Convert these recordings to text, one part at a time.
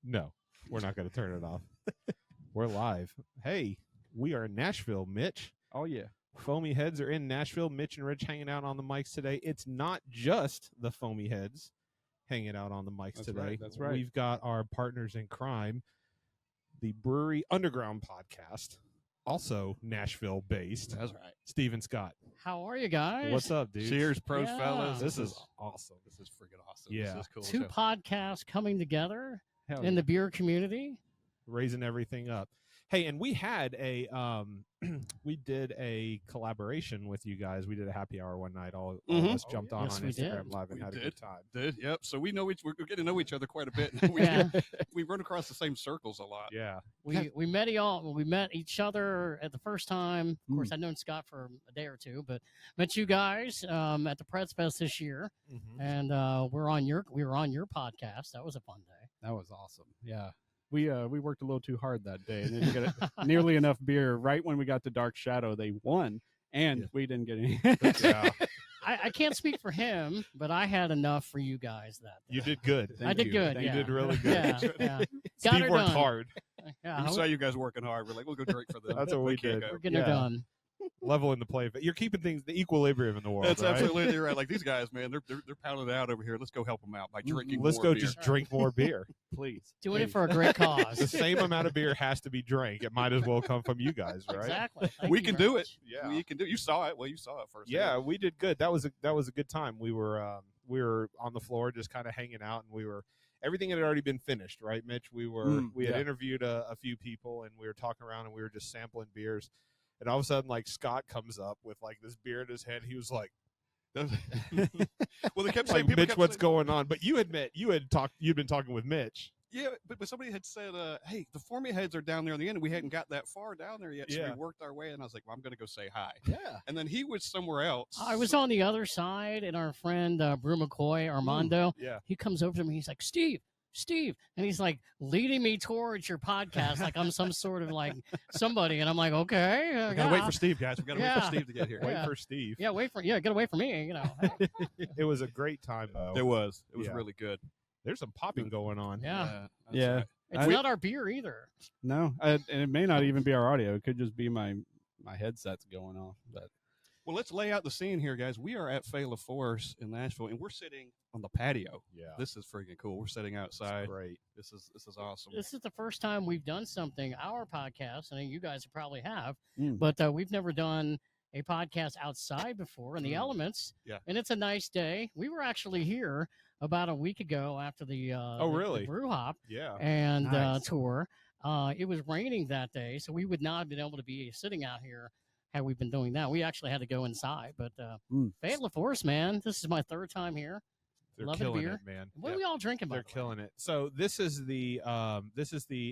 No, we're not going to turn it off. We're live. Hey, we are in Nashville, Mitch. Oh, yeah. Foamy Heads are in Nashville. Mitch and Rich hanging out on the mics today. It's not just the Foamy Heads hanging out on the mics today. Right, that's right. We've got our partners in crime, the Brewery Underground podcast, also Nashville-based. That's right. Steven Scott. How are you guys? What's up, dude? Cheers, pros, Yeah. fellas. This is awesome. This is freaking awesome. Yeah. This is cool. Two podcasts coming together Hell in yeah. the beer community. Raising everything up. Hey, and we had a we did a collaboration with you guys. We did a happy hour one night. All of us jumped on Yes, on we Instagram did. Live and We had a did. good time. Did, yep. So we know we're getting to know each other quite a bit. Yeah. We run across the same circles a lot. Yeah. We met we met each other at the first time. Of course, I'd known Scott for a day or two, but met you guys at the Preds Fest this year, and we were on your podcast. That was a fun day. That was awesome. Yeah. We worked a little too hard that day and didn't get nearly enough beer. Right when we got to Dark Shadow, they won, and we didn't get any. Yeah. I can't speak for him, but I had enough for you guys that day. You did good. I did good. You Yeah. did really good. Yeah, yeah. Got Steve her worked done. hard. Yeah, We saw you guys working hard. We're like, we'll go drink for them. That's what we did. we're getting Yeah. her done. Leveling the play. You're keeping things the equilibrium in the world. That's right? absolutely right. Like these guys, man, they're pounding it out over here. Let's go help them out by drinking. Let's more go beer. just drink more beer. Please. Doing it Please. for a great The cause. same amount of beer has to be drank. It might as well come from you guys, right? Exactly. Thank We you can very do it. much. Yeah. We can do. You saw it. Well, you saw it first. Yeah, we did good. That was a good time. We were on the floor just kind of hanging out, and everything had already been finished, right, Mitch? We had yeah. interviewed a few people, and we were talking around, and we were just sampling beers. And all of a sudden, like, Scott comes up with like this beer in his hand. He was like, Well, they kept saying, like, people Mitch, kept what's saying- going on? But you admit you'd been talking with Mitch. Yeah, but somebody had said, hey, the Foamy Heads are down there in the end, and we hadn't got that far down there yet, so Yeah. we worked our way, and I was like, well, I'm going to go say hi. Yeah. And then he was somewhere else. I was on the other side, and our friend Brew McCoy, Armando, Yeah. he comes over to me. He's like, Steve. And he's like leading me towards your podcast like I'm some sort of like somebody. And I'm like, okay. We got to wait for Steve, guys. We got to wait Yeah. for Steve to get here. Wait Yeah. for Steve. get away from me, you know. Hey. It was a great time, though. It was Yeah. really good. There's some popping going on. Yeah. That's Yeah. right. It's not our beer either. No, and it may not even be our audio. It could just be my headset's going off. But Well, let's lay out the scene here, guys. We are at Fait in Nashville, and we're sitting on the patio. Yeah. This is freaking cool. We're sitting It's outside. great. This is awesome. This is the first time we've done something, our podcast, and you guys probably have, Mm. but we've never done a podcast outside before in the elements. Yeah. And it's a nice day. We were actually here about a week ago after the really? the Brew Hop Yeah. and Nice. tour. It was raining that day, so we would not have been able to be sitting out here had we been doing that. We actually had to go inside. But Fait La Force, man, this is my third time here. They're Loving killing beer. it, man. What are we all drinking? By They're the way? killing it. So this is the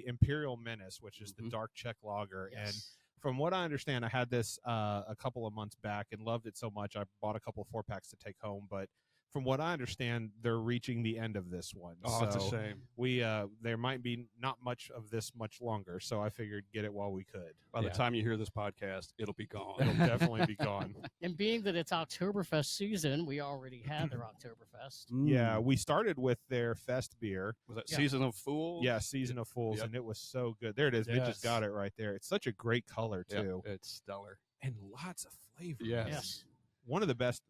Imperial Menace, which is the Mhm. dark Czech lager. And Yes. from what I understand, I had this a couple of months back and loved it so much I bought a couple of 4-packs to take home. But from what I understand, they're reaching the end of this one. Oh, it's a So shame. we there might be not much of this much longer. So I figured get it while we could. By the Yeah. time you hear this podcast, it'll be gone. It'll definitely be gone. And being that it's Oktoberfest season, we already had their Oktoberfest. Yeah, we started with their Fest beer. Was that Yeah. Season of Fools? Yeah, Season of Fools, Yep. and it was so good. There it is. Mitch Yes. just got it right there. It's such a great color Yeah, too, it's stellar. and lots of flavor. Yes. Yes. one of the best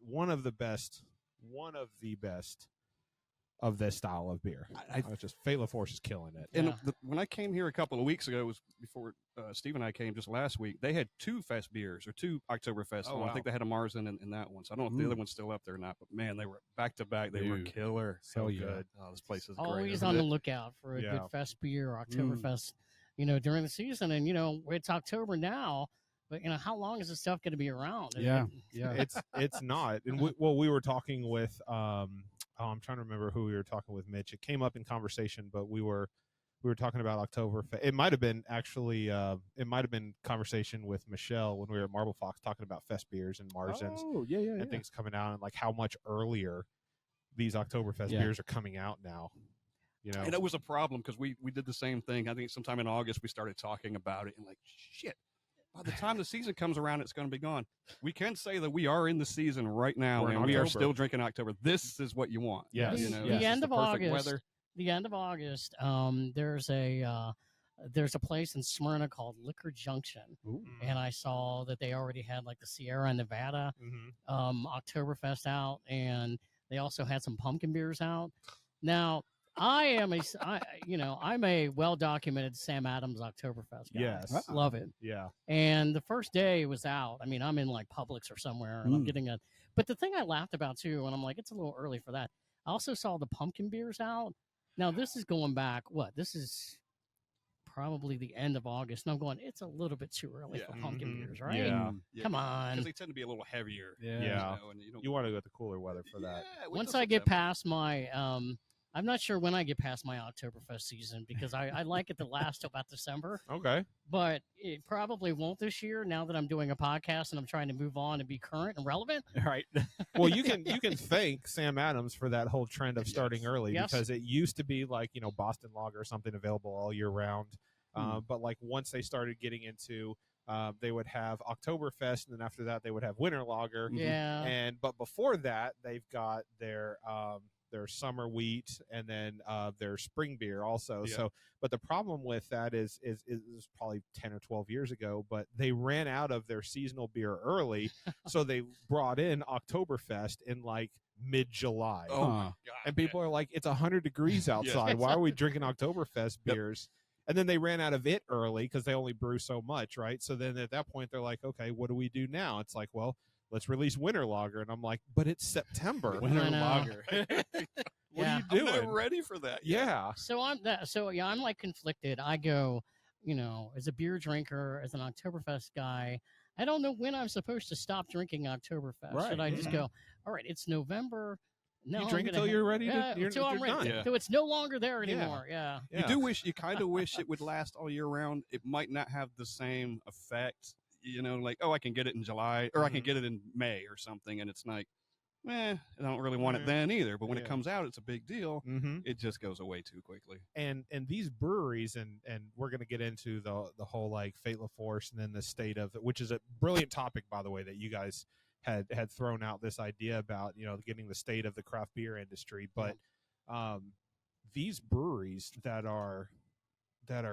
of this style of beer. It's just Fait La Force is killing it. And Yeah. when I came here a couple of weeks ago, it was before Steve and I came just last week, they had 2 Fest beers or 2 Oktoberfest. Oh, I wow. think they had a Marzen in that one. So I don't know if the other one's still up there or not, but man, they were back to back. They were Dude. killer. So Hell yeah. good. Oh, this place is great. Always isn't on the it? lookout for a Yeah. good fest beer or Oktoberfest, during the season. And, it's October now, but, how long is this stuff going to be around? Yeah. Yeah. It's not. And we were talking with I'm trying to remember who we were talking with, Mitch. It came up in conversation, but we were talking about October. It might have been actually conversation with Michelle when we were at Marble Fox talking about Fest beers and Marzens Oh, yeah. and things coming out and like how much earlier these Oktoberfest Yeah. beers are coming out now. And it was a problem because we did the same thing. I think sometime in August we started talking about it and like, shit, by the time the season comes around, it's going to be gone. We can say that we are in the season right now, We're in and we are October. still drinking October. This is what you want. Yes. The, You know, the this is end the of perfect August, weather. the end of August, there's a place in Smyrna called Liquor Junction, and I saw that they already had like the Sierra Nevada Oktoberfest out, and they also had some pumpkin beers out. Now, I'm a well documented Sam Adams Oktoberfest guy. Yes. Love it. Yeah. And the first day it was out. I mean, I'm in like Publix or somewhere, and I'm getting a. But the thing I laughed about too, and I'm like, it's a little early for that. I also saw the pumpkin beers out. Now this is going back. What? This is probably the end of August. And I'm going, it's a little bit too early for pumpkin beers, right? Yeah. Come on. Because they tend to be a little heavier. Yeah. You know, and You want to go with the cooler weather for that. Once I get past my, I'm not sure when I get past my Oktoberfest season because I like it to last till about December. Okay. But it probably won't this year now that I'm doing a podcast and I'm trying to move on and be current and relevant. Right. Well, you can thank Sam Adams for that whole trend of starting early because it used to be like, Boston Lager or something available all year round. But like once they started getting into, they would have Oktoberfest, and then after that they would have Winter Lager. Yeah. But before that, they've got their summer wheat and then their spring beer also. Yeah. So, but the problem with that is probably 10 or 12 years ago, but they ran out of their seasonal beer early, so they brought in Oktoberfest in like mid-July. Oh my God. And people are like, it's 100 degrees outside. Why are we drinking Oktoberfest beers? And then they ran out of it early because they only brew so much, right? So then at that point, they're like, okay, what do we do now? It's like, well, let's release Winter Lager. And I'm like, but it's September. Winter Lager. What are you doing? I'm not ready for that. Yeah. So I'm like conflicted. I go, as a beer drinker, as an Oktoberfest guy, I don't know when I'm supposed to stop drinking Oktoberfest. Right. Should I just go, all right, it's November. No, you drink until you're ready to. Until I'm ready. Done. So it's no longer there anymore. Yeah. You kind of wish it would last all year round. It might not have the same effect, like, oh, I can get it in July or I can get it in May or something. And it's like, I don't really want it then either. But when it comes out, it's a big deal. It just goes away too quickly. And these breweries, and we're going to get into the whole like Fait La Force and then the state of it, which is a brilliant topic, by the way, that you guys had thrown out this idea about, getting the state of the craft beer industry. But these breweries that are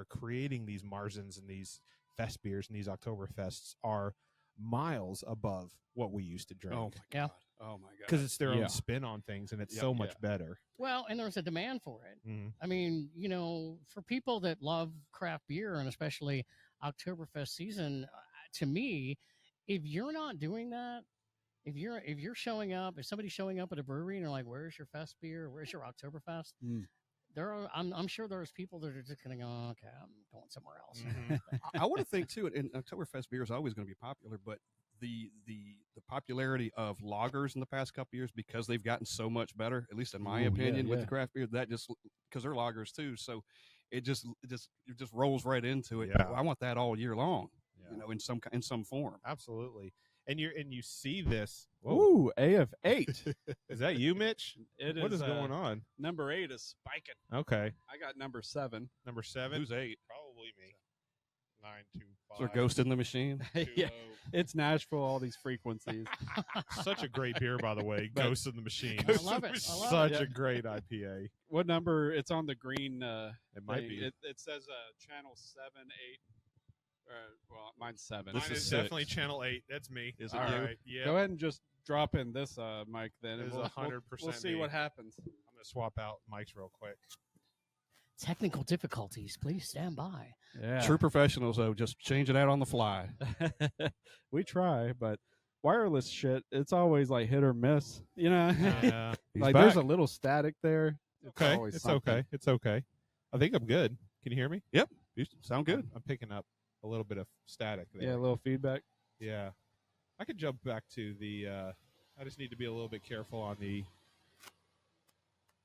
creating these Marzens and these fest beers and these Oktoberfests are miles above what we used to drink. Oh my God. Oh my God. Because it's their own spin on things, and it's so much better. Well, and there's a demand for it. Mm-hmm. I mean, for people that love craft beer and especially Oktoberfest season, to me, if you're not doing that, if you're showing up, if somebody's showing up at a brewery and they're like, "Where's your fest beer? Where's your Oktoberfest?" I'm sure there's people that are just going to go, "Okay, I'm going somewhere else." I want to think too, and Oktoberfest beer is always going to be popular, but the popularity of lagers in the past couple years, because they've gotten so much better, at least in my opinion, with the craft beer, that just because they're lagers too, so it just rolls right into it. Yeah. I want that all year long, in some form. Absolutely. And you see this. Ooh, AF8. Is that you, Mitch? What is going on? Number 8 is spiking. Okay. I got number 7. Number 7. Who's 8? Probably me. 925. Is there a ghost in the machine? Yeah, it's Nashville. All these frequencies. Such a great beer, by the way. Ghost in the Machine. I love it. I love Such a great IPA. What number? It's on the green. It might be. It says channel 7, 8. Well, mine's 7. Mine is definitely channel 8. That's me. Is it All you? right. Yeah. Go ahead and just drop in this mic then. It is We'll 100% We'll see me. what happens. I'm going to swap out mics real quick. Technical difficulties. Please stand by. Yeah. True professionals, though, just change it out on the fly. We try, but wireless shit, it's always like hit or miss. Yeah. Like back. there's a little static there. Okay. always It's something. okay. It's okay. I think I'm good. Can you hear me? Yep. You sound good. I'm picking up a little bit of static there. Yeah, a little feedback. Yeah. I could jump back to the I just need to be a little bit careful on the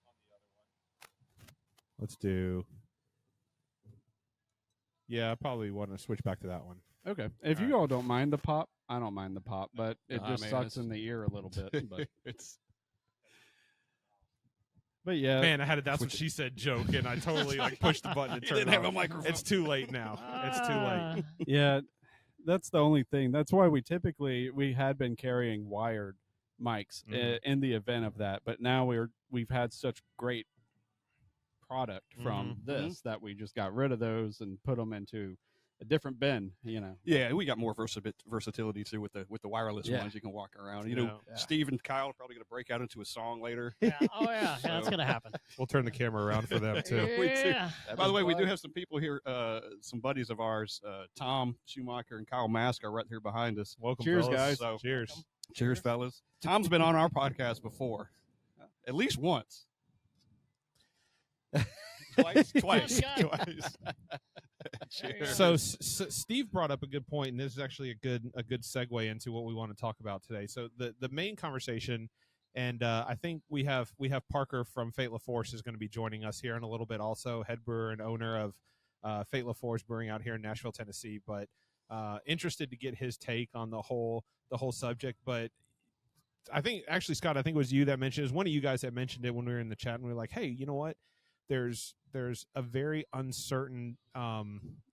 other one. Let's do. Yeah, I probably want to switch back to that one. Okay. If All you all don't mind the pop, I don't mind the pop, but it Nah, just man, sucks it's- in the ear a little bit. But It's yeah. Man, I had a "that's what she said" joke, and I totally like pushed the button and You turned didn't it have a off. microphone. It's too late now. It's too late. Yeah, that's the only thing. That's why we had been carrying wired mics Mhm. in the event of that, but now we've had such great product from this that we just got rid of those and put them into a different bin, Yeah, we got more versatility too with the wireless ones. You can walk around. Steve and Kyle are probably going to break out into a song later. Yeah. Oh yeah, that's going to happen. We'll turn the camera around for them too. Yeah. By the way, we do have some people here, some buddies of ours, Tom Schumacher and Kyle Mask are right here behind us. Welcome, Cheers, fellas. guys. So, Cheers, fellas. Tom's been on our podcast before, at least once. Twice. So Steve brought up a good point, and this is actually a good segue into what we want to talk about today. So the main conversation, and I think we have Parker from Fait La Force is going to be joining us here in a little bit, also head brewer and owner of Fait La Force Brewing out here in Nashville, Tennessee. But interested to get his take on the whole subject. But I think actually, Scott, I think it was you that mentioned it. It was one of you guys that mentioned it when we were in the chat, and we were like, hey, you know what? There's a very uncertain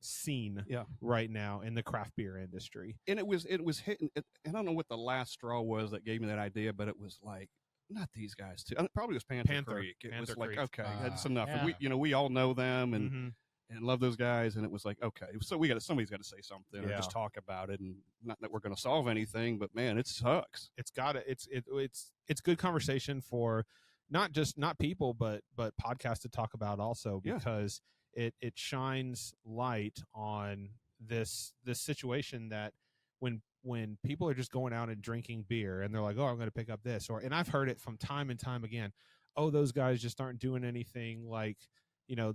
scene right now in the craft beer industry, and it was hitting. I don't know what the last straw was that gave me that idea, but it was like, not these guys too. It probably was Panther Creek. It was like, okay, that's enough. Yeah. And we all know them and love those guys, and it was like, okay, so somebody's got to say something or just talk about it, and not that we're going to solve anything, but man, it sucks. It's good conversation for not people, but podcasts to talk about also, because it shines light on this situation that when people are just going out and drinking beer and they're like, oh, I'm going to pick up this, and I've heard it from time and time again, oh, those guys just aren't doing anything, like,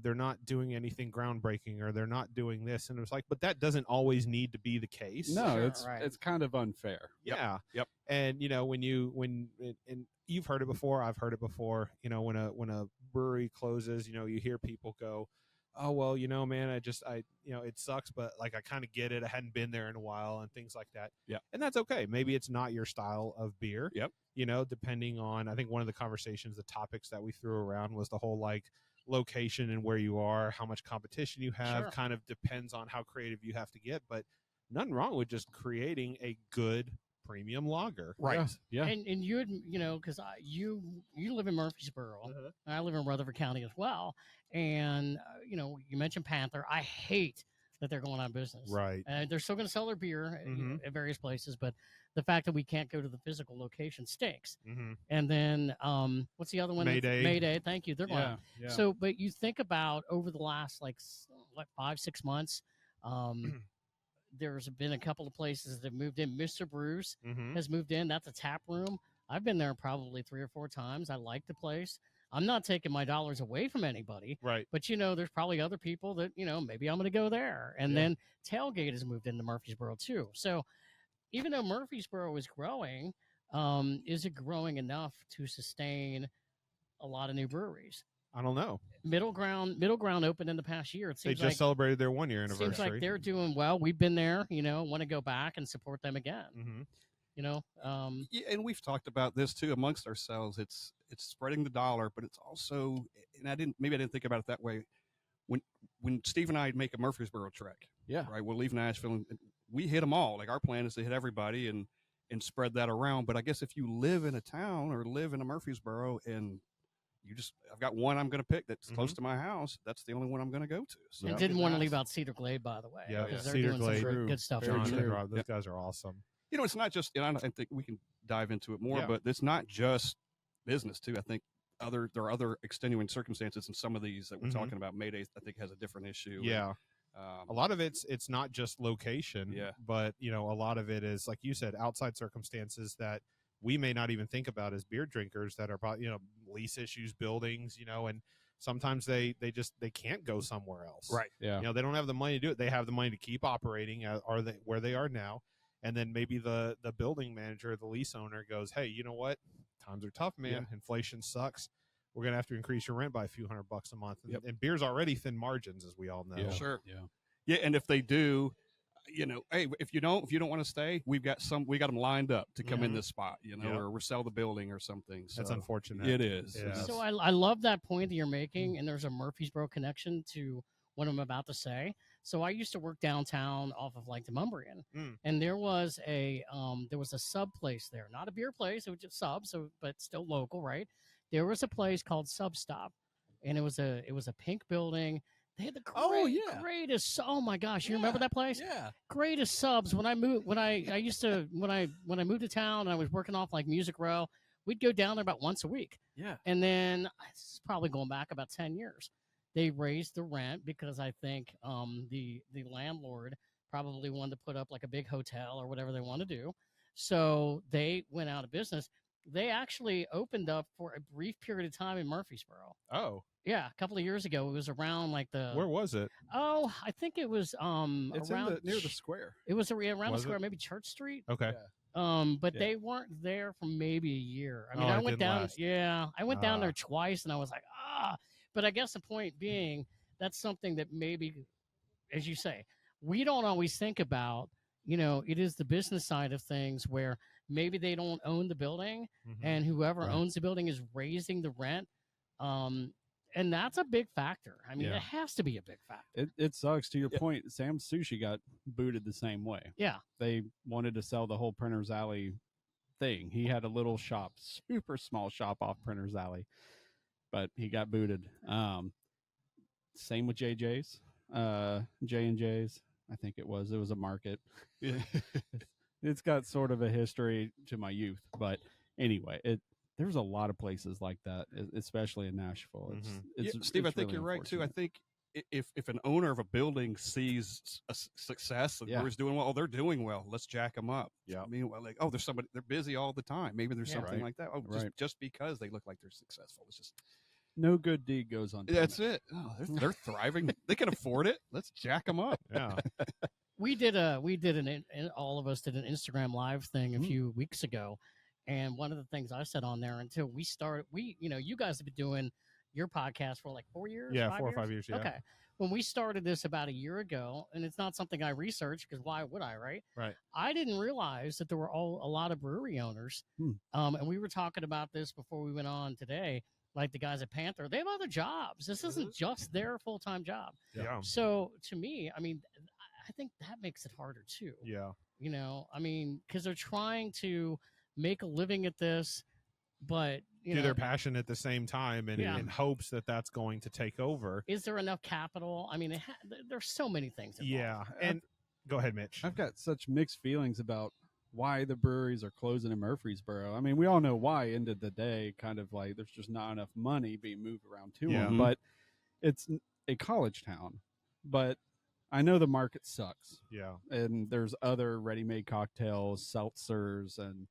they're not doing anything groundbreaking, or they're not doing this, and it's like, but that doesn't always need to be the case. No, it's kind of unfair. Yeah. Yep. And when you've heard it before, I've heard it before, when a brewery closes, you hear people go, oh, well, man, it sucks, but like, I kind of get it. I hadn't been there in a while and things like that. Yeah. And that's okay. Maybe it's not your style of beer. Yep. Depending on, I think one of the conversations, the topics that we threw around was the whole, like, location and where you are, how much competition you have, kind of depends on how creative you have to get, but nothing wrong with just creating a good premium lager. Right. Yeah. And you would, because you live in Murfreesboro, and I live in Rutherford County as well. And, you mentioned Panther. I hate that they're going out of business. Right. And they're still going to sell their beer at various places, but the fact that we can't go to the physical location stinks. And then, what's the other one? Mayday. Thank you. They're going. Yeah. So, but you think about over the last like 5-6 months, there's been a couple of places that moved in. Mr. Brews has moved in. That's a tap room. I've been there probably 3 or 4 times. I like the place. I'm not taking my dollars away from anybody. Right. But, there's probably other people that, maybe I'm going to go there. And then Tailgate has moved into Murfreesboro too. So even though Murfreesboro is growing, is it growing enough to sustain a lot of new breweries? I don't know. Middle Ground opened in the past year. It seems they just celebrated their 1-year anniversary. Seems like they're doing well. We've been there, want to go back and support them again. And we've talked about this too amongst ourselves. It's spreading the dollar, but it's also, and I didn't think about it that way. When Steve and I make a Murfreesboro trek, right, we'll leave Nashville and we hit them all. Like, our plan is to hit everybody and spread that around. But I guess if you live in a town or live in a Murfreesboro and I've got one I'm going to pick that's close to my house, that's the only one I'm going to go to. So and didn't want to leave out Cedar Glade, by the way. Yeah, because they're Cedar doing Glade, some good stuff. Those guys are awesome. It's not just, and I think we can dive into it more, but it's not just business too. I think there are other extenuating circumstances in some of these that we're talking about. Mayday, I think, has a different issue. Yeah. A lot of it's not just location, but a lot of it is, like you said, outside circumstances that we may not even think about as beer drinkers, that are probably, lease issues, buildings, and sometimes they can't go somewhere else. Right. Yeah. They don't have the money to do it. They have the money to keep operating where they are now. And then maybe the building manager, the lease owner goes, hey, you know what? Times are tough, man. Yeah. Inflation sucks. We're going to have to increase your rent by a few $100 a month. And beer's already thin margins, as we all know. Yeah, sure. Yeah. And if they do, hey, if you don't want to stay, we got them lined up to come in this spot, or sell the building or something. So that's unfortunate. It is. Yeah. So I love that point that you're making, and there's a Murfreesboro connection to what I'm about to say. So I used to work downtown off of like the Mumbrian, and there was a sub place there, not a beer place, it was just sub, but still local, right? There was a place called Sub Stop, and it was a pink building. They had the greatest. Oh my gosh, you remember that place? Yeah. Greatest subs. When I moved, when I moved to town and I was working off like Music Row, we'd go down there about once a week. Yeah. And then this is probably going back about 10 years. They raised the rent because I think the landlord probably wanted to put up like a big hotel or whatever they want to do. So they went out of business. They actually opened up for a brief period of time in Murfreesboro. Oh, yeah, a couple of years ago. It was around like the. Where was it? Oh, I think it was it's around near the square. It was around Was the square, it? maybe Church Street. Okay. But Yeah. they weren't there for maybe a year. I mean, Oh, I it went didn't down. last. Yeah, I went down Ah. there twice, and I was like, But I guess the point being, that's something that maybe, as you say, we don't always think about. It is the business side of things where maybe they don't own the building, and whoever Right. owns the building is raising the rent. And that's a big factor. I mean, Yeah. it has to be a big factor. It sucks. To your Yeah. point, Sam's Sushi got booted the same way. Yeah. They wanted to sell the whole Printer's Alley thing. He had a little shop, super small shop off Printer's Alley, but he got booted. Same with JJ's, J&J's. I think it was a market. Yeah. It's got sort of a history to my youth, but anyway, there's a lot of places like that, especially in Nashville. Steve, I it's think really you're right too. I unfortunate. think if an owner of a building sees a success and Yeah. brewery's doing well, they're doing well. Let's jack them up. Yeah. I mean, like, there's somebody. They're busy all the time. Maybe there's Yeah. something Right. like that. Oh, Right. just because they look like they're successful, it's just No good deed goes unpunished. that's it. Oh, they're thriving. They can afford it. Let's jack them up. Yeah. All of us did an Instagram live thing a Mm. few weeks ago, and one of the things I said on there until we started, you guys have been doing your podcast for like 4 years, Yeah, 4 or 5 years. Yeah. Okay, when we started this about a year ago, and it's not something I researched because why would I, right? Right. I didn't realize that there were a lot of brewery owners, and we were talking about this before we went on today. Like the guys at Panther, they have other jobs. This isn't just their full-time job. Yeah. So to me, I mean, I think that makes it harder too. Yeah. I mean, because they're trying to make a living at this, but Do their passion at the same time, and Yeah. in hopes that that's going to take over. is there enough capital? I mean, there's so many things involved. Yeah. And go ahead, Mitch. I've got such mixed feelings about why the breweries are closing in Murfreesboro. I mean, we all know why. End of the day, kind of like there's just not enough money being moved around to Yeah. them. But it's a college town. But I know the market sucks, Yeah. and there's other ready-made cocktails, seltzers, and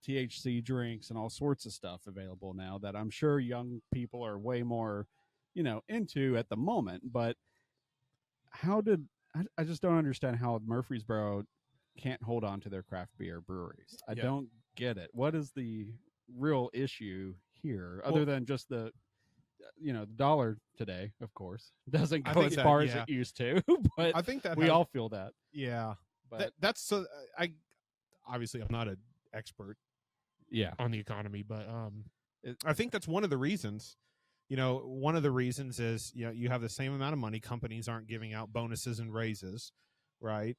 THC drinks, and all sorts of stuff available now that I'm sure young people are way more, into at the moment. But I just don't understand how Murfreesboro can't hold on to their craft beer breweries. I Yeah. don't get it. What is the real issue here, other than just the dollar today, of course, doesn't I go think as that- far as yeah. it used to, but I think that we has- all feel that. Yeah. But That's so. I obviously I'm not an expert yeah, on the economy, but It- I think that's one of the reasons. One of the reasons is you have the same amount of money. Companies aren't giving out bonuses and raises, right?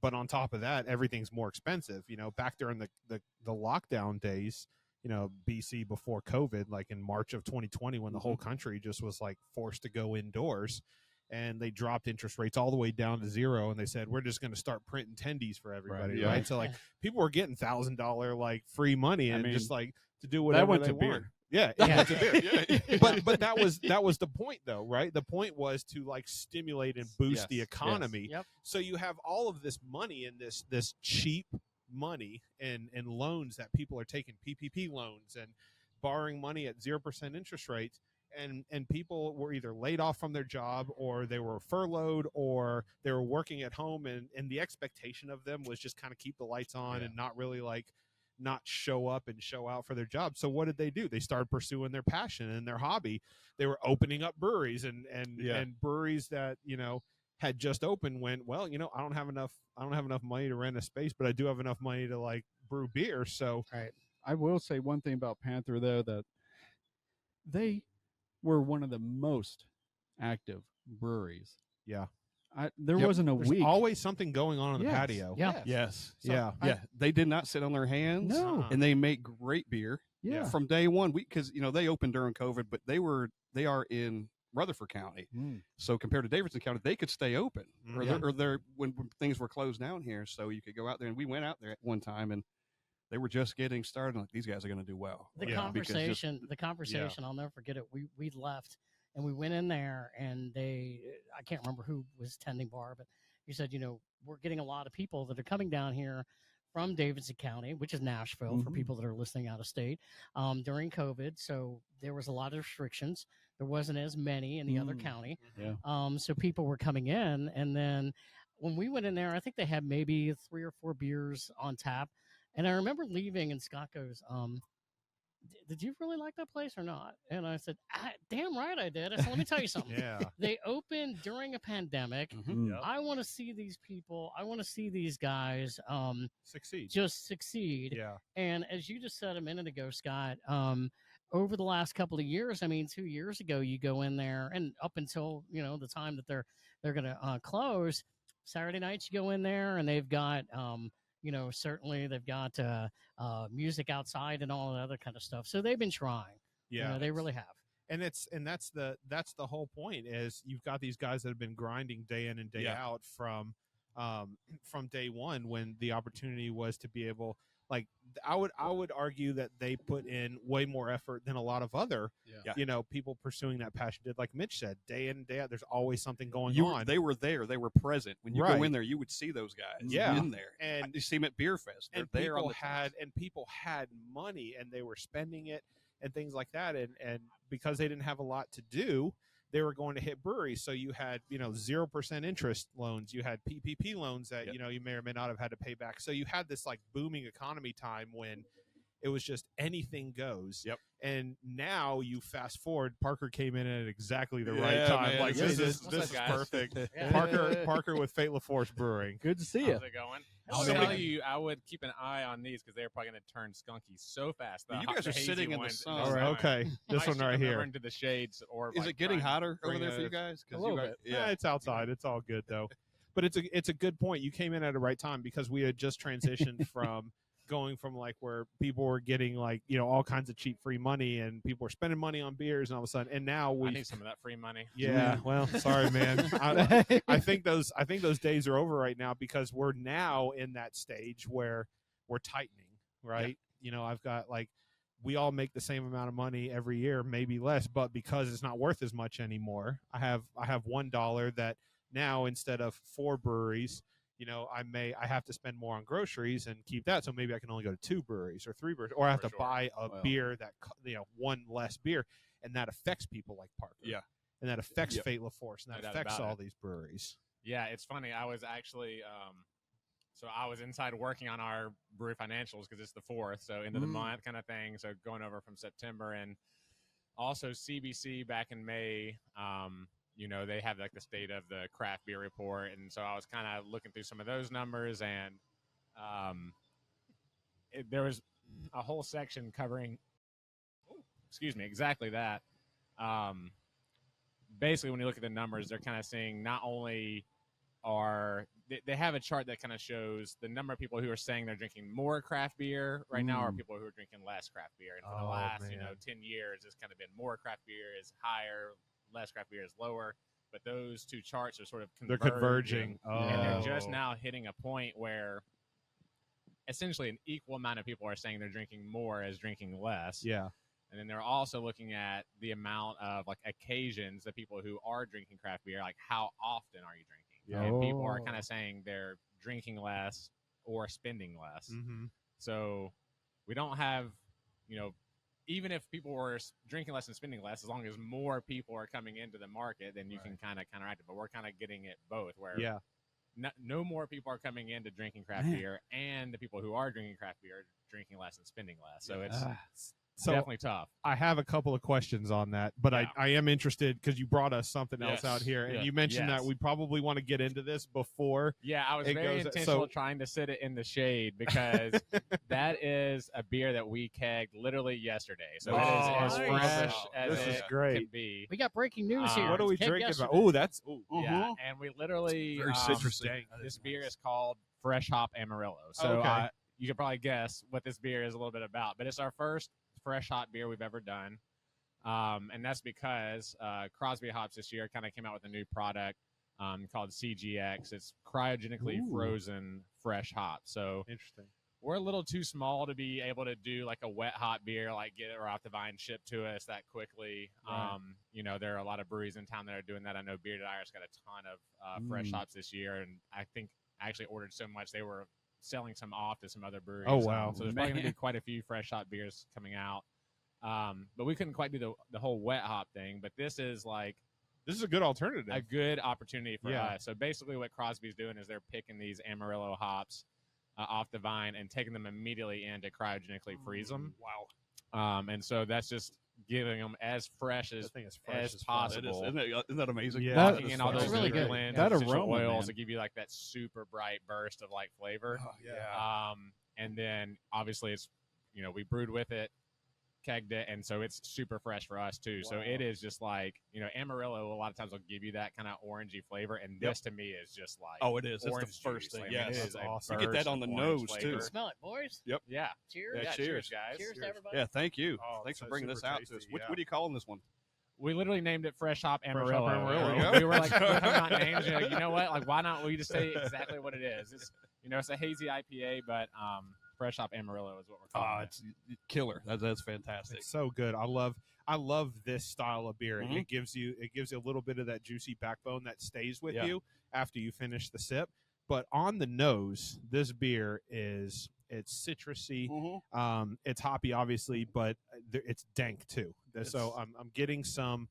But on top of that, everything's more expensive. Back during the lockdown days, BC before COVID, like in March of 2020, when the whole country just was like forced to go indoors, and they dropped interest rates all the way down to zero, and they said we're just going to start printing tendies for everybody, yeah. right? So like people were getting $1,000 like free money and I mean, just like to do whatever went they to beer. want. Yeah, it Yeah. went to beer. But that was the point though, right? The point was to like stimulate and boost the Yes, economy. Yep. So you have all of this money and this cheap money and loans that people are taking, PPP loans and borrowing money at 0% interest rates, and people were either laid off from their job or they were furloughed or they were working at home, and the expectation of them was just kind of keep the lights on and not really like not show up and show out for their job. So what did they do? They started pursuing their passion and their hobby. They were opening up breweries and breweries that, had just opened went, well, I don't have enough money to rent a space, but I do have enough money to like brew beer. So I will say one thing about Panther though, that they were one of the most active breweries. yeah, There Yep. wasn't a there's week. always something going on in the Yes. patio. Yeah. Yes. Yeah. Yeah. They did not sit on their hands. No. Uh-uh. And they make great beer. Yeah. From day one, because they opened during COVID, but they they are in Rutherford County. So compared to Davidson County, they could stay open, or they're when things were closed down here, so you could go out there. And we went out there at one time, and they were just getting started. Like, these guys are going to do well. The conversation, I'll never forget it. We left and we went in there, and I can't remember who was tending bar, but he said, we're getting a lot of people that are coming down here from Davidson County, which is Nashville for people that are listening out of state, during COVID. So there was a lot of restrictions. There wasn't as many in the other county. Yeah. So people were coming in. And then when we went in there, I think they had maybe 3 or 4 beers on tap. And I remember leaving, and Scott goes, did you really like that place or not? And I said, damn right I did. I said, let me tell you something. They opened during a pandemic. I want to see these people. I want to see these guys succeed. Just succeed. Yeah. And as you just said a minute ago, Scott, over the last couple of years, 2 years ago, you go in there, and up until the time that they're going to close, Saturday nights you go in there, and they've got certainly they've got music outside and all that other kind of stuff. So they've been trying. Yeah, they really have. And that's the whole point, is you've got these guys that have been grinding day in and day out from day one, when the opportunity was to be able, like, I would argue that they put in way more effort than a lot of other people pursuing that passion did. Like Mitch said, day in and day out, there's always something going on. They were there, they were present. When you go in there, you would see those guys in there, and you see them at Beer Fest. They're there people had money, and they were spending it and things like that, and because they didn't have a lot to do, they were going to hit breweries. So you had 0% interest loans, you had PPP loans that you may or may not have had to pay back. So you had this like booming economy time when it was just anything goes. And now you fast forward, Parker came in at exactly the right time. Man. Like this is perfect. Parker with Fait LaForce Brewing. Good to see you. How's it going? I'll tell you, I would keep an eye on these, because they're probably going to turn skunky so fast. You guys are sitting in the sun. All right, okay, this one right here. Into the shades, or is it getting hotter over there for you guys? A little bit. Yeah, it's outside. It's all good though. But it's a good point. You came in at the right time, because we had just transitioned from going from like where people were getting like all kinds of cheap free money, and people were spending money on beers, and all of a sudden, and now we need some of that free money. Yeah, well, sorry, man. I think those days are over right now, because we're now in that stage where we're tightening, right? I've got like, we all make the same amount of money every year, maybe less, but because it's not worth as much anymore, I have $1 that now, instead of 4 breweries, I have to spend more on groceries and keep that. So maybe I can only go to 2 breweries or 3 breweries, or I have to buy a beer that, one less beer. And that affects people like Parker. Yeah. And that affects Fait LaForce, and that affects all these breweries. Yeah. It's funny. I was actually, so I was inside working on our brewery financials, because it's the 4th. So end of the month kind of thing. So going over from September, and also CBC back in May, they have like the state of the craft beer report. And so I was kind of looking through some of those numbers, and there was a whole section covering, exactly that. Basically, when you look at the numbers, they're kind of saying not only they have a chart that kind of shows the number of people who are saying they're drinking more craft beer right now, or people who are drinking less craft beer. And for the last, 10 years, it's kind of been more craft beer is higher, less craft beer is lower, but those two charts are sort of converging. They're converging. And they're just now hitting a point where essentially an equal amount of people are saying they're drinking more as drinking less. Yeah. And then they're also looking at the amount of like occasions that people who are drinking craft beer, like how often are you drinking? And people are kind of saying they're drinking less or spending less. So we don't have, even if people were drinking less and spending less, as long as more people are coming into the market, then you can kind of counteract it. But we're kind of getting it both, where no more people are coming into drinking craft beer, and the people who are drinking craft beer are drinking less and spending less. So it's definitely tough. I have a couple of questions on that, but I am interested, because you brought us something else out here, and you mentioned that we probably want to get into this before. Yeah, I was very intentional trying to sit it in the shade, because that is a beer that we kegged literally yesterday. So it is as fresh as it can be. We got breaking news here. What are we drinking about? Oh, that's yeah, and we literally very citrusy. This beer is called Fresh Hop Amarillo. So you can probably guess what this beer is a little bit about, but it's our first fresh hop beer we've ever done. And that's because Crosby Hops this year kind of came out with a new product called CGX. It's cryogenically frozen fresh hops. So Interesting. we're a little too small to be able to do like a wet hop beer, like get it right off the vine, shipped to us that quickly. Right. There are a lot of breweries in town that are doing that. I know Bearded Iris got a ton of fresh hops this year, and I think I actually ordered so much they were selling some off to some other breweries. Oh, wow. So there's probably going to be quite a few fresh hop beers coming out. But we couldn't quite do the whole wet hop thing. But this is a good alternative. a good opportunity for Yeah. us. So basically what Crosby's doing is they're picking these Amarillo hops off the vine and taking them immediately in to cryogenically freeze them. Wow. And so that's just giving them as fresh as fuck. possible. Isn't that amazing? Yeah. Locking in all That's those really good. blends, That essential aroma, oils man. to give you like that super bright burst of like flavor. Oh, yeah. And then obviously it's we brewed with it, kegged it, and so it's super fresh for us too. So it is just like Amarillo a lot of times will give you that kind of orangey flavor, and this to me is just like Oh, it is. It's the orange first juice. thing. I mean, Yes. it is That's a awesome. You get that burst on of the orange nose, flavor. too. Smell it, boys. Yep. Yeah. Cheers. Yeah, Cheers, guys. Cheers to everybody. Yeah, thank you. Oh, Thanks for so bringing this super out to us. tasty, What yeah. are you calling this one? We literally named it Fresh Hop Hop Amarillo. Amarillo. We were like, we're talking about names. You know what? Like, why not? We just say exactly what it is. It's it's a hazy IPA, but Fresh Hop Amarillo is what we're calling it. It's killer. That's fantastic. It's so good. I love this style of beer. Mhm. It gives you a little bit of that juicy backbone that stays with Yeah. you after you finish the sip. But on the nose, this beer it's citrusy. It's hoppy, obviously, but it's dank too. So I'm getting some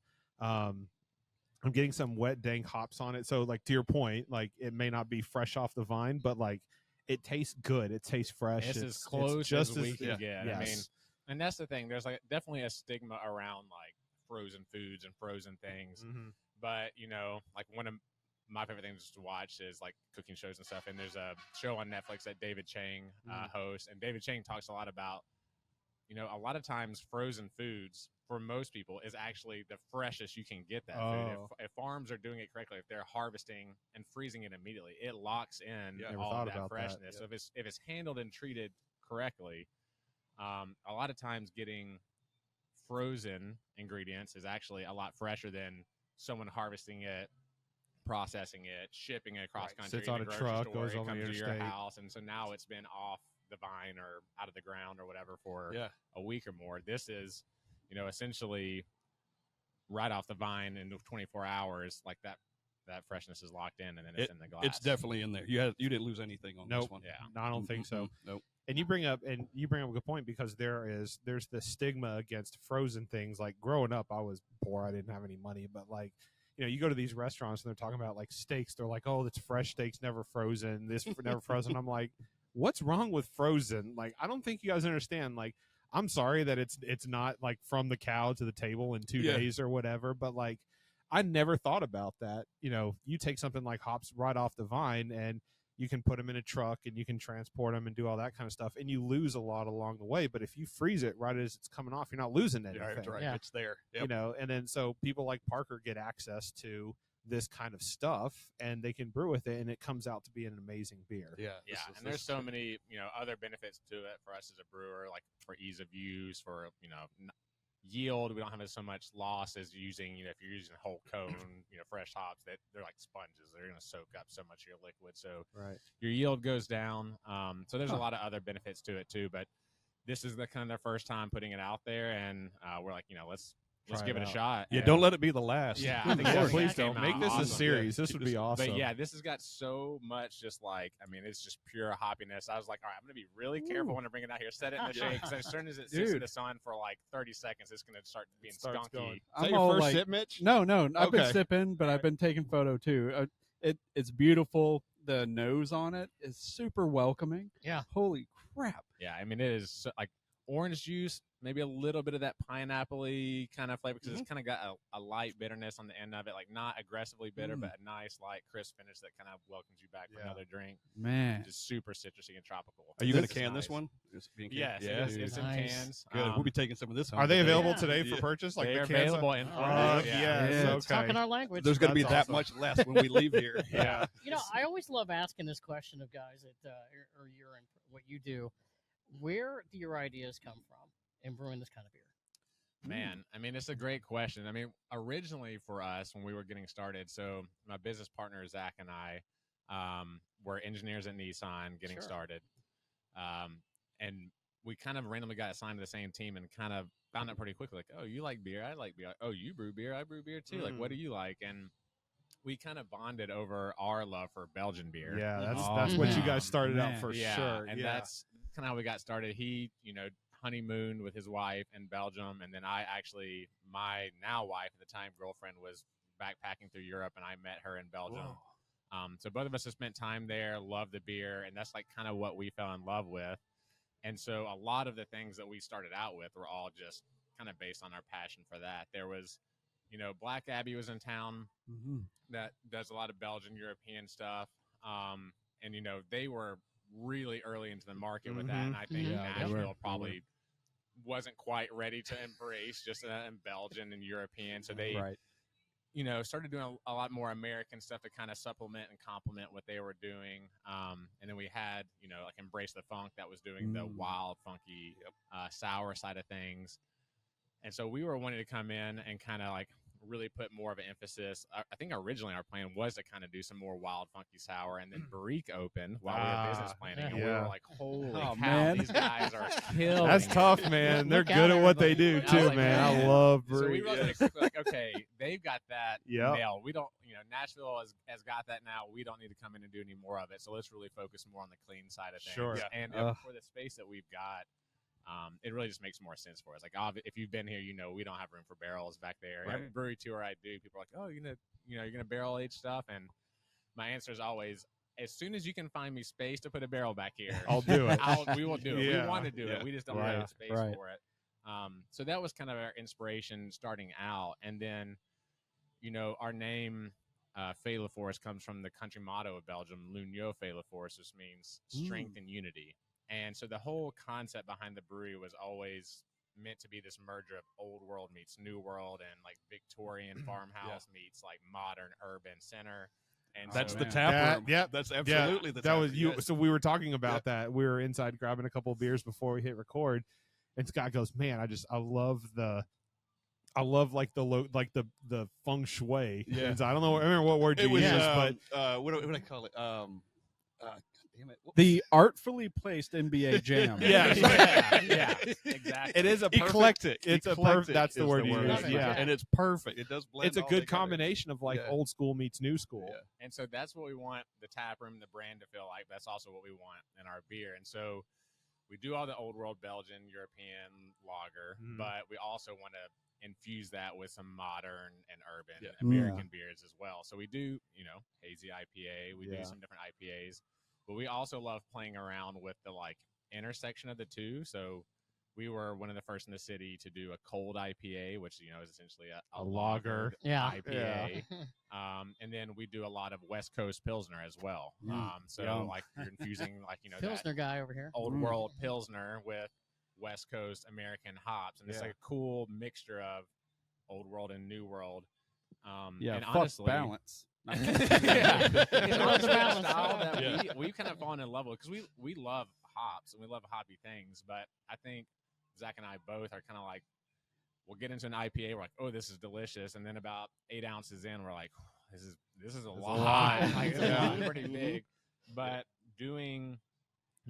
wet dank hops on it. So like to your point, like it may not be fresh off the vine, but like it tastes good. It tastes fresh. It's as It's close just as we can get. yes. I mean, and that's the thing. There's like definitely a stigma around like frozen foods and frozen things. Mhm. But like one of my favorite things to watch is like cooking shows and stuff. And there's a show on Netflix that David Chang hosts, and David Chang talks a lot about a lot of times frozen foods for most people is actually the freshest you can get that food. If farms are doing it correctly, if they're harvesting and freezing it immediately, it locks in Never all thought of that about that. freshness. Yeah. So if it's handled and treated correctly, a lot of times getting frozen ingredients is actually a lot fresher than someone harvesting it, processing it, shipping it across Right. country, Sits in on the a grocery truck, store, goes it on the comes to your interstate. house, and so now it's been off the vine or out of the ground or whatever for Yeah. a week or more. This is, essentially right off the vine in 24 hours, like that freshness is locked in, and then it's in the glass. It's definitely in there. You didn't lose anything on this Nope. one. Yeah. No, I don't think so. Nope. And you bring up a good point, because there's the stigma against frozen things. Like growing up, I was poor. I didn't have any money, but like, you go to these restaurants and they're talking about like steaks. They're like, oh, it's fresh steaks, never frozen. This never frozen. I'm like, what's wrong with frozen? Like, I don't think you guys understand. Like, I'm sorry that it's not like from the cow to the table in 2 days or whatever, but like, I never thought about that. You take something like hops right off the vine and you can put them in a truck and you can transport them and do all that kind of stuff, and you lose a lot along the way. But if you freeze it right as it's coming off, you're not losing anything. Yeah, that's right. Yeah. It's there. Yep. And then so people like Parker get access to this kind of stuff and they can brew with it, and it comes out to be an amazing beer. Yeah. Yeah, and there's so many, other benefits to it for us as a brewer, like for ease of use, for, yield. We don't have so much loss as using, if you're using whole cone, fresh hops, that they're like sponges. They're going to soak up so much of your liquid. So Right. your yield goes down. So there's a lot of other benefits to it too, but this is the kind of first time putting it out there, and we're like, let's Try give it it a out. shot. Yeah, And- don't let it be the last. Yeah, I Yeah, think that's please what came don't make out this a awesome. series. Yeah. This would be awesome. But yeah, this has got so much just like, it's just pure hoppiness. I was like, all right, I'm going to be really careful when I bring it out here. Set it in the shade, because as soon as it sits in Dude. the sun for like 30 seconds, it's going to start being Starts skunky. going. Is I'm that your all first like- sip, Mitch? No, I've been Okay. sipping, but I've been taking photo too. It's beautiful. The nose on it is super welcoming. Yeah. Holy crap. Yeah, it is so, like orange juice, maybe a little bit of that pineapple-y kind of flavor, because it's kind of got a light bitterness on the end of it, like not aggressively bitter, but a nice, light, crisp finish that kind of welcomes you back for another drink. Man. Just super citrusy and tropical. Are you going This to is can this nice. one? Is it being canned? Yes, Yeah. it's in Nice. cans. Good. We'll be taking some of this home. Are they today. available Yeah. today for purchase? Like They the are cans available in front Oh, of you. yes. Yeah. It's talking our language. There's going to be That's that awesome. much less when we leave here. Yeah. I always love asking this question of guys that or you're in what you do. Where do your ideas come from in brewing this kind of beer? Man, I mean, it's a great question. I mean, originally for us when we were getting started, so my business partner Zach and I were engineers at Nissan getting started, and we kind of randomly got assigned to the same team and kind of found out pretty quickly, like, oh, you like beer, I like beer. Oh, you brew beer, I brew beer too. Like, what do you like? And we kind of bonded over our love for Belgian beer. Yeah, that's what you guys started out for yeah, sure. And that's kind of how we got started. He, honeymooned with his wife in Belgium, and then my now wife at the time, girlfriend, was backpacking through Europe, and I met her in Belgium. So both of us have spent time there, love the beer, and that's like kind of what we fell in love with. And so a lot of the things that we started out with were all just kind of based on our passion for that. There was, Black Abbey was in town that does a lot of Belgian European stuff. And, they were really early into the market with that. And I think Nashville probably wasn't quite ready to embrace just in Belgian and European. So they, started doing a lot more American stuff to kind of supplement and complement what they were doing. And then we had, like Embrace the Funk that was doing the wild, funky, sour side of things. And so we were wanting to come in and kind of like really put more of an emphasis. I think originally our plan was to kind of do some more wild, funky sour, and then Brewing opened while we were business planning, and we were like, "Holy cow, these guys are killing!" That's tough, man. They're good at what they do too, man. I love Brewing. So we realized like, okay, they've got that nailed. We don't, Nashville has got that now. We don't need to come in and do any more of it. So let's really focus more on the clean side of things. Sure. And for the space that we've got, it really just makes more sense for us. Like, if you've been here, we don't have room for barrels back there. Right. Every brewery tour I do, people are like, "Oh, you're gonna barrel age stuff," and my answer is always, as soon as you can find me space to put a barrel back here, I'll do it. We will do it. Yeah. We want to do it. We just don't have the space for it. So that was kind of our inspiration starting out, and then, our name. Fait comes from the country motto of Belgium, L'Union Fait la Force, which means strength and unity. And so the whole concept behind the brewery was always meant to be this merger of old world meets new world, and like Victorian farmhouse meets like modern urban center. And that's so the tap room. Yeah, that's absolutely the that tap was room. you. Yes. So we were talking about that. We were inside grabbing a couple of beers before we hit record, and Scott goes, "Man, I love like the feng shui." Yeah. And I don't know. I remember what word you used, but what do I call it? Damn it. The artfully placed NBA jam. yeah, exactly. it is a perfect, eclectic. It's a perfect. That's the word you used. Yeah, and it's perfect. It does blend. It's a all good together. combination of like old school meets new school. Yeah. And so that's what we want the tap room, the brand to feel like. That's also what we want in our beer. And so we do all the old world Belgian, European lager, but we also want to infuse that with some modern and urban American beers as well. So we do, hazy IPA. We do some different IPAs, but we also love playing around with the like intersection of the two. So we were one of the first in the city to do a cold IPA, which, is essentially a lager IPA. And then we do a lot of West Coast Pilsner as well. Like you're infusing like, Pilsner guy over here. Old world Pilsner with West Coast American hops. And it's like a cool mixture of old world and new world. And honestly, balance. It's honestly a style that we've kind of fallen in love with, because we love hops and we love hoppy things, but I think Zach and I both are kind of like, we'll get into an IPA, we're like, oh, this is delicious, and then about 8 ounces in, we're like, this is a lot. Like, it's pretty big. But doing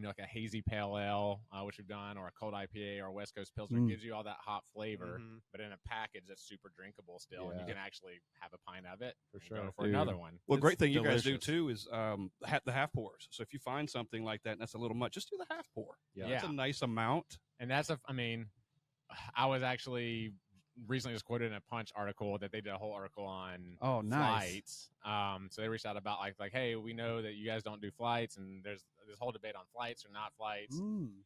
like a hazy pale ale, which we've done, or a cold IPA or a West Coast Pilsner, gives you all that hop flavor, but in a package that's super drinkable still, and you can actually have a pint of it for sure. Go for another one. Well, great thing you guys do too is the half pours. So if you find something like that and that's a little much, just do the half pour. That's a nice amount. And that's I was actually recently just quoted in a Punch article that they did a whole article on flights. So they reached out about like, hey, we know that you guys don't do flights, and there's this whole debate on flights or not flights.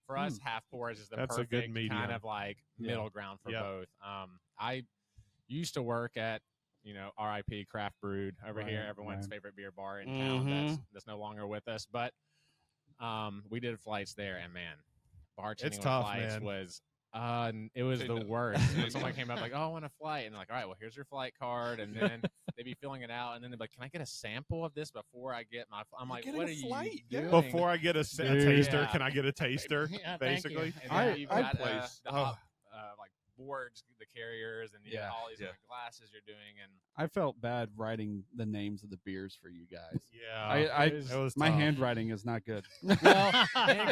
For us, half pours is the perfect kind of like middle ground for both. I used to work at RIP Craft Brewed over here, everyone's favorite beer bar in town that's no longer with us, but we did flights there, and man, bartending with flights was it was the worst. When someone came up like, oh, I want a flight, and like, all right, well, here's your flight card, and then they'd be filling it out, and then they'd be like, can I get a sample of this before I get my I'm like, what are you doing? Before I get a taster, can I get a taster? Yeah, basically. And then you've got the like boards, the carriers, and you know, all these different glasses you're doing. And I felt bad writing the names of the beers for you guys. Yeah, it was my tough. handwriting is not good. Well,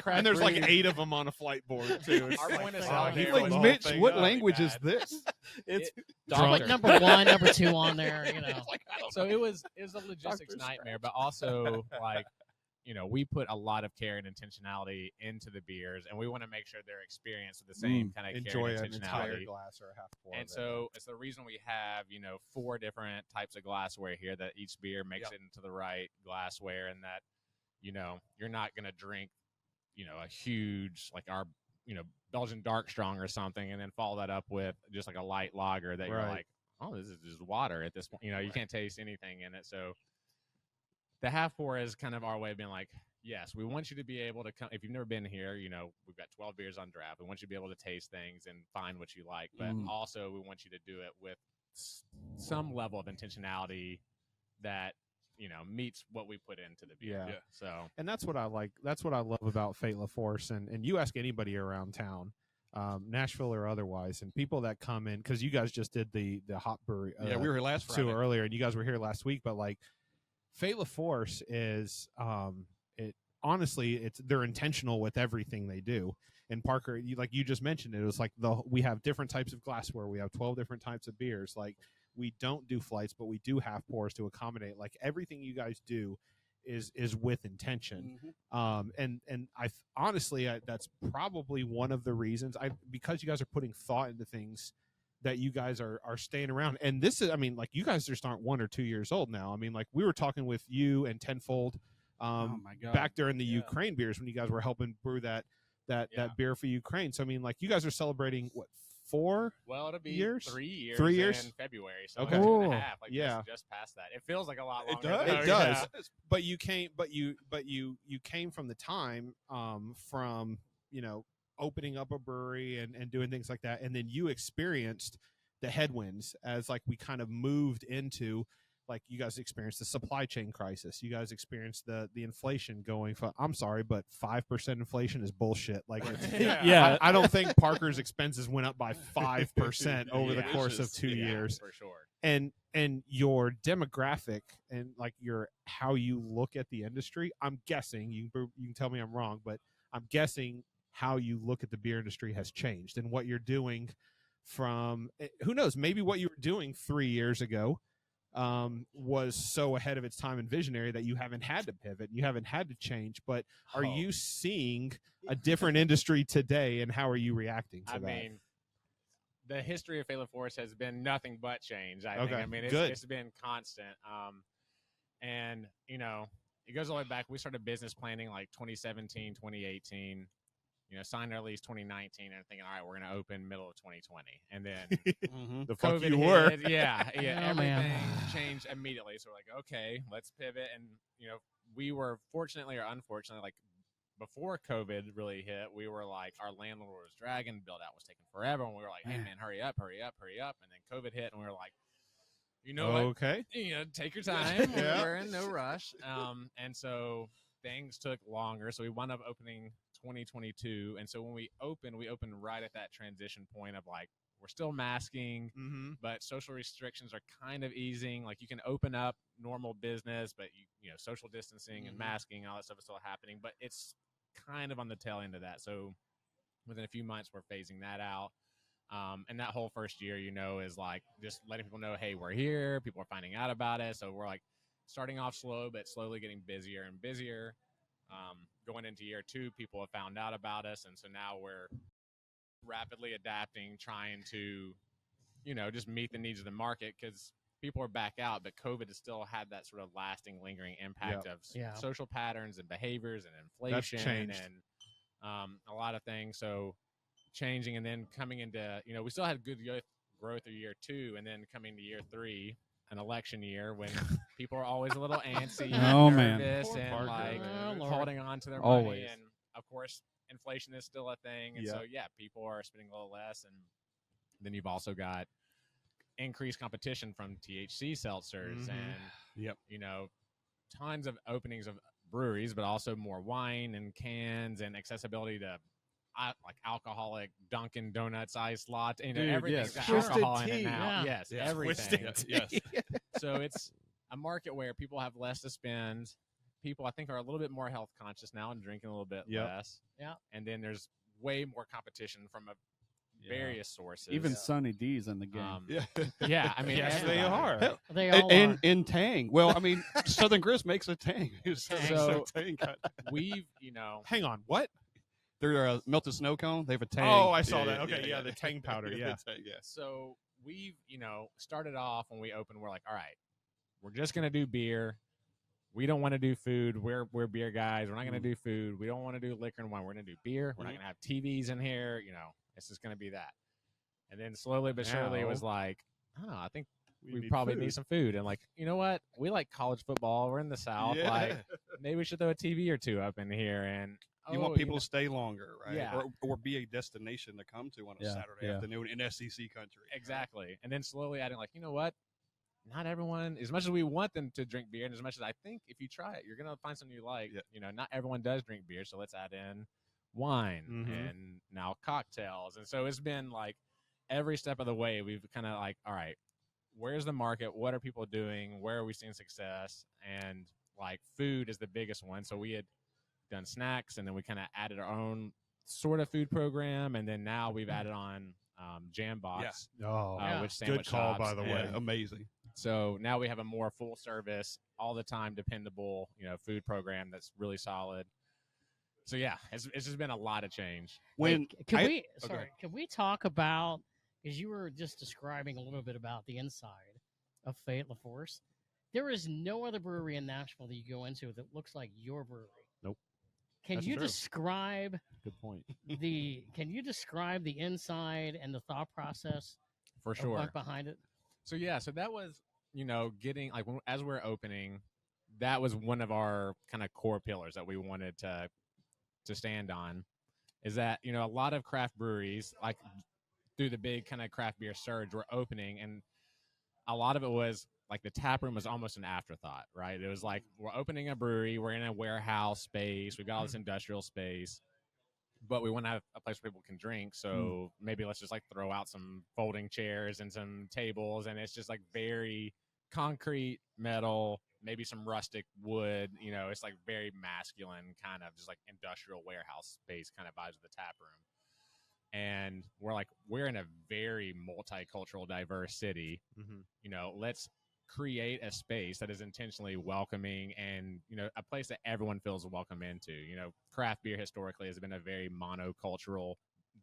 And there's like 8 of them on a flight board too. It's Our like, point of fuck, sale he there filled was the whole Mitch, thing what up. language is bad. this? It's put number 1, number 2 on there. You know. So it was a logistics nightmare, but also like, you know, we put a lot of care and intentionality into the beers, and we want to make sure they're experienced with the same kind of Enjoy care an and entire intentionality. glass or a half pour. And so it's the reason we have, you know, 4 different types of glassware here, that each beer makes it into the right glassware, and that, you know, you're not going to drink, you know, a huge, like our, you know, Belgian dark strong or something, and then follow that up with just like a light lager that you're like, oh, this is just water at this point. You know, you can't taste anything in it. So the half pour is kind of our way of being like, yes, we want you to be able to come. If you've never been here, you know, we've got 12 beers on draft. We want you to be able to taste things and find what you like, but also we want you to do it with some level of intentionality that, you know, meets what we put into the beer. Yeah. So, and that's what I like. That's what I love about Fait La Force. And you ask anybody around town, Nashville or otherwise, and people that come in, because you guys just did the hop brewery. we were here last Friday. Earlier, and you guys were here last week. But like, Fait La Force is, it honestly, they're intentional with everything they do. And Parker, like you just mentioned, it was like we have different types of glassware. We have 12 different types of beers. Like, we don't do flights, but we do half pours to accommodate. Like, everything you guys do is with intention. And I honestly, that's probably one of the reasons because you guys are putting thought into things, that you guys are staying around. And this is, I mean, like, you guys just aren't 1 or 2 years old now. I mean, like, we were talking with you and Tenfold oh my God. back during the Ukraine beers, when you guys were helping brew that beer for Ukraine. So I mean, like, you guys are celebrating what, 4 well, it'll be years? 3 years. 3 years in February. So Okay. 2.5. Like, Yeah. just past that. It feels like a lot It longer. does. though, It does. yeah. But you came, you came from the time from, you know, opening up a brewery and doing things like that, and then you experienced the headwinds as, like, we kind of moved into, like, you guys experienced the supply chain crisis. You guys experienced the inflation going from, I'm sorry, but 5% inflation is bullshit. Like, I don't think Parker's expenses went up by 5% over the course of 2 years. For sure. And your demographic and, like, your how you look at the industry, I'm guessing, you can tell me I'm wrong, but I'm guessing how you look at the beer industry has changed, and what you're doing from, who knows, maybe what you were doing 3 years ago was so ahead of its time and visionary that you haven't had to pivot, you haven't had to change. But are you seeing a different industry today, and how are you reacting to that? I mean, the history of Fait La Force has been nothing but change. I think. I mean, it's been constant. And, you know, it goes all the way back. We started business planning like 2017, 2018. You know, signed our lease 2019, and thinking, all right, we're going to open middle of 2020, and then The fuck COVID you were. hit. Yeah, Oh, everything man. changed immediately. So we're like, okay, let's pivot. And, you know, we were fortunately or unfortunately, like, before COVID really hit, we were like, our landlord was dragging, build out was taking forever, and we were like, hey man, hurry up. And then COVID hit, and we were like, you know what? Okay. You know, take your time. Yeah. We're in no rush. And so things took longer. So we wound up opening 2022. And so when we opened right at that transition point of, like, we're still masking, but social restrictions are kind of easing. Like, you can open up normal business, but you know, social distancing and masking, all that stuff is still happening, but it's kind of on the tail end of that. So within a few months, we're phasing that out. And that whole first year, you know, is like just letting people know, hey, we're here. People are finding out about it. So we're like starting off slow, but slowly getting busier and busier. Going into year 2, people have found out about us. And so now we're rapidly adapting, trying to, you know, just meet the needs of the market, because people are back out, but COVID has still had that sort of lasting, lingering impact of social patterns and behaviors and inflation and a lot of things. So changing, and then coming into, you know, we still had good growth of year 2, and then coming to year 3, an election year, when people are always a little antsy and nervous and Parker, like man. holding on to their Always. money. And of course, inflation is still a thing. And so, people are spending a little less. And then you've also got increased competition from THC seltzers and, you know, tons of openings of breweries, but also more wine and cans and accessibility to like alcoholic Dunkin' Donuts iced latte. You know, Dude, everything's yes. got alcohol Twisted in it tea. now. Yeah. Yes, Yes. everything. Yes. So it's a market where people have less to spend. People, I think, are a little bit more health conscious now and drinking a little bit less. Yeah. And then there's way more competition from various sources. Even Sunny D's in the game. Yeah, I mean, Yes, they everybody. are. They all and are. in Tang. Well, I mean, Southern Grist makes a Tang. So- Tang. We've, Hang on, what? They're a melted snow cone. They have a Tang. Oh, I saw that. Okay, yeah, the Tang powder. Yeah. So we've, started off when we opened, we're like, all right, we're just going to do beer. We don't want to do food. We're beer guys. We're not going to do food. We don't want to do liquor and wine. We're going to do beer. We're not going to have TVs in here. It's just going to be that. And then slowly but surely it was like, oh, I think we probably need some food. And like, you know what? We like college football. We're in the South. Yeah. Like, maybe we should throw a TV or two up in here. And You want people to stay longer, right? Yeah. Or be a destination to come to on a Saturday afternoon in SEC country. Exactly. And then slowly adding like, you know what? Not everyone, as much as we want them to drink beer, and as much as I think if you try it, you're going to find something you like. Yeah. Not everyone does drink beer, so let's add in wine and now cocktails. And so it's been like every step of the way, we've kind of like, all right, where's the market? What are people doing? Where are we seeing success? And like food is the biggest one. So we had done snacks, and then we kind of added our own sort of food program, and then now we've added on Jambox, which sandwich good call, shops, by the way. and Amazing. so now we have a more full service, all the time dependable, food program that's really solid. So yeah, it's just been a lot of change. When Can okay. can we talk about, because you were just describing a little bit about the inside of Fait La Force. There is no other brewery in Nashville that you go into that looks like your brewery. Nope. Can That's you true. describe Good point. can you describe the inside and the thought process For of sure. what's behind it? So yeah, so that was, getting like as we're opening, that was one of our kind of core pillars that we wanted to stand on, is that, a lot of craft breweries, like through the big kind of craft beer surge, were opening, and a lot of it was like the tap room was almost an afterthought, right? It was like, we're opening a brewery, we're in a warehouse space, we've got all this industrial space, but we want to have a place where people can drink. So maybe let's just like throw out some folding chairs and some tables, and it's just like very concrete, metal, maybe some rustic wood. It's like very masculine, kind of just like industrial warehouse space kind of vibes of the tap room. And we're in a very multicultural, diverse city. Let's create a space that is intentionally welcoming and, a place that everyone feels welcome into. Craft beer historically has been a very monocultural,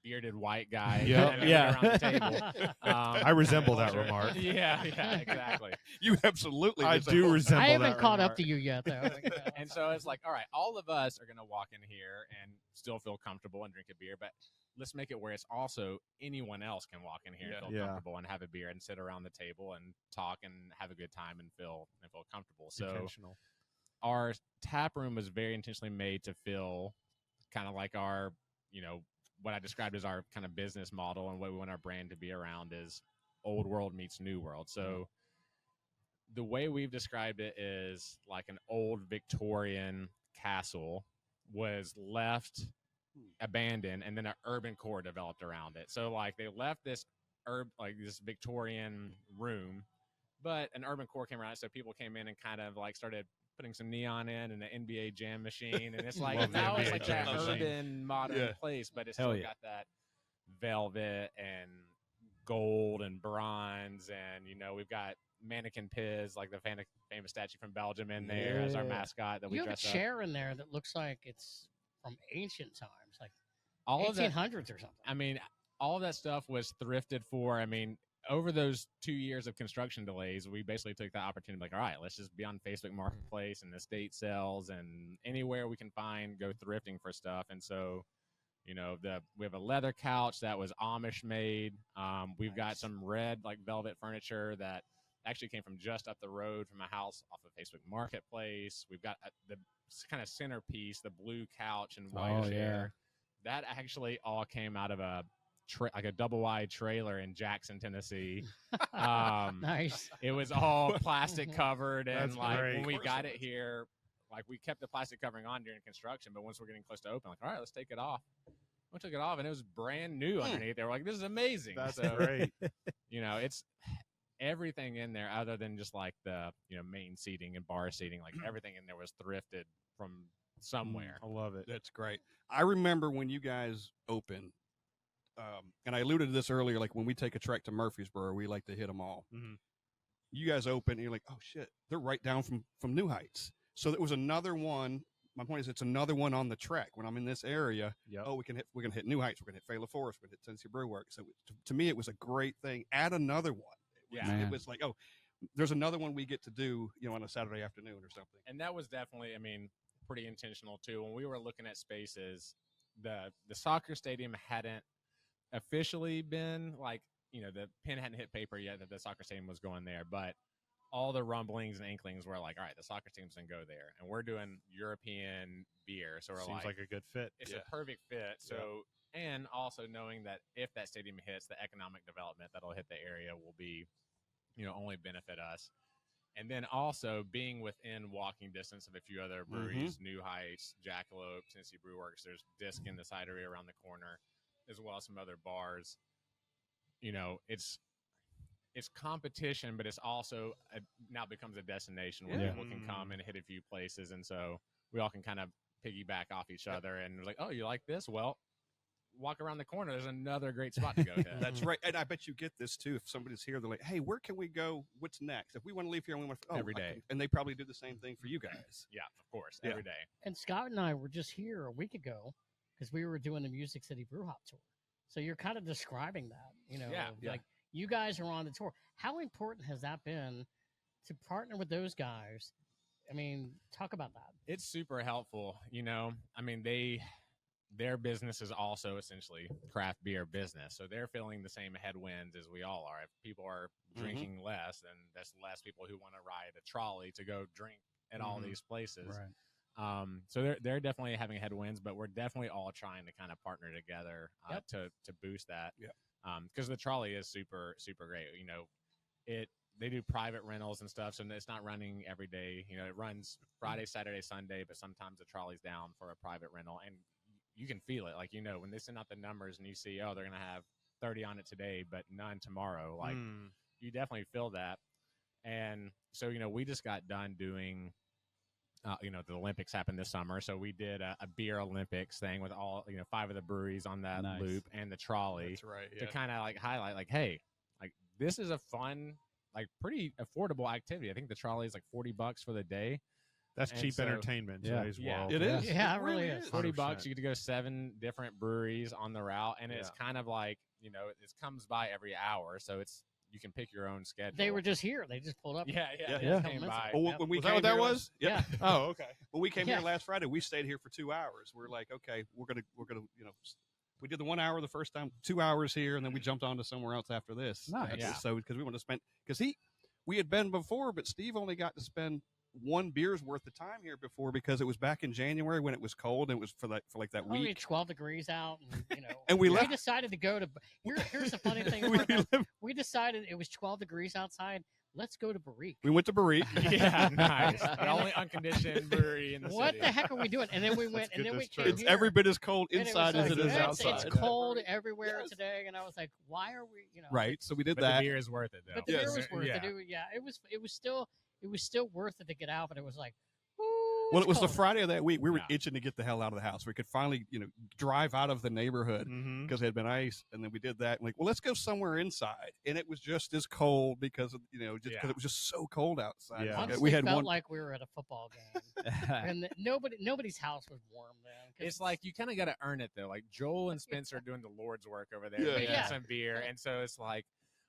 bearded white guy around the table. I resemble that remark. Yeah, exactly. You absolutely I do resemble I that haven't caught remark. up to you yet, though. And so it's like, all right, all of us are going to walk in here and still feel comfortable and drink a beer, but let's make it where it's also anyone else can walk in here and feel comfortable and have a beer and sit around the table and talk and have a good time and feel comfortable. So Intentional. our tap room was very intentionally made to feel kind of like our, what I described as our kind of business model, and what we want our brand to be around is old world meets new world. So the way we've described it is like an old Victorian castle was left abandoned, and then an urban core developed around it. So like they left this this Victorian room, but an urban core came around it, so people came in and kind of like started putting some neon in and an NBA Jam machine, and it's like Love the now it's NBA like Jam that machine. urban modern place, but it's still got that velvet and gold and bronze, and we've got Mannequin Piz, like the famous statue from Belgium, in there as our mascot that we You have a dress up. chair in there that looks like it's from ancient times, like All of that, 1800s or something. I mean, all of that stuff was thrifted for. I mean, over those 2 years of construction delays, we basically took that opportunity, like, all right, let's just be on Facebook Marketplace and estate sales and anywhere we can find, go thrifting for stuff. And so, we have a leather couch that was Amish made. We've got some red like velvet furniture that actually came from just up the road from a house off of Facebook Marketplace. We've got the kind of centerpiece, the blue couch and white chair. That actually all came out of a double wide trailer in Jackson, Tennessee. Nice. It was all plastic covered, and That's like great. when we got it here, like we kept the plastic covering on during construction, but once we're getting close to open, like, all right, let's take it off. We took it off, and it was brand new underneath. They were like, "This is amazing." That's so, great. it's everything in there other than just like the main seating and bar seating. Like everything in there was thrifted from somewhere. I love it. That's great. I remember when you guys opened, and I alluded to this earlier, like when we take a trek to Murfreesboro, we like to hit them all. Mhm. You guys open, and you're like, oh, shit, they're right down from New Heights. So there was another one. My point is, it's another one on the trek. When I'm in this area, Yep. we're gonna hit New Heights, we're gonna hit Fayla Forest, we're gonna hit Tennessee Brew Works. So to me, it was a great thing. Add another one. It was like, oh, there's another one we get to do, on a Saturday afternoon or something. And that was definitely, pretty intentional too. When we were looking at spaces, the soccer stadium hadn't officially been like, the pen hadn't hit paper yet that the soccer stadium was going there, but all the rumblings and inklings were like, all right, the soccer team's gonna go there, and we're doing European beer, so we're Seems like a good fit. it's a perfect fit. So, and also knowing that if that stadium hits, the economic development that'll hit the area will be, only benefit us. And then also being within walking distance of a few other breweries, New Heights, Jackalope, Tennessee Brew Works. There's Disc in the cidery around the corner, as well as some other bars. It's competition, but it's also now becomes a destination where people can come and hit a few places, and so we all can kind of piggyback off each other. And we're like, oh, you like this? Well, walk around the corner. There's another great spot to go to. That's right. And I bet you get this too. If somebody's here, they're like, hey, where can we go? What's next? If we want to leave here and we want to, Every day. And they probably do the same thing for you guys. Yeah, of course, every day. And Scott and I were just here a week ago because we were doing the Music City Brew Hop tour. So you're kind of describing that, like you guys are on the tour. How important has that been to partner with those guys? Talk about that. It's super helpful. Their business is also essentially craft beer business. So they're feeling the same headwinds as we all are. If people are drinking less, then that's less people who want to ride a trolley to go drink at all these places. Right. So they're definitely having headwinds, but we're definitely all trying to kind of partner together to boost that. Because the trolley is super, super great. They do private rentals and stuff, so it's not running every day. It runs Friday, Saturday, Sunday, but sometimes the trolley's down for a private rental, and you can feel it. Like, when they send out the numbers and you see, oh, they're going to have 30 on it today, but none tomorrow. Like, you definitely feel that. And so, we just got done doing, the Olympics happened this summer. So we did a beer Olympics thing with all, 5 of the breweries on that loop and the trolley. That's right. To kind of like highlight, like, hey, like this is a fun, like pretty affordable activity. I think the trolley is like $40 for the day. That's And cheap so- entertainment. in Yeah. today's Yeah. world. It is. Yeah, it really is. $40, 100%. you get to go to 7 different breweries on the route, and it's kind of like, it comes by every hour, so you can pick your own schedule. They were just here. They just pulled up. yeah, Yeah. they Yeah. came by. Well, when we Was that came what that here was? Yeah. Oh, okay. When we came Yeah. here last Friday, we stayed here for 2 hours. We're like, okay, we're gonna, we did the 1 hour the first time, 2 hours here, and then we jumped on to somewhere else after this. Nice. Yeah. So because we want to spend, we had been before, but Steve only got to spend one beer's worth of time here before because it was back in January when it was cold and it was for that Only week. 12 degrees out, and And we we left. decided to go to. Here's the funny thing. We decided it was 12 degrees outside. Let's go to Barrique. We went to Barrique. Yeah, nice. The only unconditioned brewery in the What city. the heck are we doing? And then we went, and then we came It's here. every bit as cold and it was inside as like, it is "It's- outside. It's cold everywhere Yes. today, and I was like, "Why are we?" Right. So we did But that. the beer is worth it, though. But the Yes. beer was worth Yeah. it. Yeah, it was still worth it to get out, but it was like, Well, it was the cold. Friday of that week. We were Yeah. itching to get the hell out of the house. We could finally, drive out of the neighborhood Mm-hmm. because it had been ice. And then we did that. And let's go somewhere inside. And it was just as cold because of, just because it was just so cold outside. Yeah. Honestly, We had felt one. like we were at a football game, and nobody's house was warm then. 'cause It's like you kind of got to earn it, though. Like Joel and Spencer are doing the Lord's work over there, Yeah. making Yeah. some beer. And so it's like,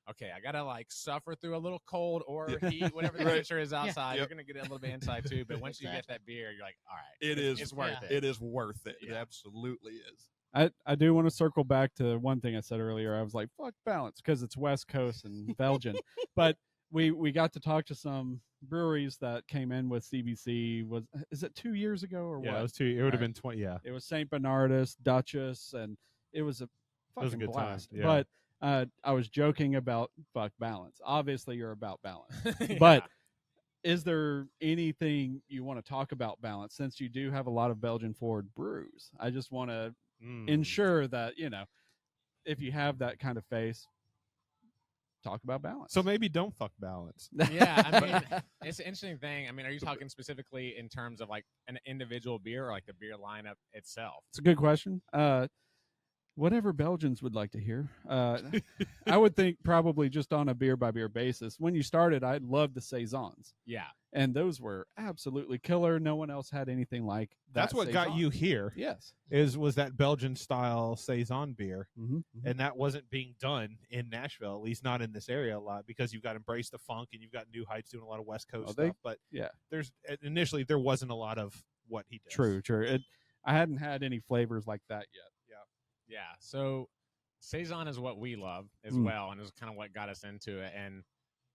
okay, I got to like suffer through a little cold or Yeah. heat, whatever the Right. temperature is outside. Yep. You're going to get it a little bit inside too. But once you get Exactly. that beer, you're like, all right, It it's, is. it's worth Yeah. it. It is worth it. It Yeah. absolutely is. I do want to circle back to one thing I said earlier. I was like, fuck balance because it's West Coast and Belgian. But we got to talk to some breweries that came in with CBC. Is it 2 years ago or Yeah, what? it was 2. It would have Right. been 20. Yeah. It was St. Bernardus, Duchess, and it was a fucking was a good time, blast. yeah. But I was joking about fuck balance. Obviously, you're about balance. Yeah. But is there anything you want to talk about balance since you do have a lot of Belgian forward brews? I just want to ensure that, if you have that kind of face, talk about balance. So maybe don't fuck balance. Yeah, I mean, it's an interesting thing. I mean, are you talking specifically in terms of like an individual beer or like the beer lineup itself? It's a good question. Whatever Belgians would like to hear. I would think probably just on a beer by beer basis. When you started, I loved the Saisons. Yeah. And those were absolutely killer. No one else had anything like that. That's what got you here. Yes. Was that Belgian style Saison beer. Mm-hmm. And that wasn't being done in Nashville, at least not in this area a lot, because you've got Embrace the Funk and you've got New Heights doing a lot of West Coast stuff. But initially there wasn't a lot of what he does. True. I hadn't had any flavors like that yet. Yeah. So Saison is what we love as well, and it's kind of what got us into it. And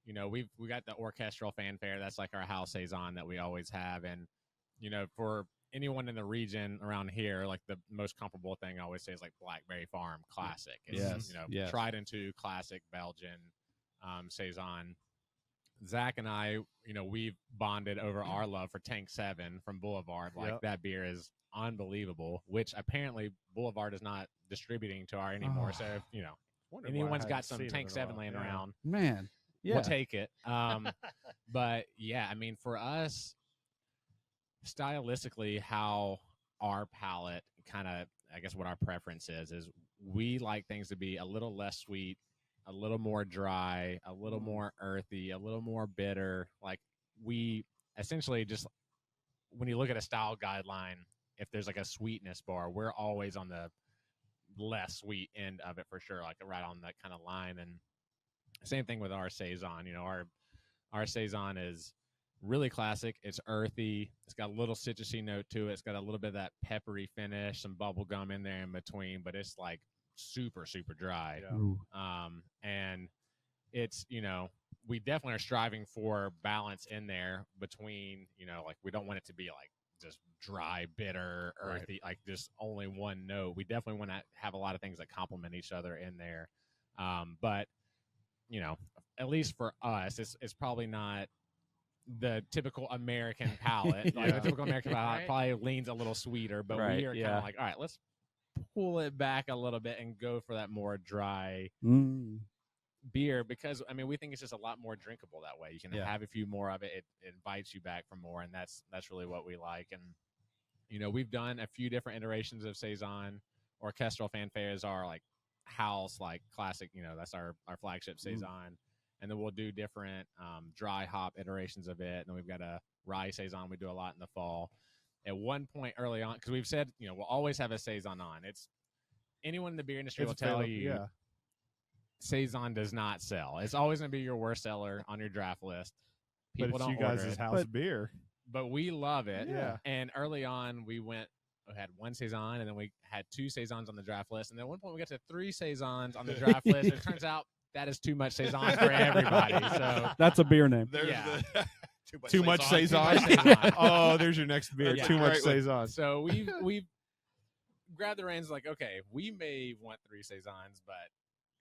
we got the orchestral fanfare. That's like our house Saison that we always have. And for anyone in the region around here, like the most comparable thing I always say is like Blackberry Farm Classic. It's, tried and true classic Belgian Saison. Zach and I, we've bonded over our love for Tank 7 from Boulevard. Like that beer is unbelievable, which apparently Boulevard is not distributing to our anymore. So if anyone's got some Tank 7 laying around, man, we'll take it. But yeah, I mean, for us, stylistically, how our palate kind of, I guess what our preference is we like things to be a little less sweet, a little more dry, a little more earthy, a little more bitter. Like we essentially just, when you look at a style guideline, if there's like a sweetness bar, we're always on the less sweet end of it for sure, like right on that kind of line. And same thing with our Saison. Our Saison is really classic. It's earthy. It's got a little citrusy note to it. It's got a little bit of that peppery finish, some bubble gum in there in between, but it's like super, super dry. Yeah. And it's, we definitely are striving for balance in there between, like we don't want it to be like just dry, bitter, earthy, like just only one note. We definitely want to have a lot of things that complement each other in there. But, at least for us, it's probably not the typical American palate. Like the typical American palate probably leans a little sweeter, but we are kind of like, all right, let's pull it back a little bit and go for that more dry beer, because I mean we think it's just a lot more drinkable that way. You can have a few more of it. It invites you back for more, and that's really what we like. And we've done a few different iterations of Saison. Orchestral fanfares are like house, like classic, that's our flagship Saison. And then we'll do different dry hop iterations of it. And then we've got a rye Saison we do a lot in the fall. At one point early on, because we've said, we'll always have a Saison on. It's anyone in the beer industry will tell you Saison does not sell. It's always going to be your worst seller on your draft list. People don't order it. But it's you guys' house beer. But we love it. Yeah. And early on, we had one Saison, and then we had 2 Saisons on the draft list. And then at one point, we got to 3 Saisons on the draft list. And it turns out that is too much Saison for everybody. So that's a beer name. Too much Saison. Oh, there's your next beer. Too much Saison. So we've grabbed the reins like, okay, we may want 3 Saisons, but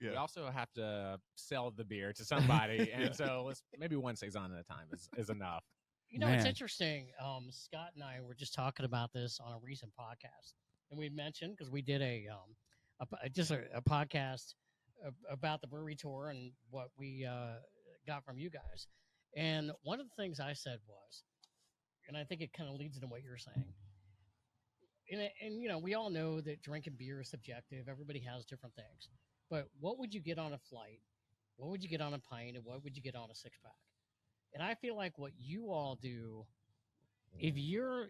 we also have to sell the beer to somebody. And so let's maybe 1 Saison at a time is enough. It's interesting. Scott and I were just talking about this on a recent podcast, and we mentioned, because we did a podcast about the brewery tour and what we got from you guys. And one of the things I said was, and I think it kind of leads into what you're saying, and we all know that drinking beer is subjective. Everybody has different things. But what would you get on a flight? What would you get on a pint? And what would you get on a 6-pack? And I feel like what you all do, if you're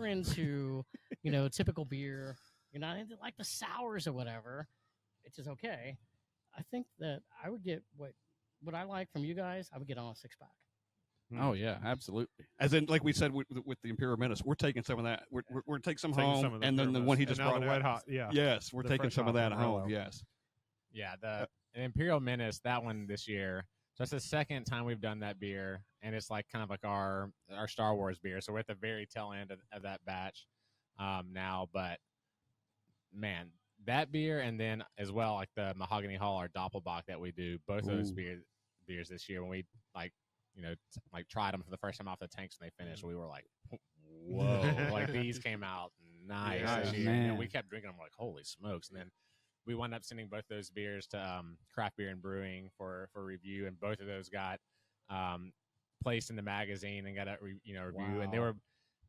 into, typical beer, you're not into like the sours or whatever, which is okay. I think that I would get what I like from you guys. I would get on a 6-pack. Oh yeah, absolutely. As in, like we said with the Imperial Menace, we're taking some of that. We're taking some home, and then the one he just brought the out. Wet Hot, Yes, we're taking some of that home. Yes. Yeah, the Imperial Menace, that one this year. So that's the second time we've done that beer, and it's like kind of like our Star Wars beer. So we're at the very tail end of that batch now. But man, that beer, and then as well like the Mahogany Hall, our Doppelbock that we do, both of those beers this year when we tried them for the first time off the tanks and they finished, we were like, whoa, like these came out and nice Yeah, this year. man. And we kept drinking them like, holy smokes. And then we wound up sending both those beers to Craft Beer and Brewing for review, and both of those got placed in the magazine and got a review. Wow. And they were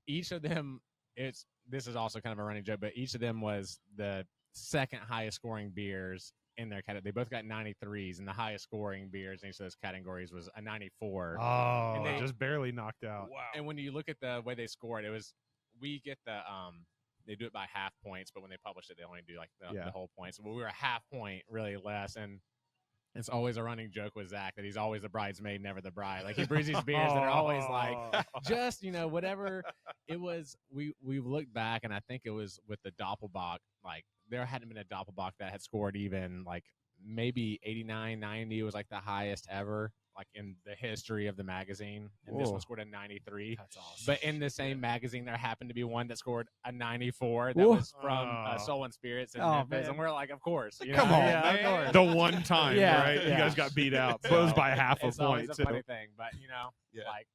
each of them. This is also kind of a running joke, but each of them was the second highest scoring beers in their category. They both got 93s, and the highest scoring beers in each of those categories was a 94. Oh, And they just barely knocked out. Wow. And when you look at the way they scored, we get the they do it by half points, but when they publish it, they only do like the whole points. Well, we were a half point, really less, and it's always a running joke with Zach that he's always the bridesmaid, never the bride. Like he brews these beers that are always like just whatever it was. We've looked back, and I think it was with the Doppelbock. Like there hadn't been a Doppelbock that had scored even like maybe 89, 90 was like the highest ever, like in the history of the magazine. And this one scored a 93. That's awesome. But in the same magazine, there happened to be one that scored a 94 that was from Soul and Spirits in Memphis. And we're like, of course. Come on, man. of course. The one time, Yeah, right? yeah. You guys got beat out. But it was by half a It's always point. a funny thing, but Yeah. like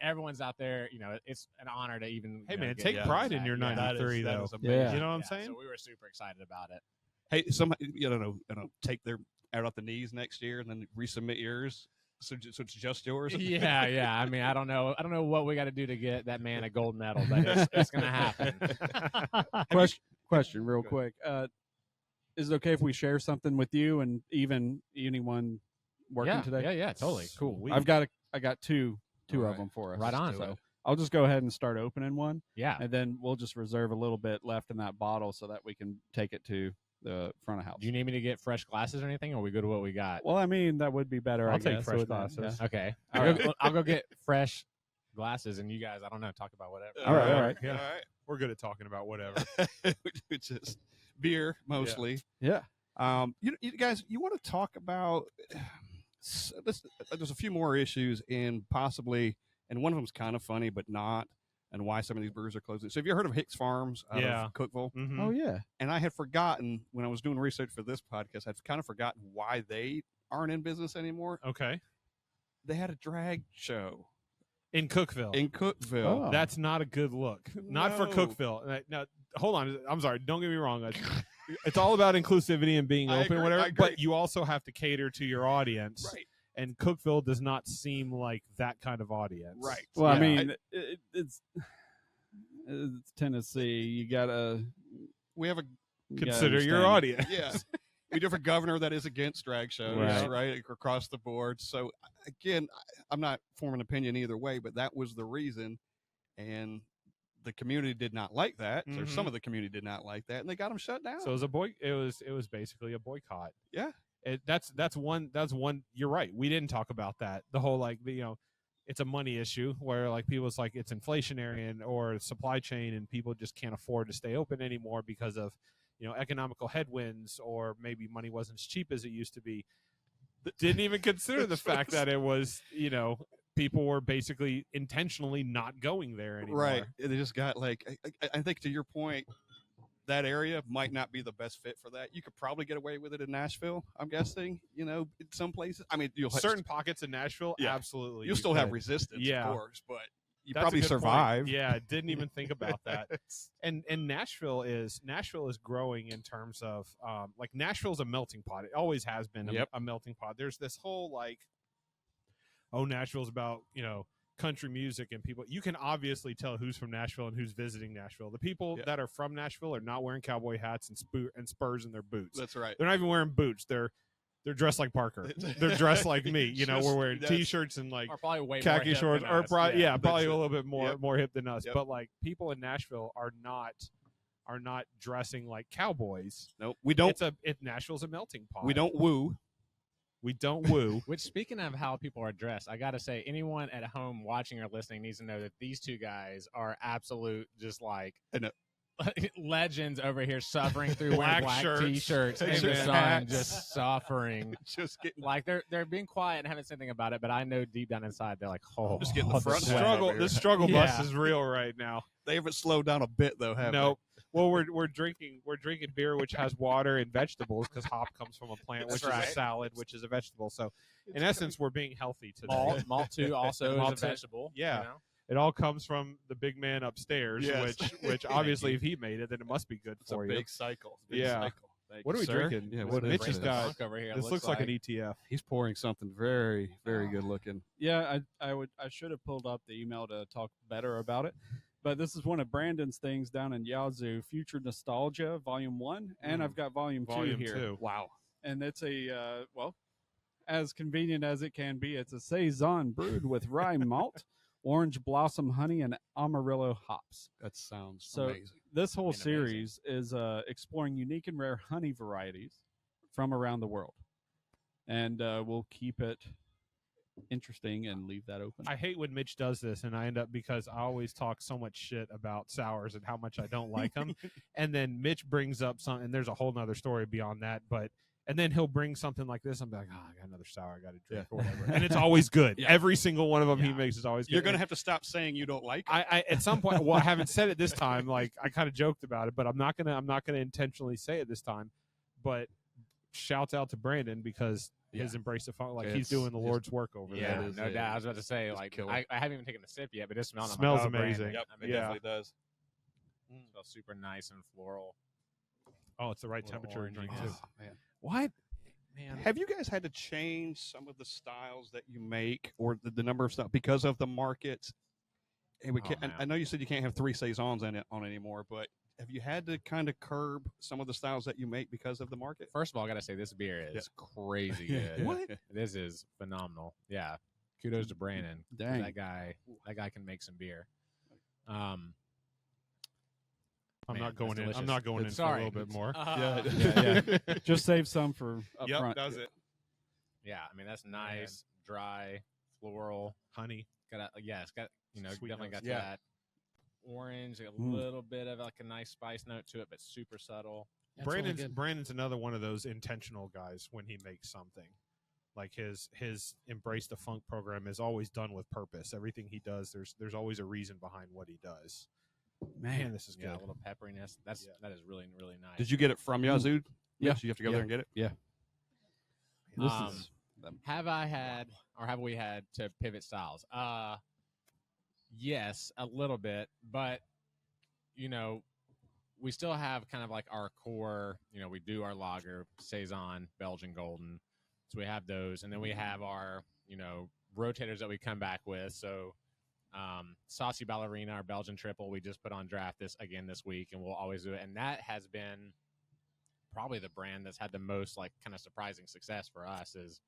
everyone's out there, it's an honor to even. Hey, man, get take those pride in back. your Yeah. 93, that though. is amazing. Yeah. You know what I'm Yeah, saying? So we were super excited about it. Hey, somebody, take their out off the knees next year and then resubmit yours. So it's just yours. Yeah. I mean, I don't know what we got to do to get that man a gold medal, but it's going to happen. Question real quick. Is it okay if we share something with you and even anyone working today? Yeah, totally. Cool. I got two All of right. them for us. Right on. So I'll just go ahead and start opening one, Yeah. and then we'll just reserve a little bit left in that bottle so that we can take it to the front of house. Do you need me to get fresh glasses or anything, or we go to what we got? Well, I mean, that would be better. I'll I take guess, fresh wouldn't it? glasses. Yeah. Okay. All right. I'll go get fresh glasses, and you guys, I don't know, talk about whatever. All right. Yeah. All right. We're good at talking about whatever. Which is beer mostly. Yeah. You guys, you want to talk about there's a few more issues and possibly, and one of them's kind of funny, but not, and why some of these brewers are closing. So have you heard of Hicks Farms out of Cookeville? Mhm. Oh yeah. And I had forgotten when I was doing research for this podcast, I'd kind of forgotten why they aren't in business anymore. Okay. They had a drag show In Cookeville. in Cookeville. Oh. That's not a good look. Not for No. Cookeville. Now, hold on. I'm sorry. Don't get me wrong. It's all about inclusivity and being I open, agree, whatever. I agree. But you also have to cater to your audience. Right. And Cookeville does not seem like that kind of audience. Right. Well, I Yeah. mean, it's Tennessee. You gotta We have a Consider your audience. yeah. We do have a governor that is against drag shows, Right. right? Across the board. So again, I'm not forming an opinion either way, but that was the reason, and the community did not like that. Or Mhm. some of the community did not like that, and they got them shut down. So it was basically a boycott. Yeah. That's one. You're right. We didn't talk about that. The whole it's a money issue where like people's like it's inflationary or supply chain, and people just can't afford to stay open anymore because of economical headwinds, or maybe money wasn't as cheap as it used to be. Didn't even consider the fact that it was people were basically intentionally not going there anymore. Right. They just got like I think to your point, that area might not be the best fit for that. You could probably get away with it in Nashville, I'm guessing, in some places. I mean, you'll Certain pockets in Nashville, Yeah. absolutely. you'll you still have could. resistance, Yeah. of course, but you That's a probably good point. survive. Yeah, didn't even think about that. And Nashville is growing in terms of like Nashville's a melting pot. It always has been Yep. a melting pot. There's this whole like, Nashville's about country music, and people, you can obviously tell who's from Nashville and who's visiting Nashville. The people Yeah. that are from Nashville are not wearing cowboy hats and spurs in their boots. That's right. They're not even wearing boots. They're dressed like Parker. They're dressed like me. We're wearing That's- t-shirts and like Or probably way more khaki hip shorts, than or us. probably probably that's a it. little bit more hip than us. Yep. But like people in Nashville are not dressing like cowboys. Nope. We don't Nashville's a melting pot. we don't woo. We don't woo. Which, speaking of how people are dressed, I got to say, anyone at home watching or listening needs to know that these two guys are absolute, just like I know. legends over here, suffering through Black black shirts. t-shirts in the Shirts, sun, hats. just suffering. Just getting Like they're being quiet and haven't said anything about it, but I know deep down inside they're like, oh, Just getting the front sweat. struggle. The struggle bus Yeah. is real right now. they haven't slowed down a bit though, have Nope. Well, we're drinking beer which has water and vegetables, because hop comes from a plant, That's which right. is a salad, which is a vegetable. So in essence, we're being healthy today. Malt too also Malt is a too. vegetable. Yeah. It all comes from the big man upstairs, Yes. which obviously if he made it, then it must be good It's a for you. big cycle. Big Yeah. cycle. Thank What you, are we sir. drinking? Yeah, This what is Mitch has this? got. Funk over here. This looks like an ETF. He's pouring something very, very good looking. Yeah, I should have pulled up the email to talk better about it. But this is one of Brandon's things down in Yazoo, Future Nostalgia, Volume 1. And I've got Volume 2 here. 2. Wow. And it's a, as convenient as it can be, it's a Saison brewed with rye malt, orange blossom honey, and Amarillo hops. That sounds So amazing. this whole Amazing. series is exploring unique and rare honey varieties from around the world. And we'll keep it interesting and leave that open. I hate when Mitch does this, and I end up because I always talk so much shit about sours and how much I don't like them, and then Mitch brings up something. And there's a whole nother story beyond that, and then he'll bring something like this. I'm like, I got another sour I got to drink or whatever, and it's always good. Yeah. Every single one of them he Yeah. makes is always good. You're going to have to stop saying you don't like it. I at some point. Well, I haven't said it this time. Like I kind of joked about it, but I'm not gonna intentionally say it this time. But shouts out to Brandon because his embrace of funk, like he's doing the Lord's work over Yeah, there. no doubt. I was about to say, like, killer. I haven't even taken a sip yet, but it smells Smells like, amazing. Yep, I mean, it Yeah. definitely does. it smells super nice and floral. Oh, it's the right Little temperature to drink orange. too. Oh, man. What? Man. Have you guys had to change some of the styles that you make or the number of stuff because of the market? And we can't, man. I know you said you can't have 3 Saisons on anymore, but have you had to kind of curb some of the styles that you make because of the market? First of all, I got to say, this beer is crazy good. What? This is phenomenal. Yeah. Kudos to Brandon. 'Cause Dang. That guy can make some beer. I'm Man, not going that's in. delicious. I'm not going in for a Sorry. little bit more. Yeah. Just save some for up Yep, front. does it. Yeah, I mean, that's nice, dry, floral. Honey. It's got, Sweet definitely notes. got Yeah. that orange, like a Mm. little bit of like a nice spice note to it, but super subtle. That's really Brandon's good. Brandon's another one of those intentional guys when he makes something. Like his Embrace the Funk program is always done with purpose. Everything he does, there's always a reason behind what he does. Man, this is good. Yeah, a little pepperiness. That is really, really nice. Did you get it from Yazoo? Yeah. Mitch? You have to go there and get it? This Um, is Have we had to pivot styles? Yes, a little bit, but we still have kind of like our core. We do our lager, Saison, Belgian Golden, so we have those, and then we have our rotators that we come back with. So, Saucy Ballerina, our Belgian triple, we just put on draft this week, and we'll always do it, and that has been probably the brand that's had the most like kind of surprising success for us is.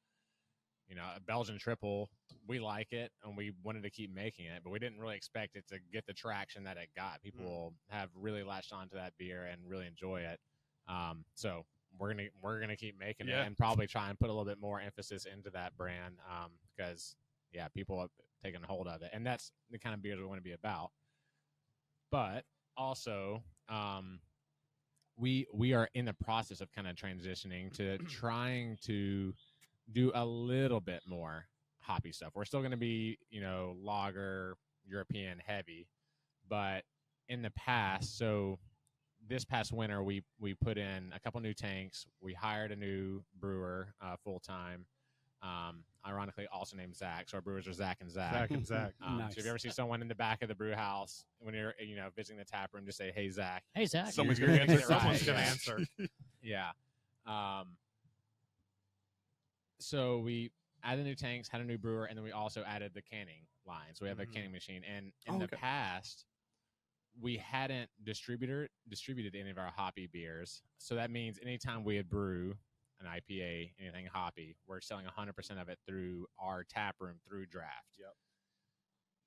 A Belgian triple, we like it, and we wanted to keep making it, but we didn't really expect it to get the traction that it got. People have really latched onto that beer and really enjoy it. So we're gonna keep making it and probably try and put a little bit more emphasis into that brand because people have taken hold of it, and that's the kind of beers we want to be about. But also, we are in the process of kind of transitioning to trying to do a little bit more hoppy stuff. We're still going to be, lager, European heavy, but in the past, so this past winter, we put in a couple new tanks. We hired a new brewer full time, ironically also named Zach. So our brewers are Zach and Zach. Zach and Zach. Nice. So if you ever see someone in the back of the brew house when you're, visiting the tap room, just say, "Hey, Zach." Hey, Zach. Someone's You're gonna gonna answer. get it Someone's right. gonna Yeah. answer. Yeah. So we added new tanks, had a new brewer, and then we also added the canning line. So we have a canning machine. And in the past, we hadn't distributed any of our hoppy beers. So that means anytime we would brew an IPA, anything hoppy, we're selling 100% of it through our tap room through draft. Yep.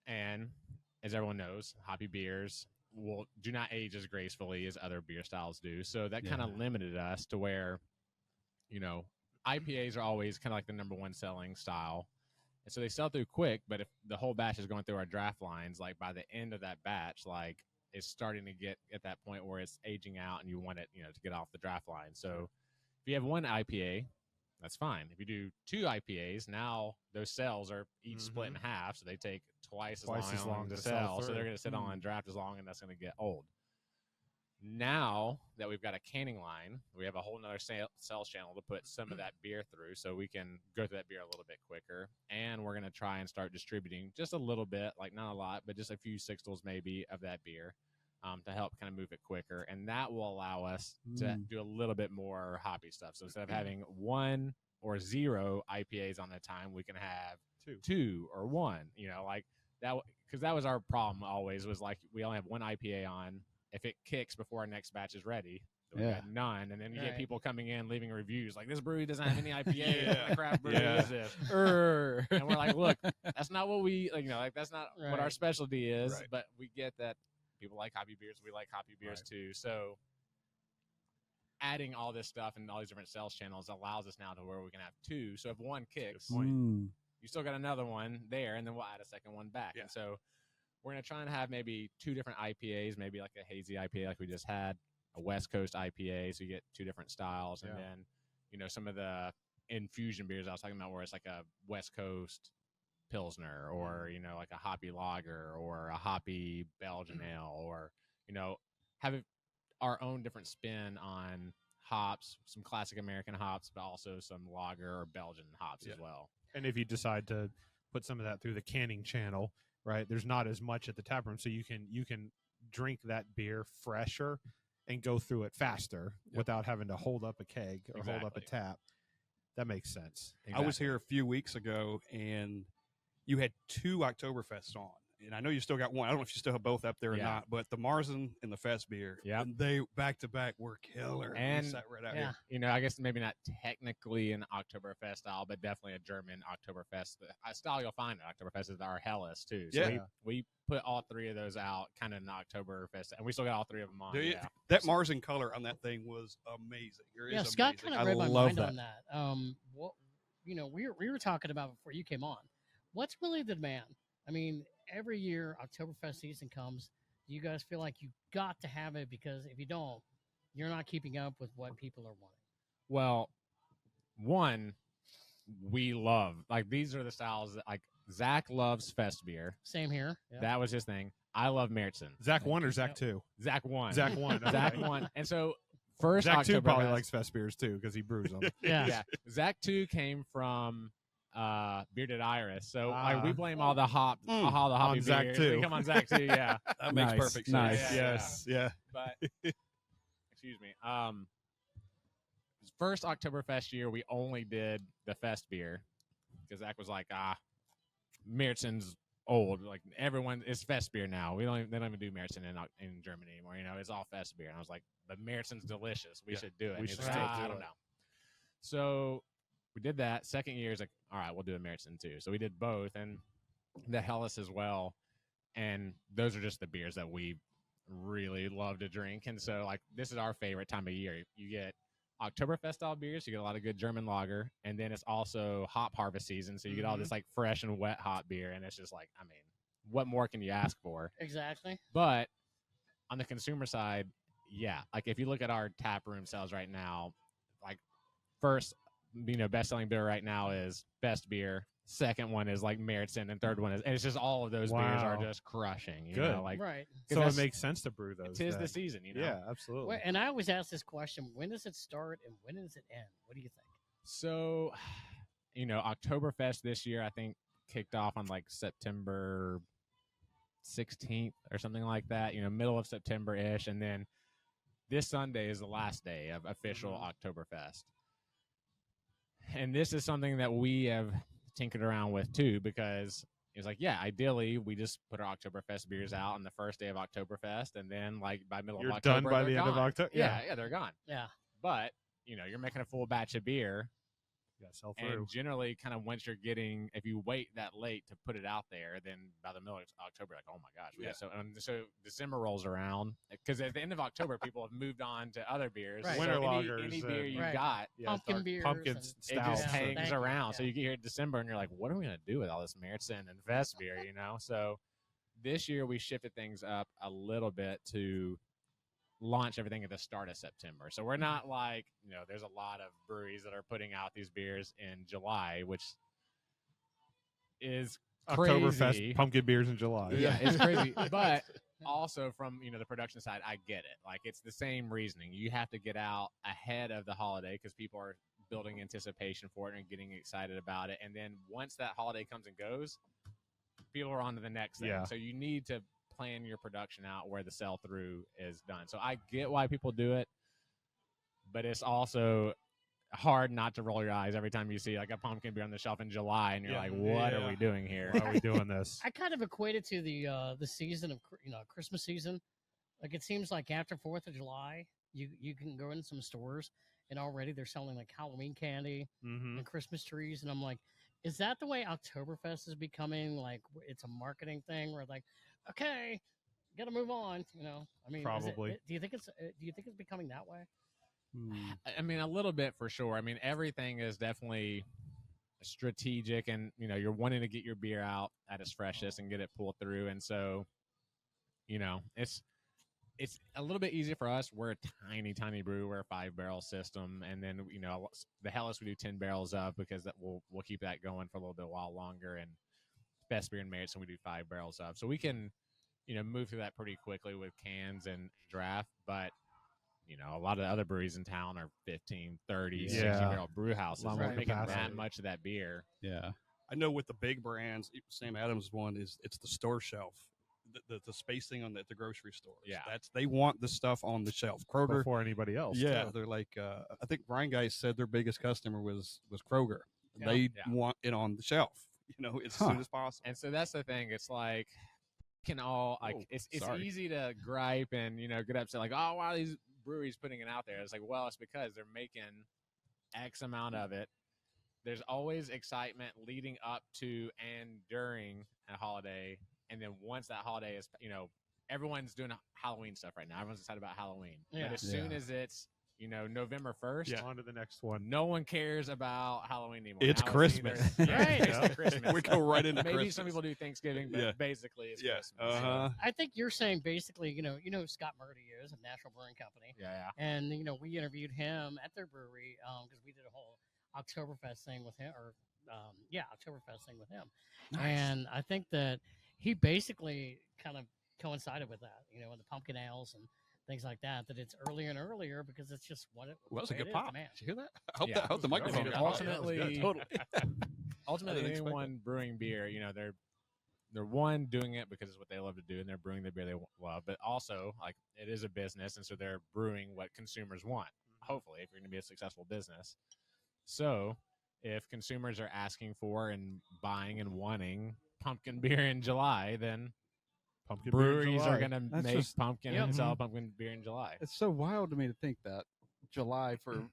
And as everyone knows, hoppy beers do not age as gracefully as other beer styles do. So that kind of limited us to where, IPAs are always kind of like the number one selling style. And so they sell through quick, but if the whole batch is going through our draft lines, like by the end of that batch, like it's starting to get at that point where it's aging out and you want it, to get off the draft line. So if you have one IPA, that's fine. If you do 2 IPAs, now those cells are each split in half, so they take twice as long to sell. So they're going to sit on draft as long, and that's going to get old. Now that we've got a canning line, we have a whole nother sales channel to put some of that beer through, so we can go through that beer a little bit quicker. And we're going to try and start distributing just a little bit, like not a lot, but just a few sixtels maybe of that beer to help kind of move it quicker. And that will allow us to do a little bit more hoppy stuff. So instead of having 1 or 0 IPAs on the time, we can have two or 1, like that, because that was our problem always, was like we only have 1 IPA on. If it kicks before our next batch is ready, then we got none. And then you get people coming in leaving reviews like, this brewery doesn't have any IPA. What kind of craft brewery is this? And we're like, look, that's not what we like. That's not what our specialty is. Right. But we get that people like hoppy beers. We like hoppy beers too. So adding all this stuff and all these different sales channels allows us now to where we can have 2. So if 1 kicks, you still got another one there, and then we'll add a second one back. And so we're going to try and have maybe 2 different IPAs, maybe like a hazy IPA like we just had, a West Coast IPA, so you get 2 different styles. And then, some of the infusion beers I was talking about where it's like a West Coast Pilsner or, like a hoppy lager or a hoppy Belgian ale or, have our own different spin on hops, some classic American hops, but also some lager or Belgian hops as well. And if you decide to put some of that through the canning channel, right, there's not as much at the tap room, so you can drink that beer fresher and go through it faster without having to hold up a keg or hold up a tap. That makes sense. I was here a few weeks ago, and you had 2 Oktoberfests on. And I know you still got one. I don't know if you still have both up there or not, but the Marzen and the Fest beer, they back-to-back were killer. And, sat right out here. I guess maybe not technically an Oktoberfest style, but definitely a German Oktoberfest. The style you'll find at Oktoberfest is our Helles, too. So we put all 3 of those out kind of in Oktoberfest, and we still got all 3 of them on. That Marzen color on that thing was amazing. Scott kind of read my mind on that. We were talking about before you came on. What's really the demand? I mean, every year Oktoberfest season comes. Do you guys feel like you got to have it? Because if you don't, you're not keeping up with what people are wanting. Well, one, we love, like, these are the styles that, like, Zach loves Fest beer. Same here. Yep. That was his thing. I love Märzen. Zach 1 or Zach 2? Zach 1. Zach 1. Okay. Zach 1. And so first Zach 2 probably Oktoberfest, likes Fest beers too because he brews them. Yeah. Zach 2 came from Bearded Iris. So like, we blame all the all the hoppy beers. Zach 2. Come on, Zach 2, yeah. That makes perfect sense. Nice. Yeah. But excuse me. First Oktoberfest year, we only did the Fest beer because Zach was like, Märzen's old. Like, everyone is Fest beer now. They don't even do Märzen in Germany anymore. It's all Fest beer. And I was like, but Märzen's delicious. We should do it. We should still I don't know. So we did that. Second year is like, all right, we'll do a Märzen too. So we did both, and the Helles as well. And those are just the beers that we really love to drink. And so, like, this is our favorite time of year. You get Oktoberfest style beers, you get a lot of good German lager, and then it's also hop harvest season, so you get all this like fresh and wet hop beer, and it's just like, I mean, what more can you ask for? Exactly. But on the consumer side, like, if you look at our tap room sales right now, like, first, best selling beer right now is Best beer. Second one is like Märzen, and third one is, and it's just all of those beers are just crushing. You know, like, right. So it makes sense to brew those. Tis the season, Yeah, absolutely. Well, and I always ask this question: when does it start and when does it end? What do you think? So, Oktoberfest this year, I think, kicked off on like September 16th or something like that. Middle of September ish, and then this Sunday is the last day of official Oktoberfest. And this is something that we have tinkered around with too, because it's like, ideally we just put our Oktoberfest beers out on the first day of Oktoberfest, and then like by middle of October, done by the end of October. Yeah, they're gone. Yeah. But you're making a full batch of beer. You gotta sell through. And generally, kind of once if you wait that late to put it out there, then by the middle of October, like, oh my gosh, so December rolls around, because at the end of October, people have moved on to other beers. Right. Winter so lagers, any beer you got, pumpkin beers, pumpkin it stout. just hangs around. Yeah. So you get here in December, and you're like, what are we gonna do with all this Märzen and Fest beer? So this year we shifted things up a little bit to launch everything at the start of September. So we're not like, there's a lot of breweries that are putting out these beers in July, which is crazy. Oktoberfest pumpkin beers in July. Yeah, it's crazy. But also from the production side, I get it. Like it's the same reasoning. You have to get out ahead of the holiday because people are building anticipation for it and getting excited about it. And then once that holiday comes and goes, people are on to the next thing. Yeah. So you need to plan your production out where the sell through is done. So I get why people do it, but it's also hard not to roll your eyes every time you see like a pumpkin beer on the shelf in July and you're like, what are we doing here? Why are we doing this? I kind of equate it to the season of Christmas season. Like it seems like after 4th of July, you can go in some stores and already they're selling like Halloween candy and Christmas trees, and I'm like, is that the way Oktoberfest is becoming? Like it's a marketing thing where like, okay, got to move on. I mean, Probably. Do you think it's becoming that way? I mean, a little bit for sure. I mean, everything is definitely strategic, and you're wanting to get your beer out at its freshest and get it pulled through. And so, it's a little bit easier for us. We're a tiny brew. We're a 5-barrel system, and then the Hellas we do 10 barrels of because that we'll keep that going for a little bit while longer. And best beer and mates, and we do 5 barrels of, so we can move through that pretty quickly with cans and draft, but. A lot of the other breweries in town are 15, 30, 60-barrel brew houses. They're making that much of that beer. Yeah. I know with the big brands, Sam Adams one it's the store shelf, the spacing on the grocery stores. Yeah. They want the stuff on the shelf. Kroger Before anybody else. Yeah, too. they're like I think Brian Geis said their biggest customer was Kroger. Yeah. They want it on the shelf, as soon as possible. And so that's the thing. It's like it's easy to gripe and get upset like, oh, why are these breweries putting it out there? It's like, well, it's because they're making X amount of it. There's always excitement leading up to and during a holiday, and then once that holiday is, everyone's doing Halloween stuff right now. Everyone's excited about Halloween. Yeah. But as soon as it's November 1st, On to the next one. no one cares about Halloween anymore. It's Now Christmas. It's Christmas. We go right into Maybe Christmas. some people do Thanksgiving, but basically it's Christmas. I think you're saying basically, who Scott Murdy is of National Brewing Company. Yeah. And, we interviewed him at their brewery because we did a whole Oktoberfest thing with him, Oktoberfest thing with him. Nice. And I think that he basically kind of coincided with that, and the pumpkin ales and things like that, that it's earlier and earlier because it's just what it Well, it's a good is, pop. man. Did you hear that? I hope the I microphone mean, got hot. ultimately, Totally. ultimately, expect anyone brewing beer, they're one doing it because it's what they love to do, and they're brewing the beer they love. But also, like, it is a business, and so they're brewing what consumers want. Hopefully, if you're going to be a successful business, so if consumers are asking for and buying and wanting pumpkin beer in July, then Pumpkin beer in breweries July. are going to That's make just- pumpkin and sell pumpkin beer in July. It's so wild to me to think that July for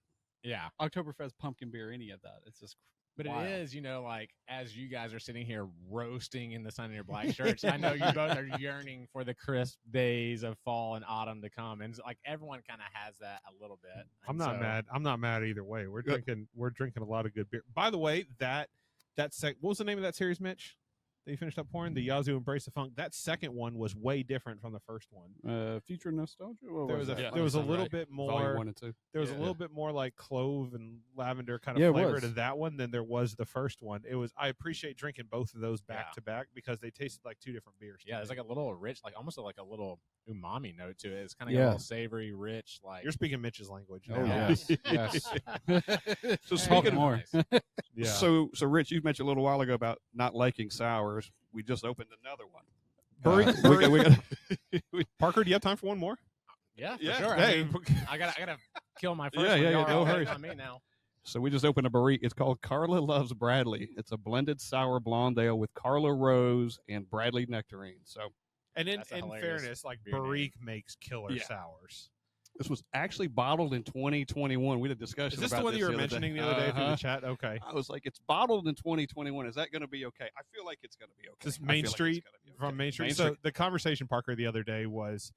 Yeah. Oktoberfest pumpkin beer, any of that. It's just But wild. it is, like, as you guys are sitting here roasting in the sun in your black shirts, I know you both are yearning for the crisp days of fall and autumn to come. And, like, everyone kind of has that a little bit. I'm And not so- mad. I'm not mad either way. We're drinking a lot of good beer. By the way, what was the name of that series, Mitch? That you finished up pouring? The Yazoo Embrace the Funk. That second one was way different from the first one. Future nostalgia. What There was was that? a, there was a sounds little right. bit Volume more. 1 and 2. There was a Yeah. little bit more like clove and lavender kind of Yeah, it flavor was. to that one than there was the first one. It was. I appreciate drinking both of those back Yeah. to back because they tasted like two different beers. to Yeah, there's me. like a little rich, like almost like a little umami note to it. It's kind of Yeah. a little savory, rich, like. You're speaking Mitch's language. Oh, now. yes. yes. So Hey, speaking of more. Yeah. So Rich, you mentioned a little while ago about not liking sours. We just opened another one. Parker, do you have time for one more? Yeah, for Yeah. sure. Hey, I gotta kill my first Yeah, one. yeah, Y'all yeah, no are hurry. on me now. So we just opened a barrique. It's called Carla Loves Bradley. It's a blended sour blonde ale with Carla Rose and Bradley nectarine. So and in That's a hilarious fairness, like beer name. Barrique makes killer Yeah. sours. this was actually bottled in 2021. We had a discussion. Is this about the one that you were other mentioning day. the other day through Uh-huh. the chat? Okay. I was like, it's bottled in 2021. Is that going to be okay? I feel like it's going to be okay. This I Main feel like it's Street gonna be from okay. Main Street. So the conversation, Parker, the other day was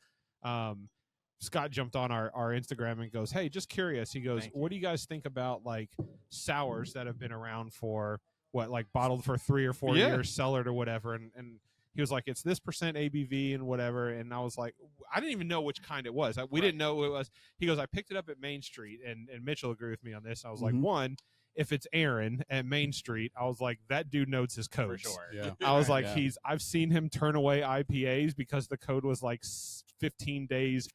Scott jumped on our Instagram and goes, "Hey, just curious." He goes, Thank you. "What do you guys think about like sours that have been around for what, like bottled for 3 or 4 Yeah. years, cellared or whatever?" And he was like, "It's this percent ABV and whatever." And I was like, I didn't even know which kind it was. We didn't know what it was. He goes, "I picked it up at Main Street," and Mitchell agreed with me on this. I was like, Mhm. one, if it's Aaron at Main Street, I was like, that dude knows his codes. For sure. Yeah. I was like, Yeah. I've seen him turn away IPAs because the code was like 15 days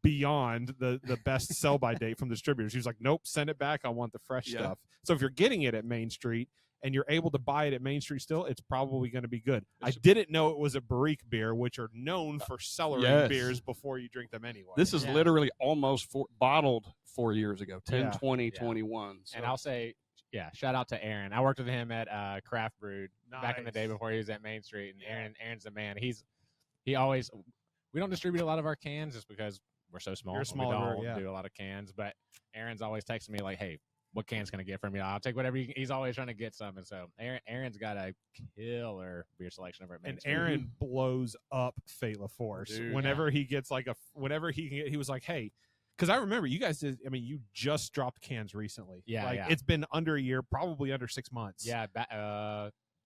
beyond the best sell by date from distributors. He was like, nope, send it back. I want the fresh stuff. So if you're getting it at Main Street and you're able to buy it at Main Street still, it's probably going to be good. I didn't know it was a barrique beer, which are known for cellaring beers before you drink them anyway. This is literally almost bottled 4 years ago, 10, Yeah. 20, 21. So. And I'll say, shout out to Aaron. I worked with him at Craft Brewed back in the day before he was at Main Street, and Aaron's the man. He always, we don't distribute a lot of our cans just because we're so small. You're smaller, we don't do a lot of cans, but Aaron's always texting me like, hey, what can's gonna get from you? I'll take whatever. He's always trying to get some, and so Aaron's got a killer beer selection over at Main and Street. Aaron blows up Fait La Force whenever he gets like whenever he can get, he was like, hey, because I remember you guys did. I mean, you just dropped cans recently. Yeah, It's been under a year, probably under 6 months. Yeah,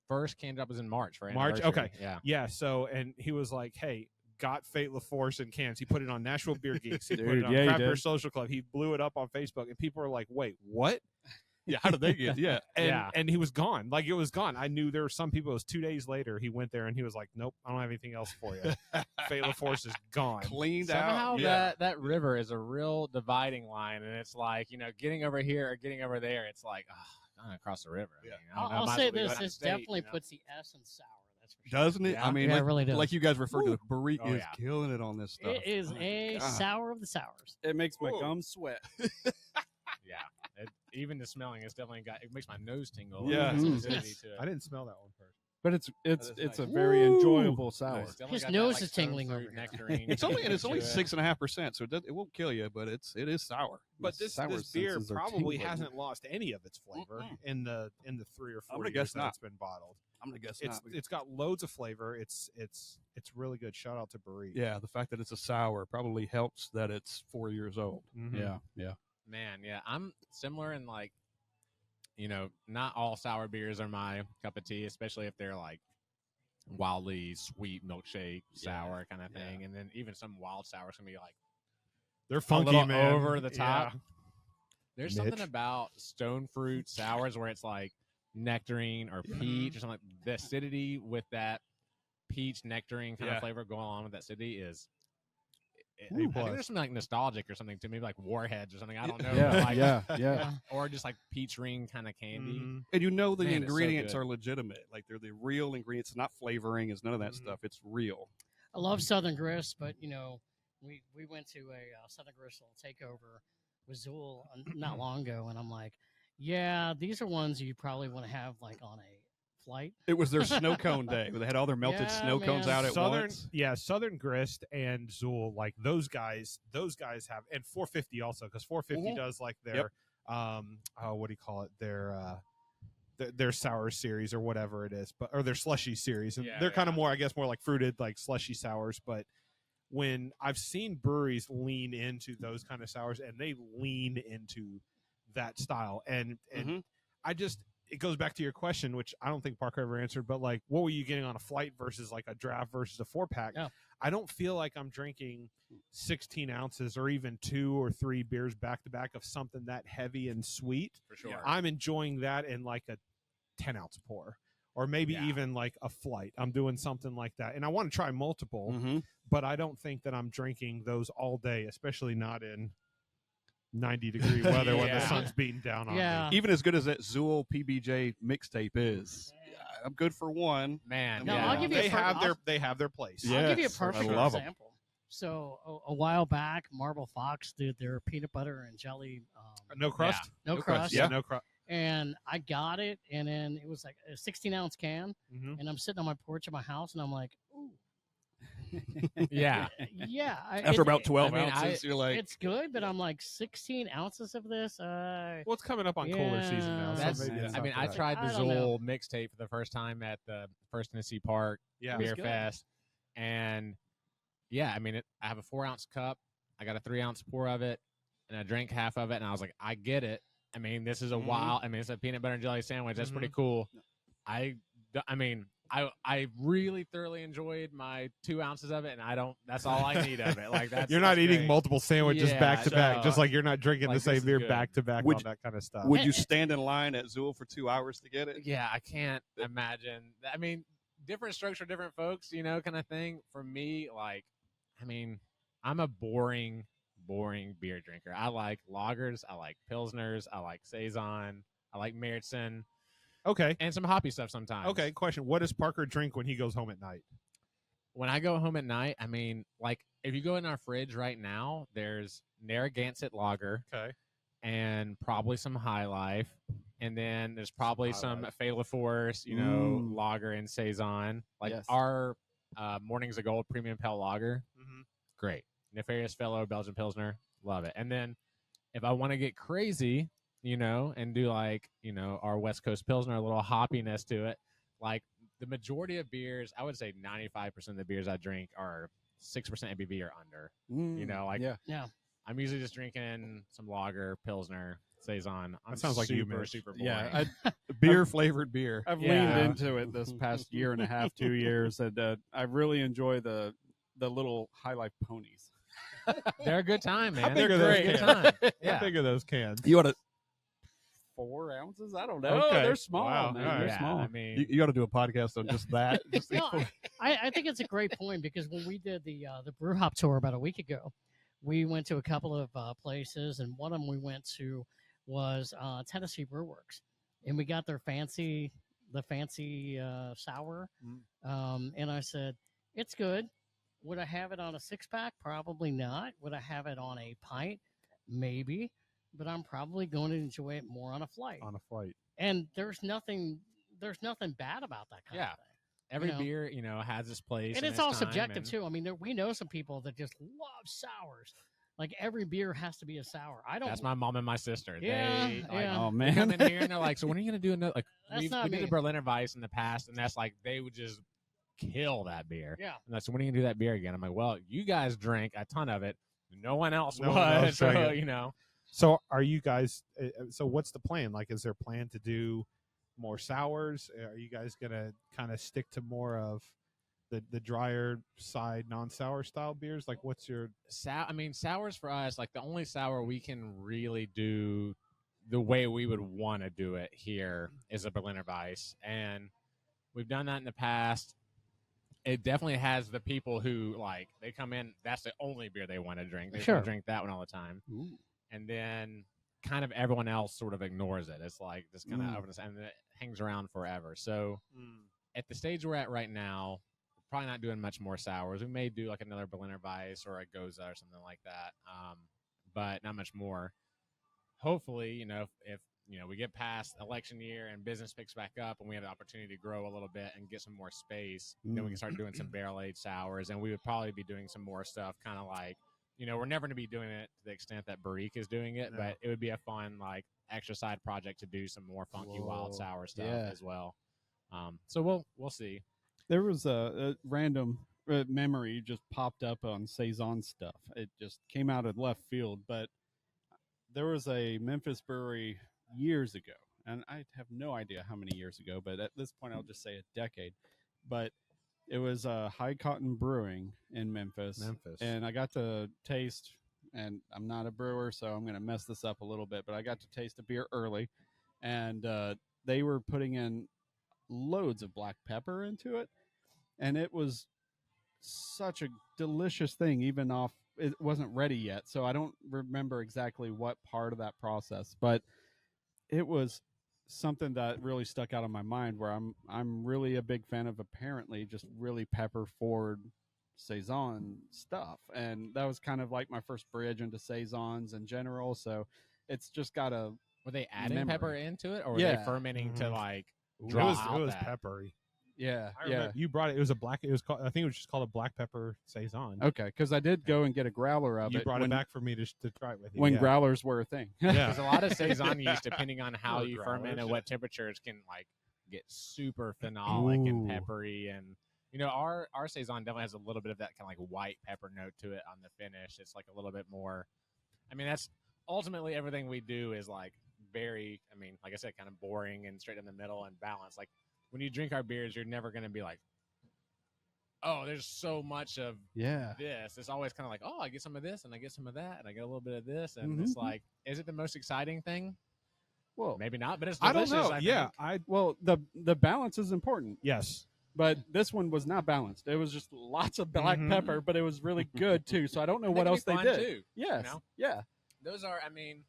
first can drop was in March for March. anniversary. Okay. Yeah. So, and he was like, hey, got Fait La Force in cans. He put it on Nashville Beer Geeks. He put it on Craft Beer Social Club. He blew it up on Facebook, and people are like, wait, what? Yeah, how did they get? Yeah, and he was gone. Like, it was gone. I knew there were some people. It was 2 days later. He went there and he was like, "Nope, I don't have anything else for you. Fait La Force is gone, cleaned Somehow out." that river is a real dividing line, and it's like getting over here or getting over there. It's like I'm gonna cross the river. Yeah. I'll say this: this definitely puts the S in sour. That's for sure. Doesn't it? Yeah. I mean, Yeah, it really does. like you guys referred to, the barrique Oh, is yeah. killing it on this stuff. It is Oh my a God. sour of the sours. It makes my Whoa. gums sweat. Yeah, even the smelling is definitely it makes my nose tingle. Yeah. There's some Mm. acidity to it. I didn't smell that one first. But it's That is a nice. very enjoyable sour. It's definitely His got nose that, is stone tingling fruit over here. nectarine It's only to it. 6.5%, so it won't kill you, but it is sour. But this Sour beer senses are probably tingling. hasn't lost any of its flavor in the 3 or 4 I'm gonna years guess that not. it's been bottled. I'm gonna guess It's not. it's got loads of flavor. It's really good. Shout out to Barrique. Yeah, the fact that it's a sour probably helps that it's 4 years old. Mhm. Yeah. Man, yeah, I'm similar in like, not all sour beers are my cup of tea, especially if they're like wildly sweet milkshake sour kind of thing, and then even some wild sours can be like They're a funky, little man. over the top. Yeah. There's Mitch? something about stone fruit sours where it's like nectarine or peach or something. Like the acidity with that peach nectarine kind of flavor going on with that acidity is. I think there's something like nostalgic or something to maybe like Warheads or something. I don't know. but like, Yeah. Or just like peach ring kind of candy. Mhm. And the Man, it's so ingredients good. are legitimate. Like they're the real ingredients. It's not flavoring. It's none of that stuff. It's real. I love Southern Grist, but we went to a Southern Grist takeover with Zool not long ago, and I'm like, yeah, these are ones you probably want to have like on a flight. It was their snow cone day. They had all their melted Yeah, snow cones man. out at once. Southern Grist and Zool, like those guys have, and 450 also, because 450 does like their what do you call it, their sour series or whatever it is, or their slushy series, and they're kind of more, I guess, more like fruited, like slushy sours. But when I've seen breweries lean into those kind of sours, and they lean into that style, and I just, it goes back to your question, which I don't think Parker ever answered, but like, what were you getting on a flight versus like a draft versus a 4-pack? Yeah. I don't feel like I'm drinking 16 ounces or even 2 or 3 beers back to back of something that heavy and sweet. For sure. I'm enjoying that in like a 10-ounce pour, or maybe even like a flight. I'm doing something like that, and I want to try multiple, but I don't think that I'm drinking those all day, especially not in 90-degree weather when the sun's beating down on me. Even as good as that Zool PBJ mixtape is, I'm good for one. Man, No, I'll give you they have their place. I'll give you a Yes, I perfect love 'em. example. So a while back, Marble Fox did their peanut butter and jelly. No crust. No crust. Yeah, no crust. And I got it, and then it was like a 16-ounce can, Mhm. and I'm sitting on my porch of my house, and I'm like, ooh, Yeah. yeah. After about 12 I mean, ounces, you're like, It's good, but I'm like 16 ounces of this. Well, it's coming up on cooler season now. That's- So maybe it's I not mean, for I that. tried the I don't know. Zool mixtape for the first time at the First Tennessee Park Yeah. Beer good. Fest, and I mean, I have a 4-ounce cup. I got a 3-ounce pour of it, and I drank half of it, and I was like, I get it. I mean, this is a wild. I mean, it's a peanut butter and jelly sandwich. That's pretty cool. I mean, I really thoroughly enjoyed my 2 ounces of it, and that's all I need of it. Like you're not eating great. multiple sandwiches Yeah, back to back, no. just like you're not drinking Like, the same this is beer good. back to back, all that kind of stuff. Would you stand in line at Zool for 2 hours to get it? Yeah, I can't imagine. I mean, different strokes for different folks, kind of thing. For me, like, I mean, I'm a boring beer drinker. I like lagers, I like pilsners, I like saison, I like Märzen. Okay. And some hoppy stuff sometimes. Okay, question. What does Parker drink when he goes home at night? When I go home at night, I mean, like, if you go in our fridge right now, there's Narragansett Lager. Okay. And probably some High Life. And then there's probably some Fait La Force, lager and saison. Like our Mornings of Gold Premium Pale Lager. Mm-hmm. Great. Nefarious Fellow Belgian Pilsner. Love it. And then if I want to get crazy, and do like, our West Coast Pilsner, a little hoppiness to it, like the majority of beers, I would say 95% of the beers I drink are 6% ABV or under. I'm usually just drinking some lager, Pilsner, saison. That sounds like super boring. Yeah, beer flavored beer. I've leaned into it this past year and a half, 2 years, and I really enjoy the little High Life ponies. They're a good time, man. They're great. Good time. Yeah. How big are those cans? You ought to 4 ounces? I don't know. Okay. They're small, wow. man. Right. They're small. I mean, you ought to do a podcast on just that. I think it's a great point because when we did the brew hop tour about a week ago, we went to a couple of places, and one of them we went to was Tennessee Brew Works, and we got their fancy sour. And I said, it's good. Would I have it on a 6-pack? Probably not. Would I have it on a pint? Maybe. But I'm probably going to enjoy it more on a flight. And there's nothing bad about that kind of thing. Every beer, has its place. And it's all subjective, too. I mean, we know some people that just love sours. Like, every beer has to be a sour. That's my mom and my sister. Yeah, oh, man. They come in here and they're like, so when are you going to do another? Like, we me. did a Berliner Weiss in the past, and that's like, they would just kill that beer. Yeah. And that's, when are you going to do that beer again? I'm like, well, you guys drink a ton of it. No one else would. So, So are you guys, so what's the plan? Like, is there a plan to do more sours? Are you guys going to kind of stick to more of the drier side, non-sour style beers? Like, what's your sours for us, like the only sour we can really do the way we would want to do it here is a Berliner Weiss, and we've done that in the past. It definitely has the people who, like, they come in, that's the only beer they want to drink. They want to drink that one all the time. Ooh. And then kind of everyone else sort of ignores it. It's like this kind of and it hangs around forever. So at the stage we're at right now, we're probably not doing much more sours. We may do like another Berliner Weiss or a Goza or something like that, but not much more. Hopefully, if we get past election year and business picks back up and we have the opportunity to grow a little bit and get some more space, then we can start doing some barrel-aged sours, and we would probably be doing some more stuff kind of like, we're never going to be doing it to the extent that Barrique is doing it, but it would be a fun, like, extra side project to do some more funky, wild sour stuff as well. So we'll see. There was a random memory just popped up on Saison stuff. It just came out of left field, but there was a Memphis brewery years ago, and I have no idea how many years ago, but at this point I'll just say a decade. But it was High Cotton Brewing in Memphis. And I got to taste, and I'm not a brewer, so I'm going to mess this up a little bit, but I got to taste a beer early, and they were putting in loads of black pepper into it, and it was such a delicious thing, even off, it wasn't ready yet, so I don't remember exactly what part of that process, but it was something that really stuck out in my mind, where I'm really a big fan of apparently just really pepper forward saison stuff, and that was kind of like my first bridge into saisons in general. So it's just got a were they adding pepper into it, or were they fermenting to like draw it was peppery. Yeah, You brought it. It was a black. It was called. I think it was just called a black pepper saison. Okay, because I did go and get a growler of it. You brought it back for me to try it with you. When growlers were a thing. Yeah, there's a lot of saison yeast, depending on how you ferment and what temperatures, can like get super phenolic and peppery. And our saison definitely has a little bit of that kind of like white pepper note to it on the finish. It's like a little bit more. I mean, that's ultimately everything we do is like very. I mean, like I said, kind of boring and straight in the middle and balanced. Like, when you drink our beers, you're never going to be like, oh, there's so much of this. It's always kind of like, oh, I get some of this and I get some of that and I get a little bit of this. And it's like, is it the most exciting thing? Well, maybe not, but it's I delicious. don't know. The balance is important. Yes. But this one was not balanced. It was just lots of black pepper, but it was really good too. So I don't know what else they did. Too, yes. You know? Yeah. Those are, I mean,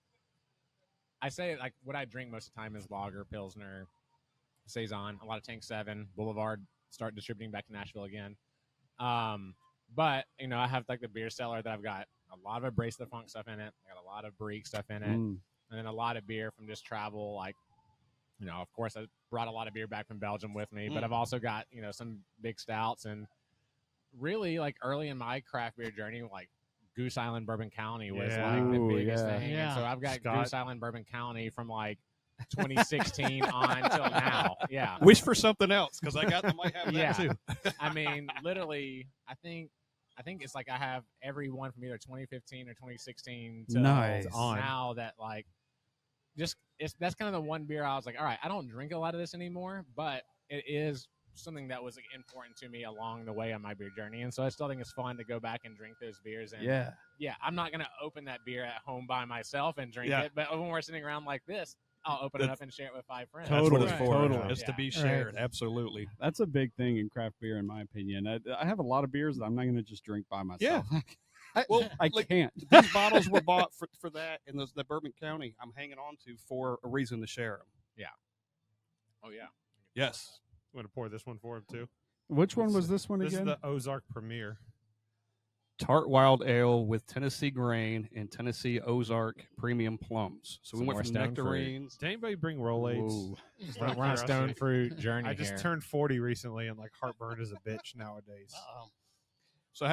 I say like what I drink most of the time is lager, Pilsner, Saison, a lot of Tank 7, Boulevard, start distributing back to Nashville again. But, you know, I have like the beer cellar that I've got a lot of Embrace the Funk stuff in it. I got a lot of Brieg stuff in it. And then a lot of beer from just travel. Like, you know, of course, I brought a lot of beer back from Belgium with me, but I've also got, you know, some big stouts. And really, like, early in my craft beer journey, like, Goose Island Bourbon County was like the biggest thing. Yeah. And so I've got Goose Island Bourbon County from like 2016 on till now. Yeah. Wish for something else because I might have that too. I mean, literally, I think it's like I have every one from either 2015 or 2016 to now that like that's kind of the one beer I was like, all right, I don't drink a lot of this anymore, but it is something that was like, important to me along the way on my beer journey, and so I still think it's fun to go back and drink those beers. And I'm not gonna open that beer at home by myself and drink it, but when we're sitting around like this, I'll open it up and share it with 5 friends. Totally, totally. It's to be shared. Absolutely. That's a big thing in craft beer, in my opinion. I have a lot of beers that I'm not going to just drink by myself. Yeah. I can't. These bottles were bought for that in the Bourbon County. I'm hanging on to for a reason to share them. Yeah. Oh yeah. Yes. I'm going to pour this one for him too. Which one was this one again? This is the Ozark Premier. Tart Wild Ale with Tennessee grain and Tennessee Ozark premium plums. So we went from nectarines. Did anybody bring Rolaids? We're on a stone fruit journey. I just turned 40 recently, and like heartburn is a bitch nowadays. So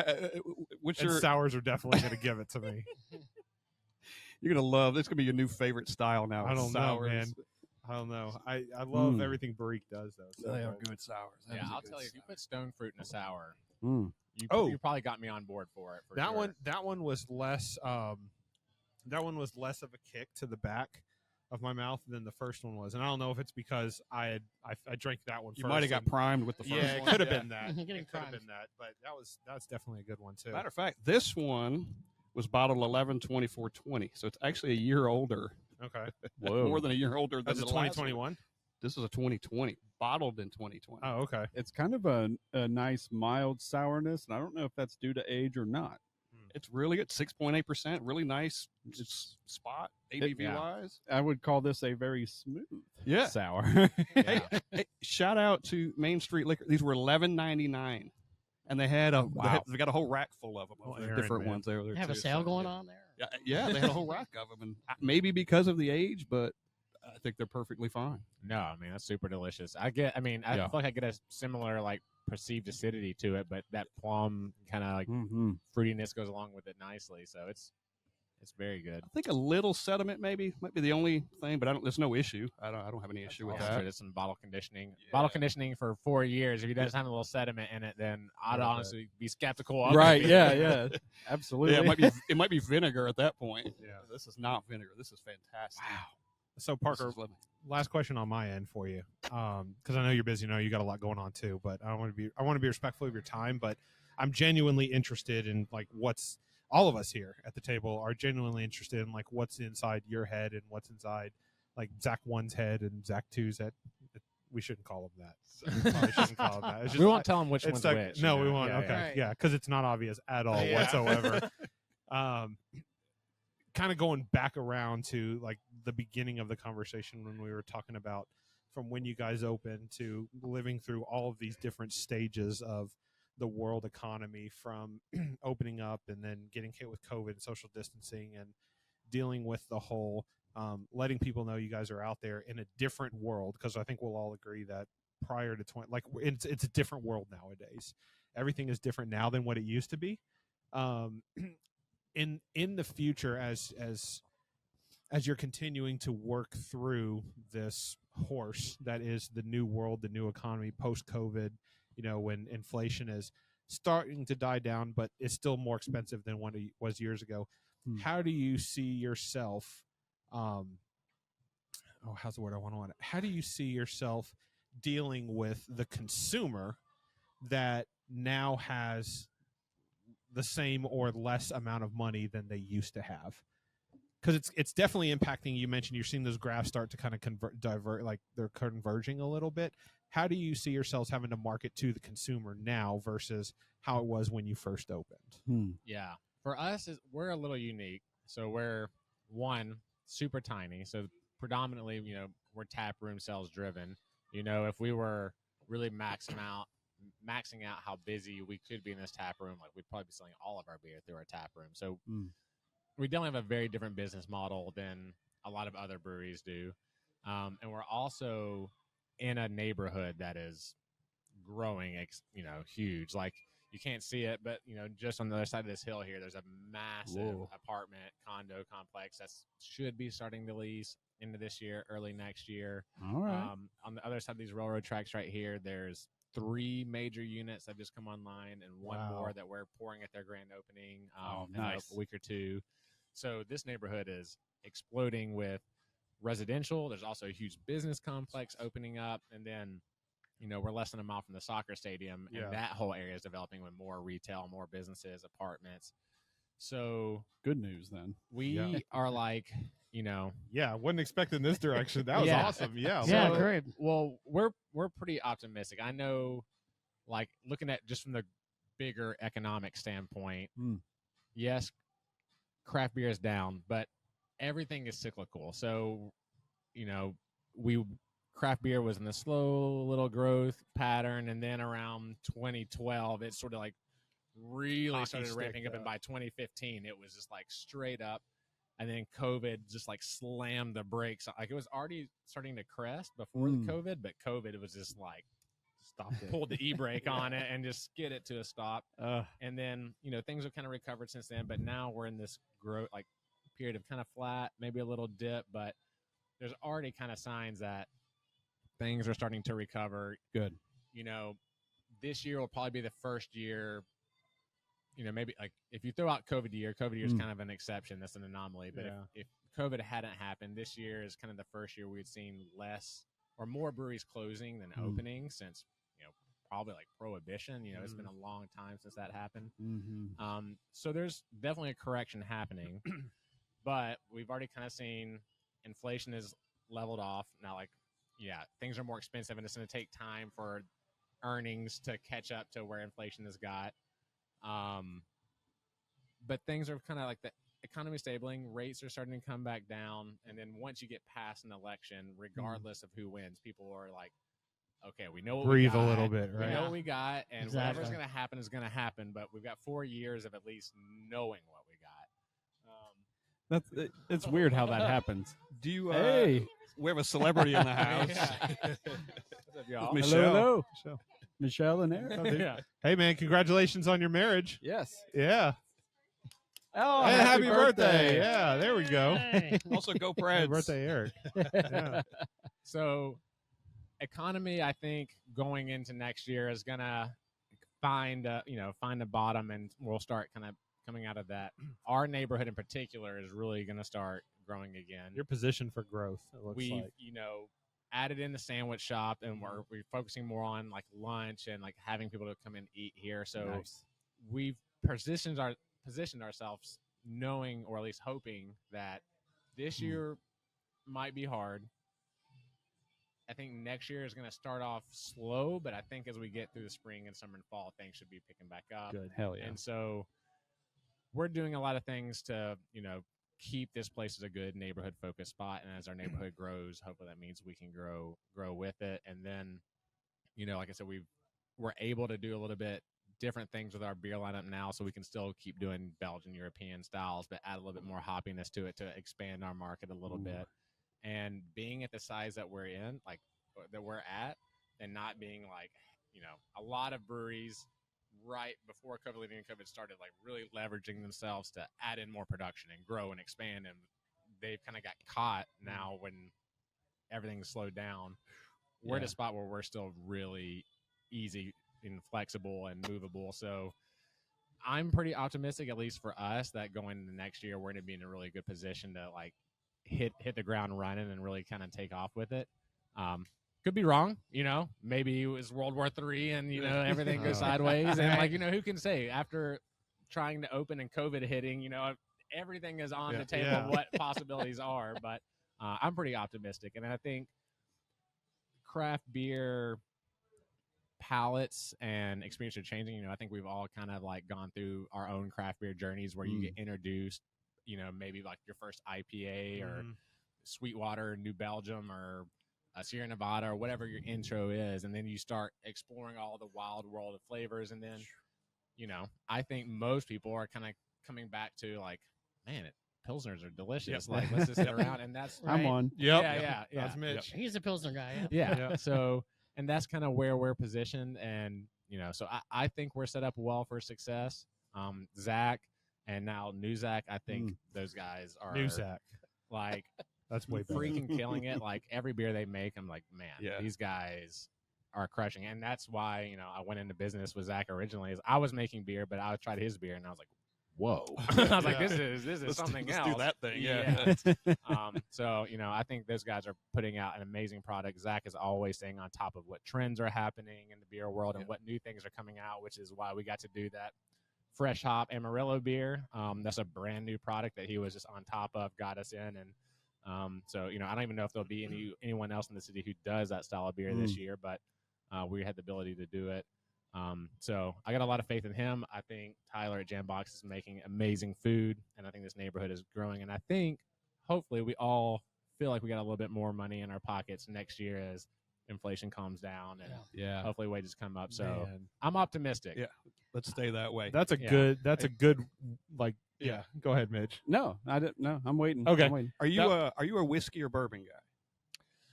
what's and your sours are definitely going to give it to me. You're going to love. It's going to be your new favorite style now. I don't know, man. I don't know. I love everything Brieg does, though. So they are good sours. Yeah, I'll tell you, if you put stone fruit in a sour, you probably got me on board for it. That one was less. That one was less of a kick to the back of my mouth than the first one was, and I don't know if it's because I drank that one. You might have got primed with the first one. Yeah, it could have been that. It could have been that, but that's definitely a good one too. Matter of fact, this one was bottled 11/24/20, so it's actually a year older. Okay, more than a year older than that's the 2021. This is a 2020, bottled in 2020. Oh, okay. It's kind of a nice mild sourness, and I don't know if that's due to age or not. It's really good, 6.8%, really nice spot ABV wise. I would call this a very smooth sour. Hey, shout out to Main Street Liquor. These were $11.99, and they had they got a whole rack full of them, different ones there. They have a sale going on there. Yeah, they had a whole rack of them, and maybe because of the age, but I think they're perfectly fine. No, I mean, that's super delicious. I feel like I get a similar like perceived acidity to it, but that plum kind of like fruitiness goes along with it nicely. So it's very good. I think a little sediment might be the only thing, but there's no issue. I don't have any issue with that. There's some bottle conditioning. Yeah. Bottle conditioning for 4 years. If he doesn't have a little sediment in it, then I'd honestly be skeptical of it. Right, yeah. Absolutely. Yeah, it might be vinegar at that point. Yeah. This is not vinegar. This is fantastic. Wow. So Parker, last question on my end for you, because I know you're busy. I know you got a lot going on too, but I want to be respectful of your time. But I'm genuinely interested in like what's all of us here at the table are genuinely interested in like what's inside your head and what's inside like Zach 1's head and Zach 2's head. We shouldn't call them that. We probably shouldn't call them that. It's just, we won't tell them which one's like, which. No, we won't. Okay, yeah, because it's not obvious at all whatsoever. Kind of going back around to like the beginning of the conversation when we were talking about from when you guys opened to living through all of these different stages of the world economy, from opening up and then getting hit with COVID and social distancing and dealing with the whole letting people know you guys are out there in a different world, because I think we'll all agree that prior to it's a different world nowadays. Everything is different now than what it used to be. In the future, as you're continuing to work through this horse that is the new world, the new economy post COVID, when inflation is starting to die down, but it's still more expensive than what it was years ago. How do you see yourself? How's the word I want? How do you see yourself dealing with the consumer that now has the same or less amount of money than they used to have? Because it's definitely impacting. You mentioned you're seeing those graphs start to kind of divert, like they're converging a little bit. How do you see yourselves having to market to the consumer now versus how it was when you first opened? Yeah, for us, we're a little unique. So we're super tiny. So predominantly, we're tap room sales driven. If we were really maxing out how busy we could be in this tap room, like we'd probably be selling all of our beer through our tap room. So we don't have a very different business model than a lot of other breweries do. And we're also in a neighborhood that is growing, huge. Like you can't see it, but just on the other side of this hill here, there's a massive apartment condo complex that should be starting to lease into this year, early next year. All right. On the other side of these railroad tracks right here, there's 3 major units that just come online and one more that we're pouring at their grand opening in a week or two. So this neighborhood is exploding with residential. There's also a huge business complex opening up. And then, we're less than a mile from the soccer stadium. And that whole area is developing with more retail, more businesses, apartments. So good news then. We are like, wasn't expecting this direction. That was awesome. Yeah, great. Well, we're pretty optimistic. I know, like looking at just from the bigger economic standpoint, yes, craft beer is down, but everything is cyclical. So, craft beer was in the slow little growth pattern, and then around 2012, it sort of like really started ramping up, and by 2015, it was just like straight up. And then COVID just like slammed the brakes. Like it was already starting to crest before the COVID, but COVID was just like pulled the e-brake on it and just skid it to a stop. And then, things have kind of recovered since then, but now we're in this growth, like period of kind of flat, maybe a little dip, but there's already kind of signs that things are starting to recover. Good. This year will probably be the first year, maybe like if you throw out COVID year is kind of an exception. That's an anomaly. But if COVID hadn't happened, this year is kind of the first year we'd seen less or more breweries closing than opening since, probably like Prohibition. It's been a long time since that happened. So there's definitely a correction happening, but we've already kind of seen inflation is leveled off. Now, like, things are more expensive, and it's going to take time for earnings to catch up to where inflation has got. But things are kind of like the economy stabilizing, rates are starting to come back down. And then once you get past an election, regardless of who wins, people are like, okay, we know what breathe we got. A little bit, right? We know what we got, and Exactly. whatever's going to happen is going to happen. But we've got 4 years of at least knowing what we got. It's weird how that happens. Do you? Hey, we have a celebrity in the house. What's up, y'all? Michelle. Hello. Michelle and Eric. Hey, man, congratulations on your marriage. Yes. Yeah. Oh, hey, happy birthday. Yeah, there we go. Hey. Also, go Preds. Happy birthday, Eric. Yeah. So, economy, I think going into next year is gonna find a bottom, and we'll start kind of coming out of that. Our neighborhood in particular is really gonna start growing again. You're positioned for growth. It looks We've like. Added in the sandwich shop, and we're focusing more on like lunch and like having people to come and eat here. So we've positioned ourselves knowing, or at least hoping, that this year might be hard. I think next year is going to start off slow, but I think as we get through the spring and summer and fall, things should be picking back up. Good. Hell yeah. And so we're doing a lot of things to, keep this place as a good neighborhood focused spot. And as our neighborhood grows, hopefully that means we can grow with it. And then, like I said, we're able to do a little bit different things with our beer lineup now, so we can still keep doing Belgian European styles, but add a little bit more hoppiness to it to expand our market a little bit. And being at the size that we're in, like that we're at, and not being like, a lot of breweries right before COVID, leading COVID started, like really leveraging themselves to add in more production and grow and expand. And they've kind of got caught now when everything's slowed down. We're at a spot where we're still really easy and flexible and movable. So I'm pretty optimistic, at least for us, that going into next year, we're going to be in a really good position to like hit the ground running and really kind of take off with it. Could be wrong, maybe it was World War III and, everything goes sideways. And, who can say after trying to open and COVID hitting, everything is on the table of what possibilities are. But I'm pretty optimistic. And I think craft beer palates and experience are changing. I think we've all kind of gone through our own craft beer journeys where you get introduced, maybe your first IPA or Sweetwater, New Belgium, or Sierra Nevada, or whatever your intro is, and then you start exploring all the wild world of flavors, and then, I think most people are kind of coming back to man, Pilsners are delicious. Let's just sit around, and that's right. I'm on. Yep. Yeah. That's Mitch. He's a Pilsner guy. Yeah. So, and that's kind of where we're positioned, and so I think we're set up well for success. Zach and now New Zach, I think those guys are New Zach. That's way better. Freaking killing it. Every beer they make, I'm like, man, these guys are crushing. And that's why, I went into business with Zach originally. Is I was making beer, but I tried his beer, and I was like, whoa. I was like, this is something else. Let's do that thing. Yeah. So, I think those guys are putting out an amazing product. Zach is always staying on top of what trends are happening in the beer world and what new things are coming out, which is why we got to do that fresh hop Amarillo beer. That's a brand new product that he was just on top of, got us in. And so, I don't even know if there'll be anyone else in the city who does that style of beer this year, but we had the ability to do it. So I got a lot of faith in him. I think Tyler at Jambox is making amazing food, and I think this neighborhood is growing. And I think hopefully we all feel like we got a little bit more money in our pockets next year as inflation calms down and hopefully wages come up. So I'm optimistic. Yeah. Let's stay that way. That's a good go ahead, Mitch. No, I didn't. No, I'm waiting. Okay. I'm waiting. Are you a whiskey or bourbon guy?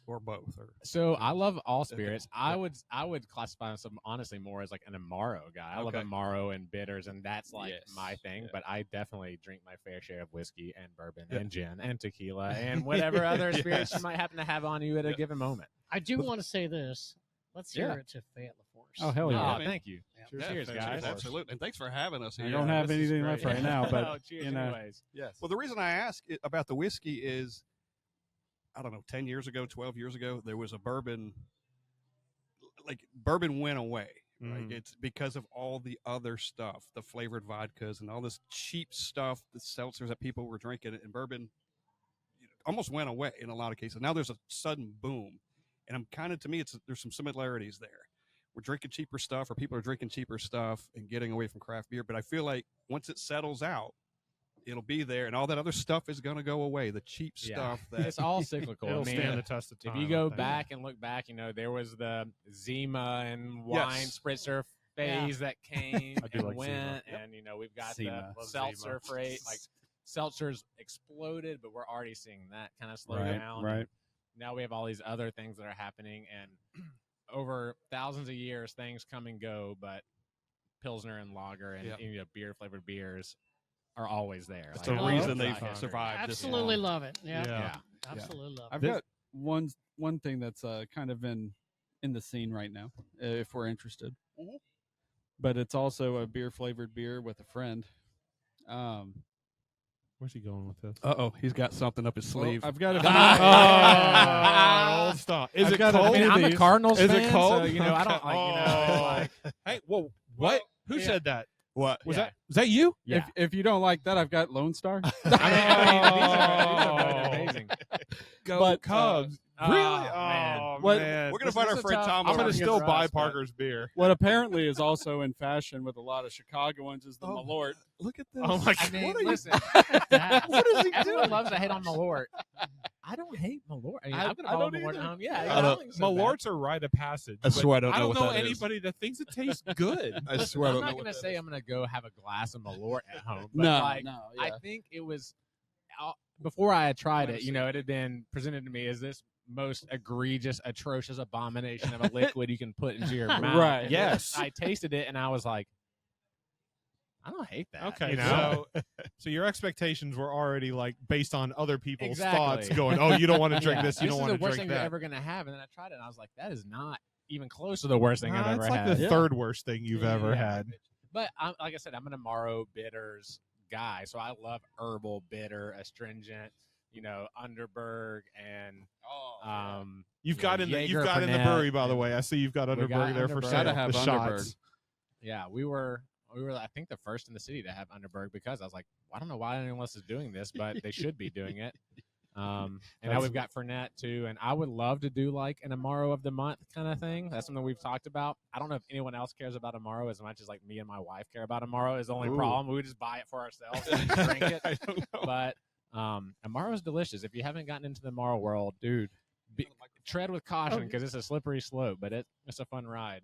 Or both? So I love all spirits. I would classify myself honestly more as an Amaro guy. I love Amaro and bitters, and that's my thing. But I definitely drink my fair share of whiskey and bourbon and gin and tequila and whatever other spirits you might happen to have on you at a given moment. I do want to say this. Let's hear it to Fayette LaForce. Oh, hell yeah. Oh, thank you. Yeah. Cheers, guys. Absolutely. And thanks for having us here. I don't have anything left right now, but cheers anyways. Yes. Well, the reason I ask about the whiskey is, I don't know, 10 years ago, 12 years ago, there was a bourbon, bourbon went away. Right? It's because of all the other stuff, the flavored vodkas and all this cheap stuff, the seltzers that people were drinking, and bourbon almost went away in a lot of cases. Now there's a sudden boom. And to me, there's some similarities there. We're drinking cheaper stuff, or people are drinking cheaper stuff and getting away from craft beer. But I feel like once it settles out, it'll be there, and all that other stuff is going to go away. The cheap stuff. It's all cyclical. It'll stand the test of time. If you go back and look back, there was the Zima and wine spritzer phase that came and went, Zima. and we've got Zima. the seltzer phrase. Seltzers exploded, but we're already seeing that kind of slow down. Right. Now we have all these other things that are happening, and over thousands of years, things come and go, but Pilsner and lager and beer flavored beers are always there. It's a reason they've survived. Absolutely love it. Yeah. Absolutely love it. I've got one thing that's kind of in the scene right now, if we're interested. But it's also a beer flavored beer with a friend. Where's he going with this? Uh-oh, he's got something up his sleeve. Well, I've got old stuff. Is I've it got cold? I'm a Cardinals Is fan, it cold? so, I don't Hey, whoa, what? Who said that? What? Was that you? Yeah. If you don't like that, I've got Lone Star. these are amazing. Go Cubs. Really? Man. Oh, What- man. We're going to find our friend Tom. I'm going to Tom still gets buy us, but- Parker's beer. What apparently is also in fashion with a lot of Chicagoans is the Malort. Look at this. Oh, my I God. mean, What are you listen, What is he everyone doing? loves to hate on Malort. I don't hate Malort. I'm going to I follow don't Malort at either. home. Yeah, I I don't- don't think so bad. Malort's a rite of passage. I swear I don't I know don't what know that is. anybody that thinks it tastes good. I swear I I'm don't not know going what to that say is. I'm going to go have a glass of Malort at home. But No, I think it was before I had tried it. It had been presented to me as this most egregious, atrocious abomination of a liquid you can put into your mouth. Right. And Yes. I tasted it and I was like, I don't hate that. Okay, so your expectations were already based on other people's Exactly. thoughts. Going, oh, you don't want to drink this, you this don't is want the to worst drink thing you're that. ever going to have. And then I tried it and I was like, that is not even close to the worst thing I've ever It's like had. the third worst thing you've ever Yeah. had. But like I said, I'm an Amaro bitters guy, so I love herbal, bitter, astringent, Underberg, and You've got in the Jaeger in the brewery, by the way. I see you've got Underberg there for Underberg. sale. Gotta have the Underberg. shots. Yeah, we were I think the first in the city to have Underberg, because I was like, I don't know why anyone else is doing this, but they should be doing it. And now we've got Fernet too, and I would love to do like an Amaro of the month kind of thing. That's something we've talked about. I don't know if anyone else cares about Amaro as much as like me and my wife care about Amaro. Is the only problem. We would just buy it for ourselves and drink it. I don't know. But Amaro is delicious. If you haven't gotten into the Amaro world, dude, tread with caution because it's a slippery slope, but it's a fun ride.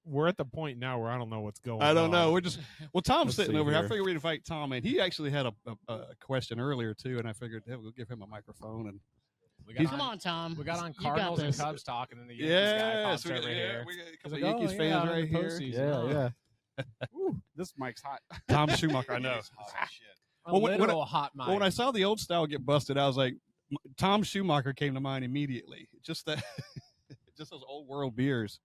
We're at the point now where I don't know what's going on. I don't know. We're just Tom's Let's sitting see over here. I here. figured we'd invite Tom, and he actually had a question earlier too, and I figured hey, we'll give him a microphone. And Come on, Tom. We got on You got Cardinals and this. Cubs talk, and then the Yankees guy pops we over here. we got a He's couple like, of Yankees "Oh, fans yeah, I'm in right the here. postseason." Ooh, this mic's hot. Tom Schumacher, I know. A Well, when literal hot mic. Well, when I saw the old style get busted, I was like, Tom Schumacher came to mind immediately. Just that, just those old world beers.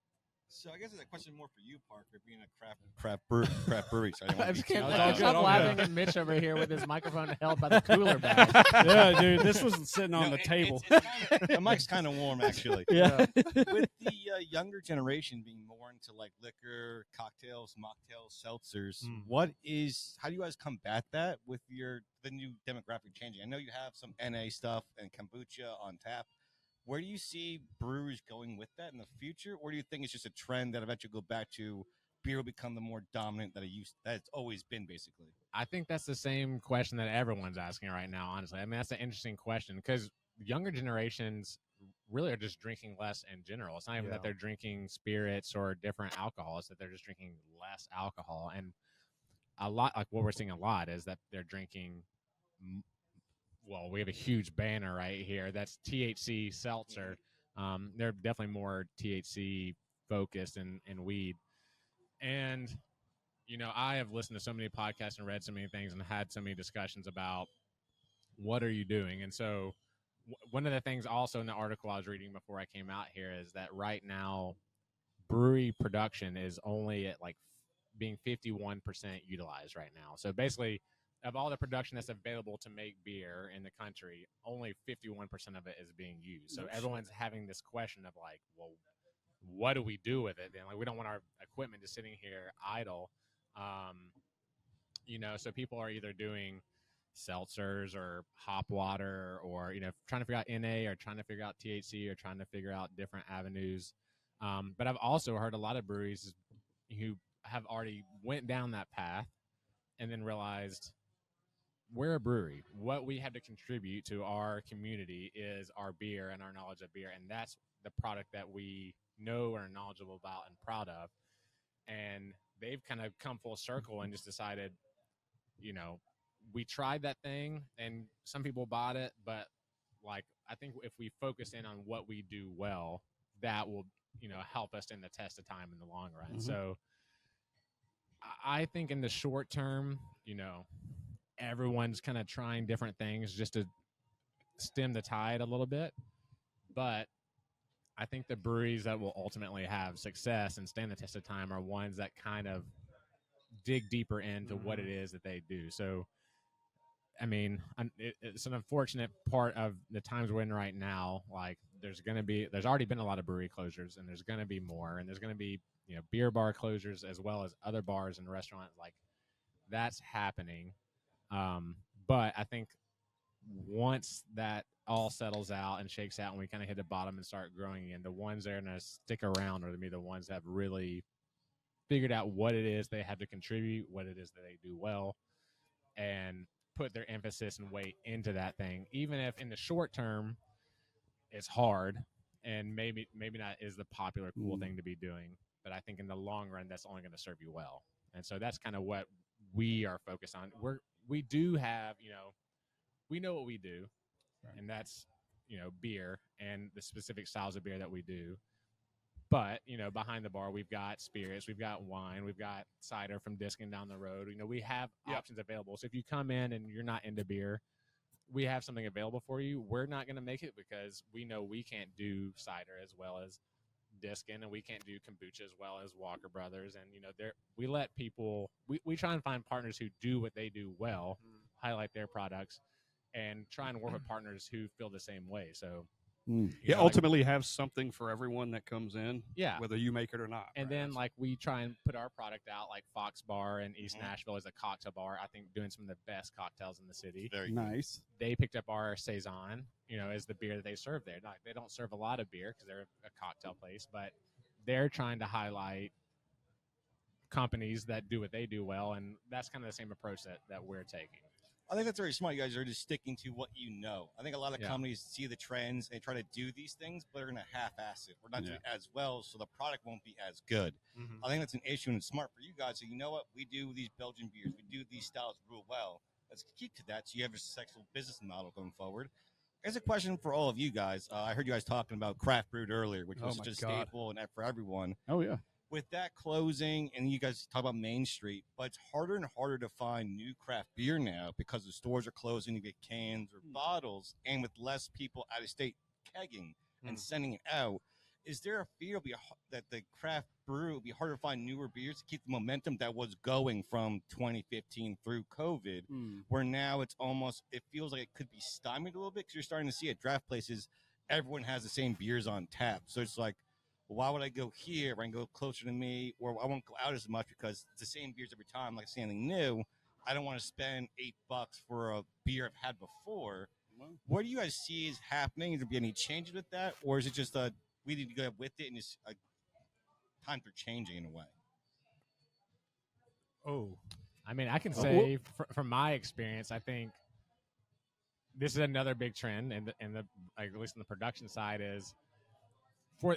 So I guess it's a question more for you, Parker, being a craft brewery. Sorry, I don't I want just to be can't too I loud. stop laughing at Mitch over here with his microphone held by the cooler bag. Yeah, dude, this was sitting on No, the table. The mic's kind of warm, actually. Yeah. With the younger generation being more into like liquor, cocktails, mocktails, seltzers, how do you guys combat that with the new demographic changing? I know you have some NA stuff and kombucha on tap. Where do you see brewers going with that in the future, or do you think it's just a trend that eventually go back to beer will become the more dominant that it's always been, basically? I think that's the same question that everyone's asking right now, honestly. I mean, that's an interesting question because younger generations really are just drinking less in general. It's not even that they're drinking spirits or different alcohols, that they're just drinking less alcohol. And a lot, like what we're seeing a lot is that they're drinking, well, we have a huge banner right here. That's THC seltzer. They're definitely more THC focused in weed. And I have listened to so many podcasts and read so many things and had so many discussions about what are you doing. And so one of the things also in the article I was reading before I came out here is that right now brewery production is only at like being 51% utilized right now. So basically, of all the production that's available to make beer in the country, only 51% of it is being used. So everyone's having this question of like, well, what do we do with it? And like, we don't want our equipment just sitting here idle. So people are either doing seltzers or hop water or, trying to figure out NA or trying to figure out THC or trying to figure out different avenues. But I've also heard a lot of breweries who have already went down that path and then realized we're a brewery. What we have to contribute to our community is our beer and our knowledge of beer. And that's the product that we know and are knowledgeable about and proud of. And they've kind of come full circle and just decided, we tried that thing and some people bought it, but like, I think if we focus in on what we do well, that will, help us in the test of time in the long run. Mm-hmm. So I think in the short term, everyone's kind of trying different things just to stem the tide a little bit. But I think the breweries that will ultimately have success and stand the test of time are ones that kind of dig deeper into what it is that they do. So, I mean, it's an unfortunate part of the times we're in right now. Like, there's already been a lot of brewery closures, and there's going to be more, and there's going to be, beer bar closures as well as other bars and restaurants. Like, that's happening. But I think once that all settles out and shakes out and we kind of hit the bottom and start growing again, the ones that are going to stick around are going to be the ones that have really figured out what it is they have to contribute, what it is that they do well, and put their emphasis and weight into that thing, even if in the short term it's hard and maybe not is the popular cool thing to be doing. But I think in the long run, that's only going to serve you well. And so that's kind of what we are focused on. We do have, we know what we do, right, and that's, beer and the specific styles of beer that we do. But, behind the bar, we've got spirits, we've got wine, we've got cider from Diskin down the road. We have options available. So if you come in and you're not into beer, we have something available for you. We're not going to make it because we know we can't do cider as well as Diskin, and we can't do kombucha as well as Walker Brothers. And, we let people, we try and find partners who do what they do well, highlight their products, and try and work with partners who feel the same way. So Yeah, ultimately have something for everyone that comes in, whether you make it or not. And then like we try and put our product out, like Fox Bar in East Nashville is a cocktail bar, I think doing some of the best cocktails in the city. Very nice. They picked up our Saison, as the beer that they serve there. Like, they don't serve a lot of beer because they're a cocktail place, but they're trying to highlight companies that do what they do well, and that's kind of the same approach that we're taking. I think that's very smart. You guys are just sticking to what you know. I think a lot of companies see the trends and try to do these things, but they're going to half-ass it. We're not doing it as well, so the product won't be as good. I think that's an issue, and it's smart for you guys. So you know what? We do these Belgian beers. We do these styles real well. Let's keep to that so you have a successful business model going forward. Here's a question for all of you guys. I heard you guys talking about craft brewed earlier, which was such a staple and for everyone. Oh, yeah. With that closing, and you guys talk about Main Street, but it's harder and harder to find new craft beer now because the stores are closing. You get cans or bottles, and with less people out of state kegging and sending it out, is there a fear that the craft brew will be harder to find newer beers to keep the momentum that was going from 2015 through COVID, where now it feels like it could be stymied a little bit because you're starting to see at draft places, everyone has the same beers on tap. So it's like, why would I go here? I can go closer to me, or I won't go out as much because it's the same beers every time, like something new. I don't want to spend $8 for a beer I've had before. What do you guys see is happening? Is there be any changes with that, or is it just we need to go with it and it's times are changing in a way? I mean, I can say from my experience, I think this is another big trend, and at least in the production side is.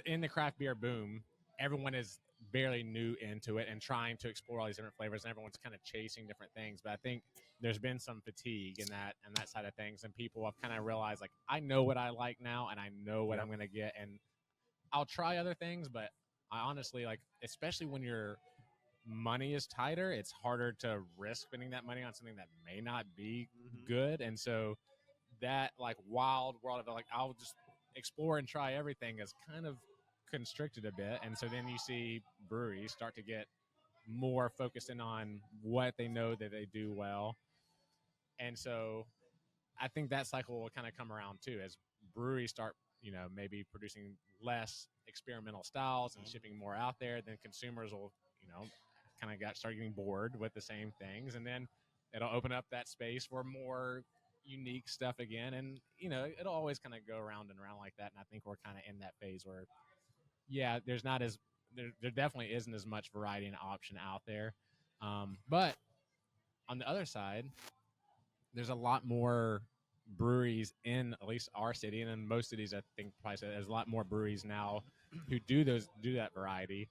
In the craft beer boom, everyone is barely new into it and trying to explore all these different flavors, and everyone's kind of chasing different things. But I think there's been some fatigue in that side of things, and people have kind of realized, like, I know what I like now, and I know what I'm going to get, and I'll try other things, but I honestly, like, especially when your money is tighter, it's harder to risk spending that money on something that may not be good. And so that, like, wild world of, like, I'll just explore and try everything is kind of constricted a bit. And so then you see breweries start to get more focused in on what they know that they do well. And so I think that cycle will kind of come around too, as breweries start, maybe producing less experimental styles and shipping more out there. Then consumers will, kind of start getting bored with the same things. And then it'll open up that space for more unique stuff again, and it'll always kind of go around and around like that. And I think we're kind of in that phase where there's not as there definitely isn't as much variety and option out there, but on the other side, there's a lot more breweries in at least our city, and in most cities I think probably there's a lot more breweries now who do that variety.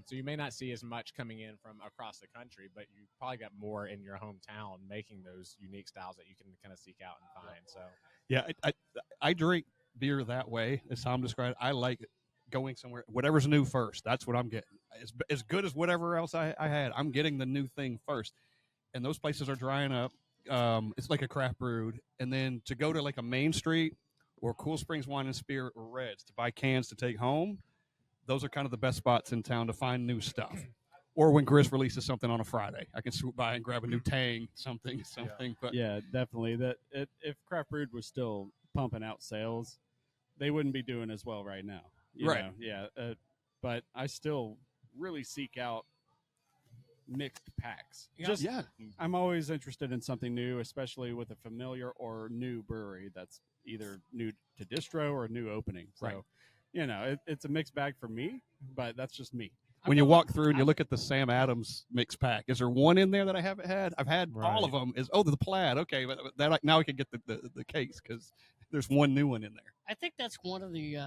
So you may not see as much coming in from across the country, but you probably got more in your hometown making those unique styles that you can kind of seek out and find. So I drink beer that way, as Tom described. I like going somewhere, whatever's new first. That's what I'm getting. As good as whatever else I had, I'm getting the new thing first. And those places are drying up. It's like a craft brewed. And then to go to like a Main Street or Cool Springs Wine and Spirit or Reds to buy cans to take home, those are kind of the best spots in town to find new stuff. Or when Grizz releases something on a Friday, I can swoop by and grab a new Tang, something. But yeah, definitely. If Craft Brewed was still pumping out sales, they wouldn't be doing as well right now. You know? Yeah. But I still really seek out mixed packs. I'm always interested in something new, especially with a familiar or new brewery that's either new to distro or a new opening. So, it's a mixed bag for me, but that's just me. When you walk through and you look at the Sam Adams mixed pack, is there one in there that I haven't had? I've had all of them. The plaid. Okay, but that, now I can get the case because there's one new one in there. I think that's one of the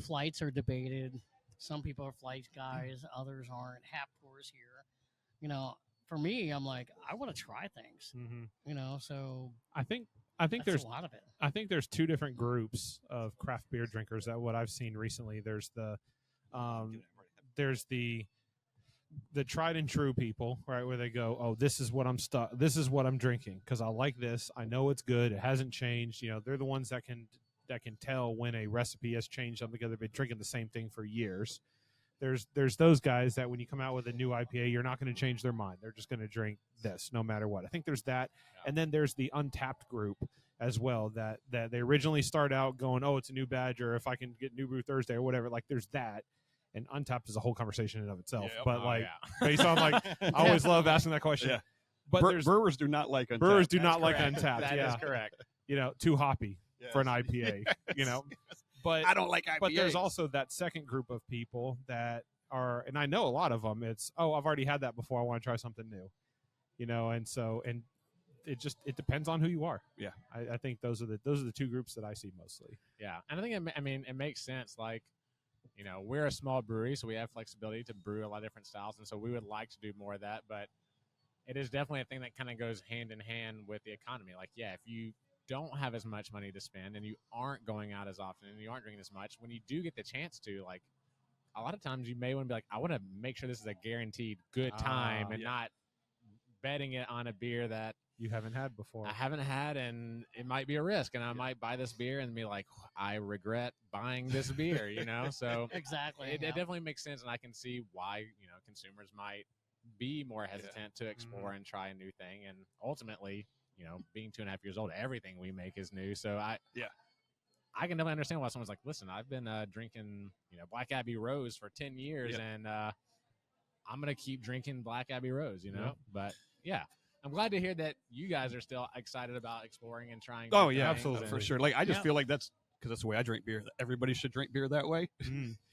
flights are debated. Some people are flight guys, others aren't. Half tours here. For me, I'm like, I want to try things. So I think that's there's a lot of it. I think there's two different groups of craft beer drinkers that what I've seen recently. There's the tried and true people, right, where they go, oh, this is what I'm drinking because I like this. I know it's good. It hasn't changed. They're the ones that can tell when a recipe has changed because they've been drinking the same thing for years. There's those guys that when you come out with a new IPA, you're not going to change their mind. They're just going to drink this no matter what. I think there's that. And then there's the untapped group. as well. That they originally start out going, oh, it's a new badge, or if I can get New Brew Thursday or whatever. Like there's that, and Untapped is a whole conversation in and of itself. Yeah. But based on like, I always love asking that question. Yeah. But brewers do not like Untapped. brewers do That's not like correct. Untapped. That yeah, is correct. too hoppy for an Yes. IPA. But I don't like IPAs. but there's also that second group of people that are, and I know a lot of them. It's I've already had that before. I want to try something new, and so it depends on who you are. Yeah. I think those are the two groups that I see mostly. Yeah, and I think it makes sense. Like, we're a small brewery, so we have flexibility to brew a lot of different styles, and so we would like to do more of that. But it is definitely a thing that kind of goes hand in hand with the economy. Like, yeah, if you don't have as much money to spend and you aren't going out as often and you aren't drinking as much, when you do get the chance to, like, a lot of times you may want to be like, I want to make sure this is a guaranteed good time and not betting it on a beer that You haven't had before. I haven't had, and it might be a risk, and I might buy this beer and be like, I regret buying this beer, So Exactly. it definitely makes sense, and I can see why, consumers might be more hesitant to explore and try a new thing. And ultimately, being 2.5 years old, everything we make is new. So I can definitely understand why someone's like, listen, I've been drinking, Black Abbey Rose for 10 years, and I'm going to keep drinking Black Abbey Rose, But, yeah. I'm glad to hear that you guys are still excited about exploring and trying. Oh, yeah, absolutely. for sure. Like, I just feel like that's because that's the way I drink beer. Everybody should drink beer that way.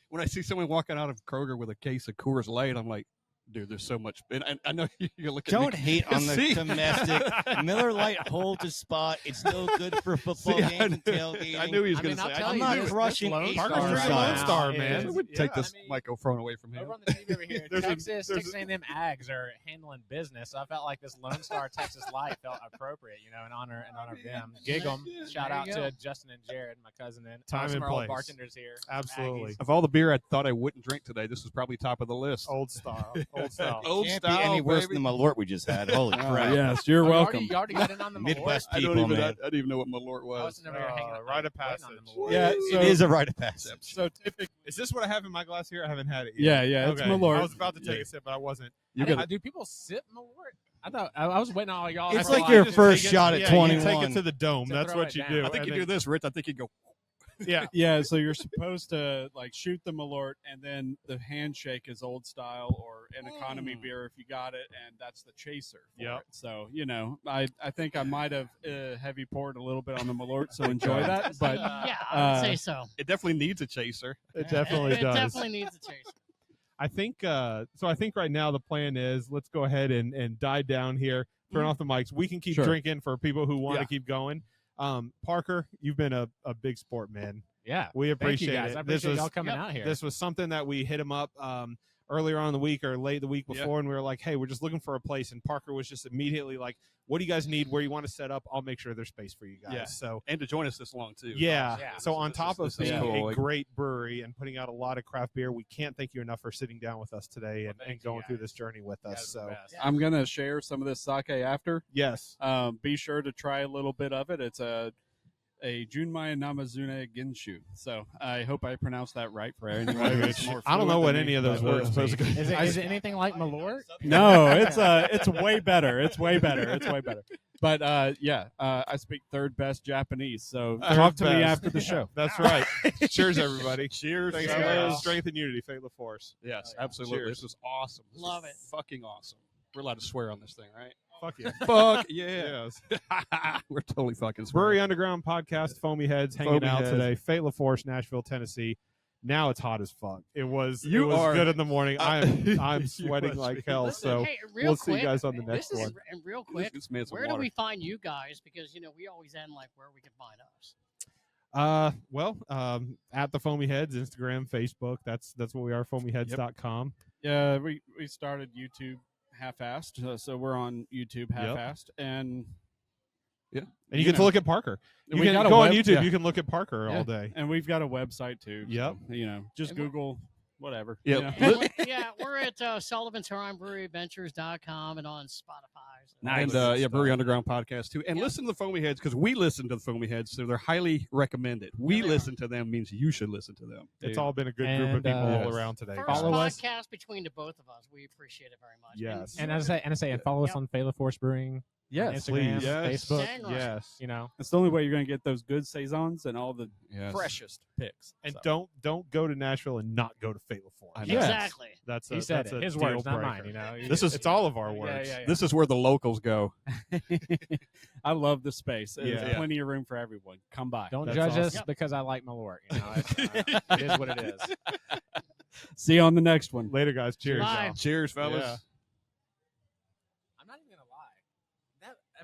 When I see someone walking out of Kroger with a case of Coors Light, I'm like, dude, there's so much. And I know you look at Don't me. hate on the See? domestic. Miller Lite holds a spot. It's still good for football games and tailgating. I knew he was I going mean, to say. I'll tell I'm you, not this crushing Lone eight Star Parker's stars drinking right Lone now Star, is- man. I would take Yeah. this microphone away from him. Over on the TV over here, There's a- Texas there's a- A&M Ags are handling business. So I felt like this Lone Star Texas Light felt appropriate, in honor of them. Gig 'em. Shout There out you to go. Justin and Jared, my cousin, and Time some and of our old place. bartenders here. Absolutely. Of all the beer I thought I wouldn't drink today, this is probably top of the list. Old style. Old style. Old Can't style, be any worse baby. than the Malort we just had. Holy crap. Yes, you're Oh, welcome. You already got in on the Midwest I people, don't even. man. I didn't even know what Malort I was. was never hanging out. rite of waiting on the passage. Malort. Yeah, so, It is a rite of passage. so typically, Is this what I have in my glass here? I haven't had it yeah, yet. it's Okay. Malort. I was about to take a sip, but I wasn't. You got Do people sip Malort? I thought I was waiting on all y'all. It's to like be your Just first take it- shot at yeah, 21. You take it to the dome. To That's throw what it you down. do. I think And you then- do this, Rich. I think you go. Yeah. Yeah, so you're supposed to like shoot the Malort, and then the handshake is old style or an economy beer if you got it, and that's the chaser. For Yep. it. So I think I might have heavy poured a little bit on the Malort, so enjoy that. But Yeah, I would say so. It definitely needs a chaser. It definitely it does. definitely needs a chase. I think so. I think right now the plan is let's go ahead and die down here. Turn off the mics. We can keep Sure. drinking for people who want Yeah. to keep going. Parker, you've been a big sport, man. Yeah. We Thank you appreciate guys. it. I This appreciate was y'all coming out here. this was something that we hit him up earlier on in the week or late the week Yeah. before, and we were like, hey, we're just looking for a place. And Parker was just immediately like, what do you guys need? Where you want to set up? I'll make sure there's space for you guys. Yeah. So And to join us this long too. yeah. Yeah. So on This top of is being cool. a Like- great brewery and putting out a lot of craft beer, we can't thank you enough for sitting down with us today Well, and thank you going through guys. this journey with You guys us. are the So best. I'm gonna share some of this sake after. yes, Be sure to try a little bit of it. It's a Junmai Namazune Ginshu. So I hope I pronounced that right for anyone who's more I don't know fluent what than any me, of those but words supposed to go. Is it anything like Malort? No, it's way better. It's way better. It's way better. But I speak third best Japanese. So talk to me best. after the show. That's right. Cheers, everybody. Cheers. Thanks, Cheers. guys. Strength and unity, Fate La Force. Yes, absolutely. Cheers. This is awesome. This Love is it. Fucking awesome. We're allowed to swear on this thing, right? Fuck yeah. Fuck yeah. Yes. We're totally fucking Brewery swearing. Underground podcast, Foamy Heads, hanging Foamy out Heads. today. Fate La Force, Nashville, Tennessee. Now it's hot as fuck. It was are- good in the morning. I'm You sweating must like be. hell. Listen, So hey, real we'll quick, see you guys on the next this one. is and real quick. This man's some Where do water. we find you guys? Because we always end like where we can find us. At the Foamy Heads, Instagram, Facebook. That's what we are. Foamyheads.com. Yeah, we started YouTube half-assed, so we're on YouTube half-assed, and And you You get to know. look at Parker. You We can got a go on web- YouTube. yeah. You can look at Parker Yeah. all day. and we've got a website too. Yep. So, just And we're- Google whatever. Yep. you know. And we're at Sullivan's Heron Breweryventures.com and on Spotify. So And Brewery Underground podcast too. And Yeah. listen to the Foamy Heads because we listen to the Foamy Heads, so they're highly recommended. We Yeah, they are. listen to them means you should listen to them. It's Dude. all been a good group of And, people all yes. around today. First guys. Follow us. podcast between the both of us. We appreciate it very much. Yes. And I say, follow us Yep. on Fait La Force Brewing Yes, Instagram, please. Yes. Facebook. Dang right. Yes. You know, That's the only way you're going to get those good saisons and all the Yes. freshest picks. And So. don't go to Nashville and not go to Fate Forum. I know. Yes. Exactly. That's he said that's it. a His deal words, not mine. breaker. You know, This is- It's all of our words. Yeah. This is where the locals go. I love the space. There's Yeah. plenty of room for everyone. Come by. Don't That's judge us awesome. because I like Malort. You know, it is what it is. See you on the next one. Later, guys. Cheers. Bye. y'all. Cheers, fellas. Yeah.